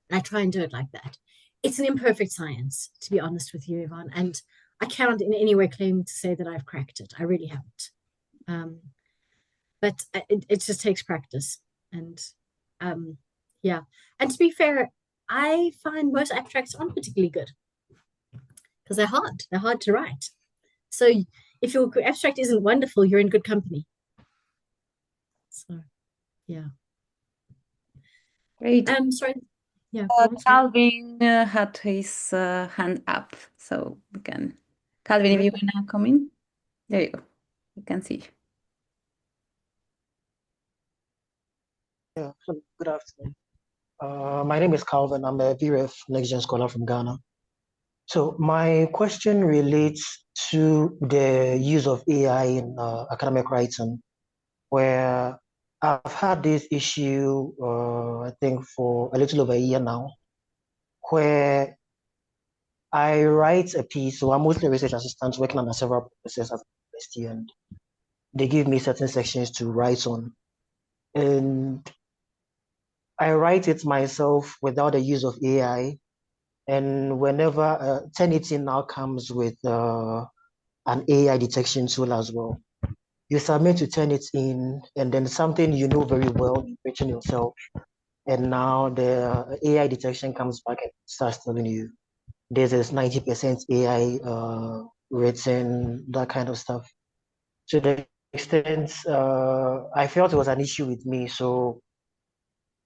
And I try and do it like that. It's an imperfect science, to be honest with you, Yvonne, and I cannot in any way claim to say that I've cracked it. I really haven't. But it just takes practice. And yeah. And to be fair, I find most abstracts aren't particularly good because they're hard. They're hard to write. So if your abstract isn't wonderful, you're in good company. So, yeah.
Great.
Sorry. Yeah.
Calvin had his hand up, so we can. Calvin, if you wanna come in, there you go. You can see.
Yeah, good afternoon. My name is Calvin. I'm a VREF NextGen scholar from Ghana. So my question relates to the use of AI in academic writing, where I've had this issue, I think for a little over a year now, where I write a piece. So I'm mostly a research assistant working on several processes at the university, and they give me certain sections to write on. And I write it myself without the use of AI. And whenever Turnitin now comes with an AI detection tool as well, you submit to Turnitin, and then something you know very well, you've written yourself, and now the AI detection comes back and starts telling you this is 90% AI written, that kind of stuff. To the extent I felt it was an issue with me, so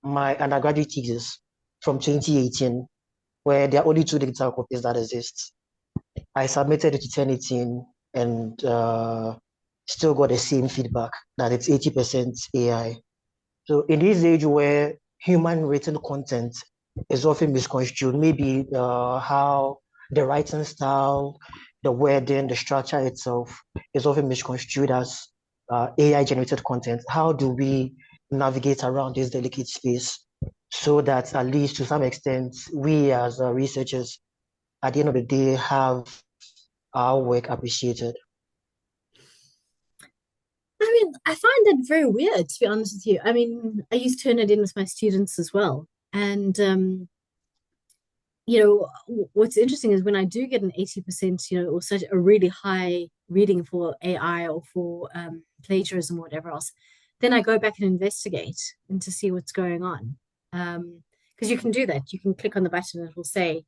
my undergraduate thesis from 2018, where there are only 2 digital copies that exist, I submitted it to Turnitin and still got the same feedback that it's 80% AI. So in this age where human written content is often misconstrued, maybe how the writing style, the wording, the structure itself is often misconstrued as AI generated content, how do we navigate around this delicate space so that at least to some extent we as researchers at the end of the day have our work appreciated?
I mean, I find that very weird, to be honest with you. I mean, I used to turn it in with my students as well. And what's interesting is when I do get an 80%, or such a really high reading for AI or for plagiarism or whatever else, then I go back and investigate and to see what's going on. Because you can do that. You can click on the button and it will say,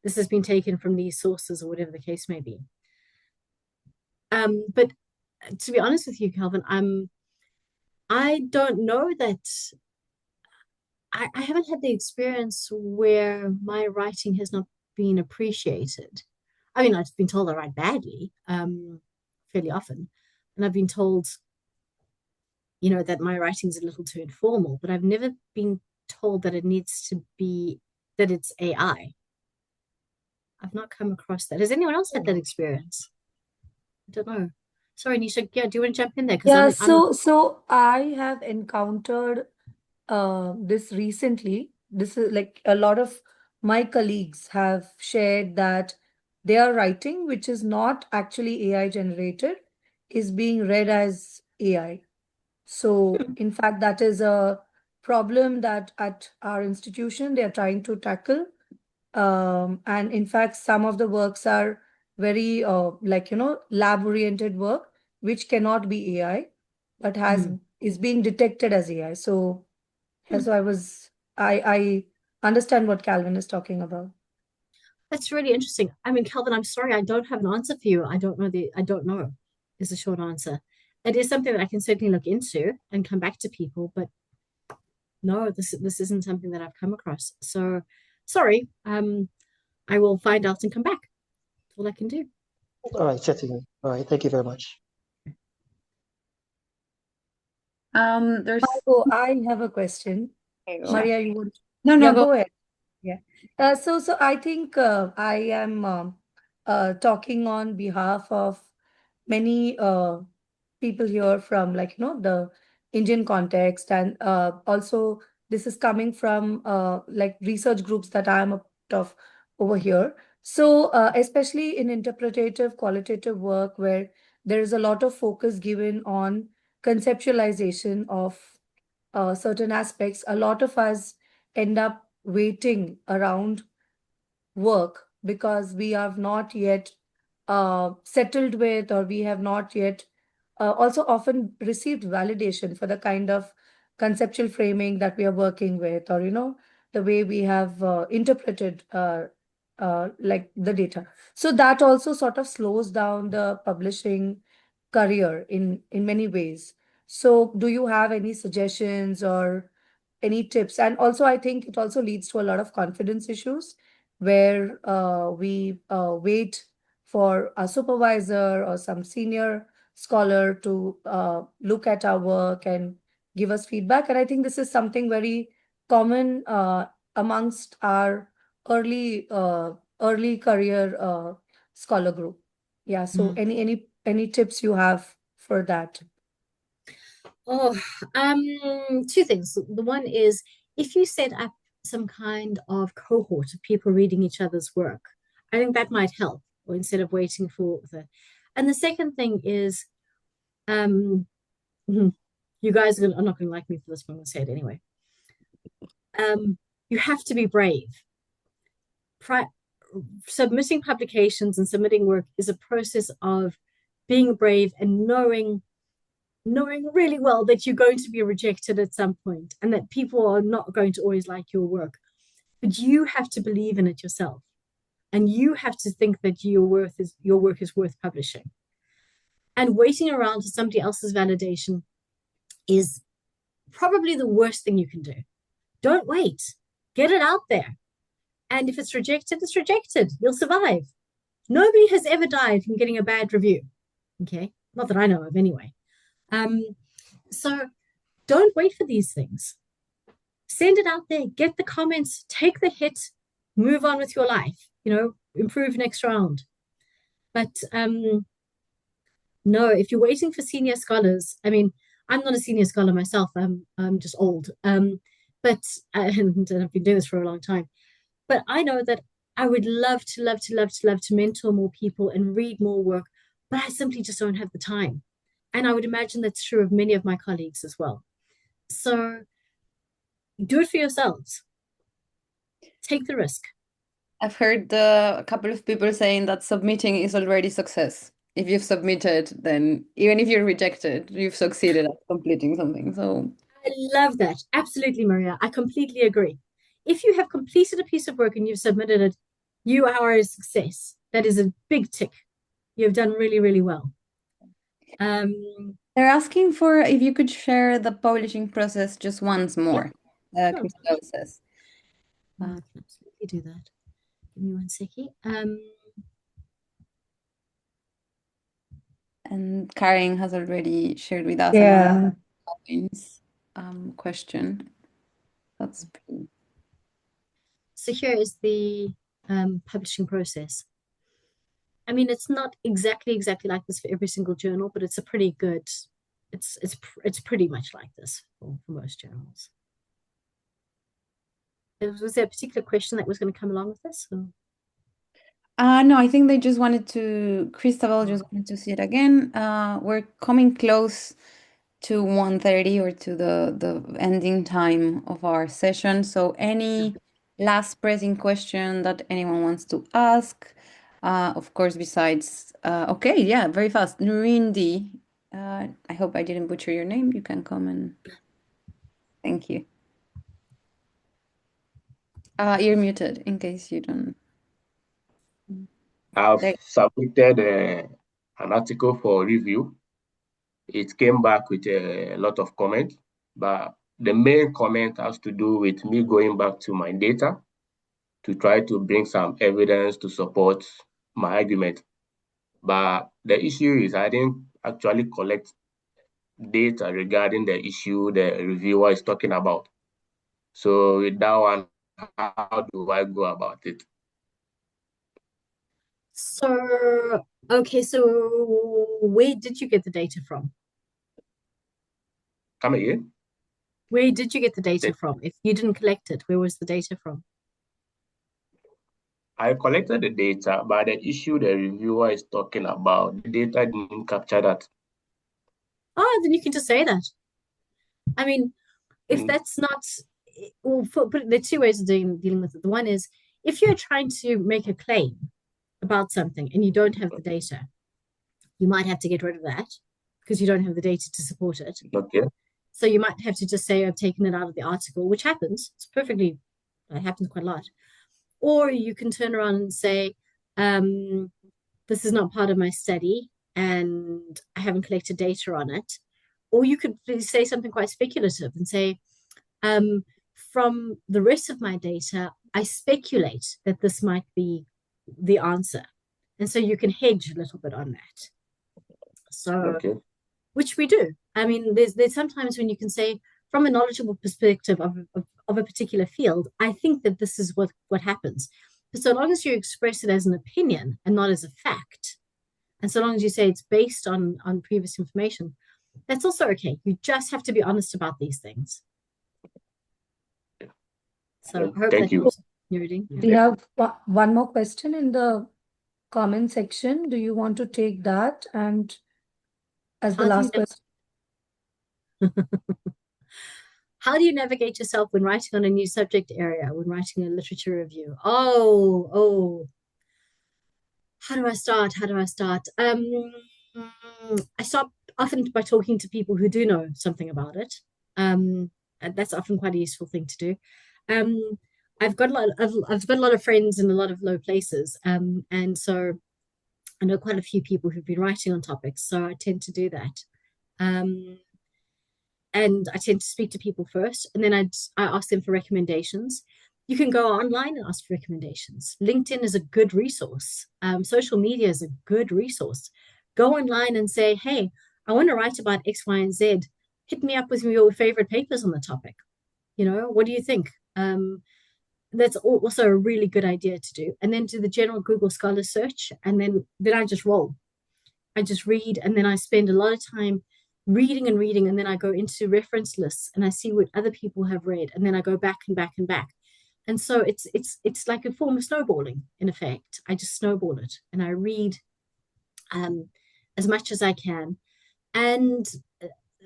this has been taken from these sources or whatever the case may be. But to be honest with you, Calvin, I don't know that I haven't had the experience where my writing has not been appreciated. I mean, I've been told I write badly, fairly often, and I've been told, that my writing's a little too informal, but I've never been told that it needs to be that it's AI. I've not come across that. Has anyone else had that experience? I don't know. Sorry, Nisha. Yeah, do you want to jump in there? Because
Yeah,
I'm
so I have encountered this recently. This is like a lot of my colleagues have shared that their writing, which is not actually AI generated, is being read as AI. So, in fact, that is a problem that at our institution they are trying to tackle. And in fact, some of the works are very lab-oriented work, which cannot be AI, but is being detected as AI. So, yeah, so I understand what Calvin is talking about.
That's really interesting. I mean, Calvin, I'm sorry, I don't have an answer for you. I don't know is the short answer. It is something that I can certainly look into and come back to people, but no, this isn't something that I've come across. So sorry. I will find out and come back. That's all I can do.
All right, certainly. All right, thank you very much.
There's
Oh, I have a question. Maria, you want?
no,
Yeah,
go.
go ahead. Yeah. So I think I am talking on behalf of many people here from the Indian context, and also this is coming from like research groups that I am a part of over here. So especially in interpretative qualitative work where there is a lot of focus given on conceptualization of certain aspects, a lot of us end up waiting around work because we have not yet settled with, or we have not yet also often received validation for the kind of conceptual framing that we are working with, or the way we have interpreted like the data. So that also sort of slows down the publishing career in many ways. So do you have any suggestions or any tips? And also I think it also leads to a lot of confidence issues where we wait for a supervisor or some senior scholar to look at our work and give us feedback. And I think this is something very common amongst our early career scholar group. Yeah. So any tips you have for that?
Oh, two things. The one is if you set up some kind of cohort of people reading each other's work, I think that might help, or instead of waiting for the. And the second thing is, you guys are not going to like me for this, but I'm going to say it anyway. You have to be brave. Submitting publications and submitting work is a process of being brave and knowing really well that you're going to be rejected at some point and that people are not going to always like your work. But you have to believe in it yourself. And you have to think that your work is worth publishing. And waiting around for somebody else's validation is probably the worst thing you can do. Don't wait. Get it out there. And if it's rejected, it's rejected. You'll survive. Nobody has ever died from getting a bad review. Okay. Not that I know of anyway. So don't wait for these things. Send it out there, get the comments, take the hit, move on with your life, improve next round. But no, if you're waiting for senior scholars, I mean, I'm not a senior scholar myself. I'm just old. But and I've been doing this for a long time. But I know that I would love to mentor more people and read more work, but I simply just don't have the time. And I would imagine that's true of many of my colleagues as well. So do it for yourselves. Take the risk.
I've heard a couple of people saying that submitting is already success. If you've submitted, then even if you're rejected, you've succeeded at completing something. So
I love that. Absolutely, Maria. I completely agree. If you have completed a piece of work and you've submitted it, you are a success. That is a big tick. You've done really, really well.
they're asking for if you could share the publishing process just once more.
Sure.
Crystal says.
I can absolutely do that. Give me one second.
And Karen has already shared with us
Yeah.
another question. That's pretty.
So here is the publishing process. I mean, it's not exactly like this for every single journal, but it's a pretty good. It's pretty much like this for most journals. Was there a particular question that was going to come along with this? Or?
No, I think they just wanted to, Christabel just wanted to see it again. We're coming close to 1:30 or to the ending time of our session. So any last pressing question that anyone wants to ask, of course, besides, okay, yeah, very fast. Nurindi, I hope I didn't butcher your name. You can come and thank you. You're muted in case you don't.
I've submitted an article for review. It came back with a lot of comments, but the main comment has to do with me going back to my data to try to bring some evidence to support my argument. But the issue is I didn't actually collect data regarding the issue the reviewer is talking about. So with that one, how do I go about it?
So, okay, so where did you get the data from?
Come again?
Where did you get the data from? If you didn't collect it, where was the data from?
I collected the data, but the issue the reviewer is talking about, the data didn't capture that.
Oh, then you can just say that. I mean, if that's not, well, there are two ways of dealing with it. The one is if you're trying to make a claim about something and you don't have the data, you might have to get rid of that because you don't have the data to support it.
Okay.
So you might have to just say, I've taken it out of the article, which happens. It happens quite a lot. Or you can turn around and say, this is not part of my study and I haven't collected data on it. Or you could say something quite speculative and say, from the rest of my data, I speculate that this might be the answer. And so you can hedge a little bit on that. So, which we do. I mean, there's sometimes when you can say, from a knowledgeable perspective of a particular field, I think that this is what happens. But so long as you express it as an opinion and not as a fact, and so long as you say it's based on previous information, that's also okay. You just have to be honest about these things. So I hope
thank you.
We have one more question in the comment section. Do you want to take that and as the last question?
How do you navigate yourself when writing on a new subject area, when writing a literature review? Oh. How do I start? I start often by talking to people who do know something about it. And that's often quite a useful thing to do. I've got a lot of friends in a lot of low places, and so I know quite a few people who've been writing on topics. So I tend to do that, and I tend to speak to people first, and then I ask them for recommendations. You can go online and ask for recommendations. LinkedIn is a good resource. Social media is a good resource. Go online and say, hey, I want to write about X, Y, and Z. Hit me up with your favorite papers on the topic. What do you think? That's also a really good idea to do. And then do the general Google Scholar search. And then I just roll. I just read. And then I spend a lot of time reading. And then I go into reference lists and I see what other people have read. And then I go back and back and back. And so it's like a form of snowballing, in effect. I just snowball it and I read as much as I can. And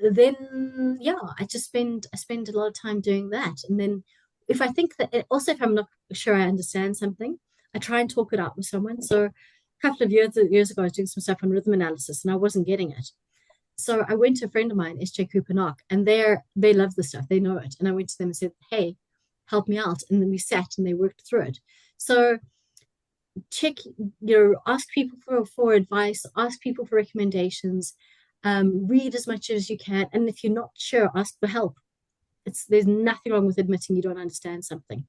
then I spend a lot of time doing that. And then if I think that also, if I'm not sure I understand something, I try and talk it out with someone. So a couple of years ago, I was doing some stuff on rhythm analysis and I wasn't getting it. So I went to a friend of mine, SJ Cooper Knock, and they love the stuff, they know it. And I went to them and said, hey, help me out. And then we sat and they worked through it. So check, ask people for advice, ask people for recommendations, read as much as you can. And if you're not sure, ask for help. There's nothing wrong with admitting you don't understand something.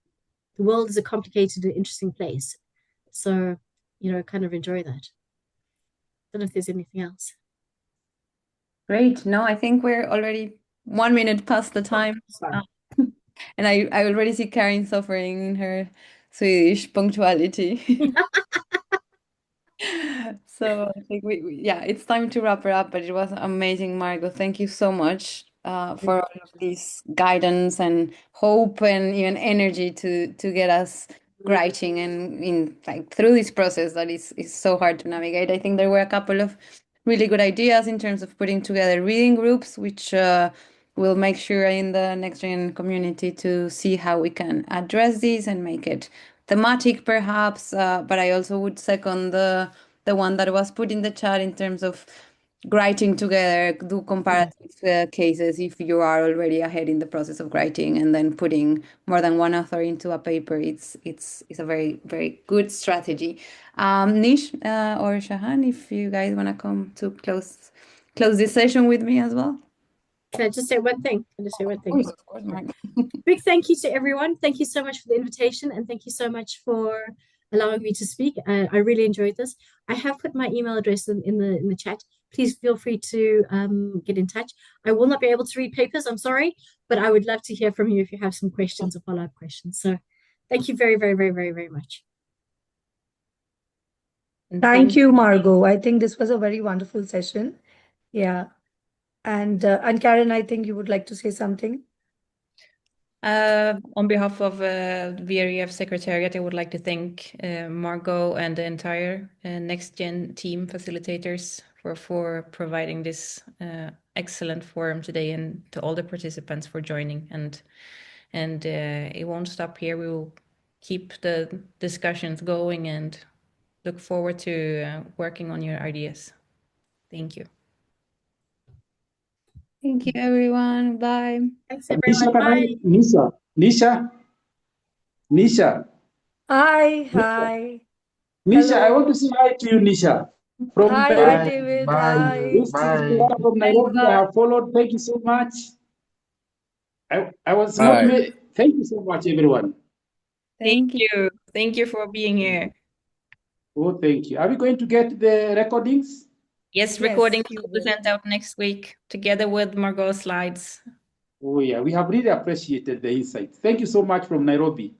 The world is a complicated and interesting place. So, kind of enjoy that. Don't know if there's anything else.
Great. No, I think we're already 1 minute past the time. And I already see Karin suffering in her Swedish punctuality. So I think it's time to wrap it up, but it was amazing, Margot. Thank you so much for all of this guidance and hope and even energy to get us writing and through this process that is so hard to navigate. I think there were a couple of really good ideas in terms of putting together reading groups, which we'll make sure in the NextGen community to see how we can address this and make it thematic perhaps, but I also would second the one that was put in the chat in terms of writing together, do comparative cases if you are already ahead in the process of writing, and then putting more than one author into a paper. It's a very, very good strategy. Nish or Shahan, if you guys want to come to close this session with me as well.
Can I just say one thing?
Of course, Mark.
Big thank you to everyone. Thank you so much for the invitation, and thank you so much for allowing me to speak. I really enjoyed this. I have put my email address in the chat. Please feel free to get in touch. I will not be able to read papers, I'm sorry, but I would love to hear from you if you have some questions or follow-up questions. So thank you very, very, very, very, very much.
Thank you, Margot. I think this was a very wonderful session. Yeah. And Karin, I think you would like to say something.
On behalf of VREF Secretariat, I would like to thank Margot and the entire NextGen team facilitators for providing this excellent forum today, and to all the participants for joining. And it won't stop here. We will keep the discussions going and look forward to working on your ideas. Thank you.
Thank you, everyone. Bye.
Thanks, everyone. Bye.
Nisha.
Hi. Hi.
Nisha,
Hello.
I want to say hi to you, Nisha. From
Hi,
Nairobi.
David.
Bye.
Hi.
This is Nisha from Nairobi. I have followed. Thank you so much. I was not. Thank you so much, everyone.
Thank you. Thank you for being here.
Oh, thank you. Are we going to get the recordings?
Yes, recordings will be sent out next week together with Margot's slides.
Oh, yeah. We have really appreciated the insight. Thank you so much from Nairobi.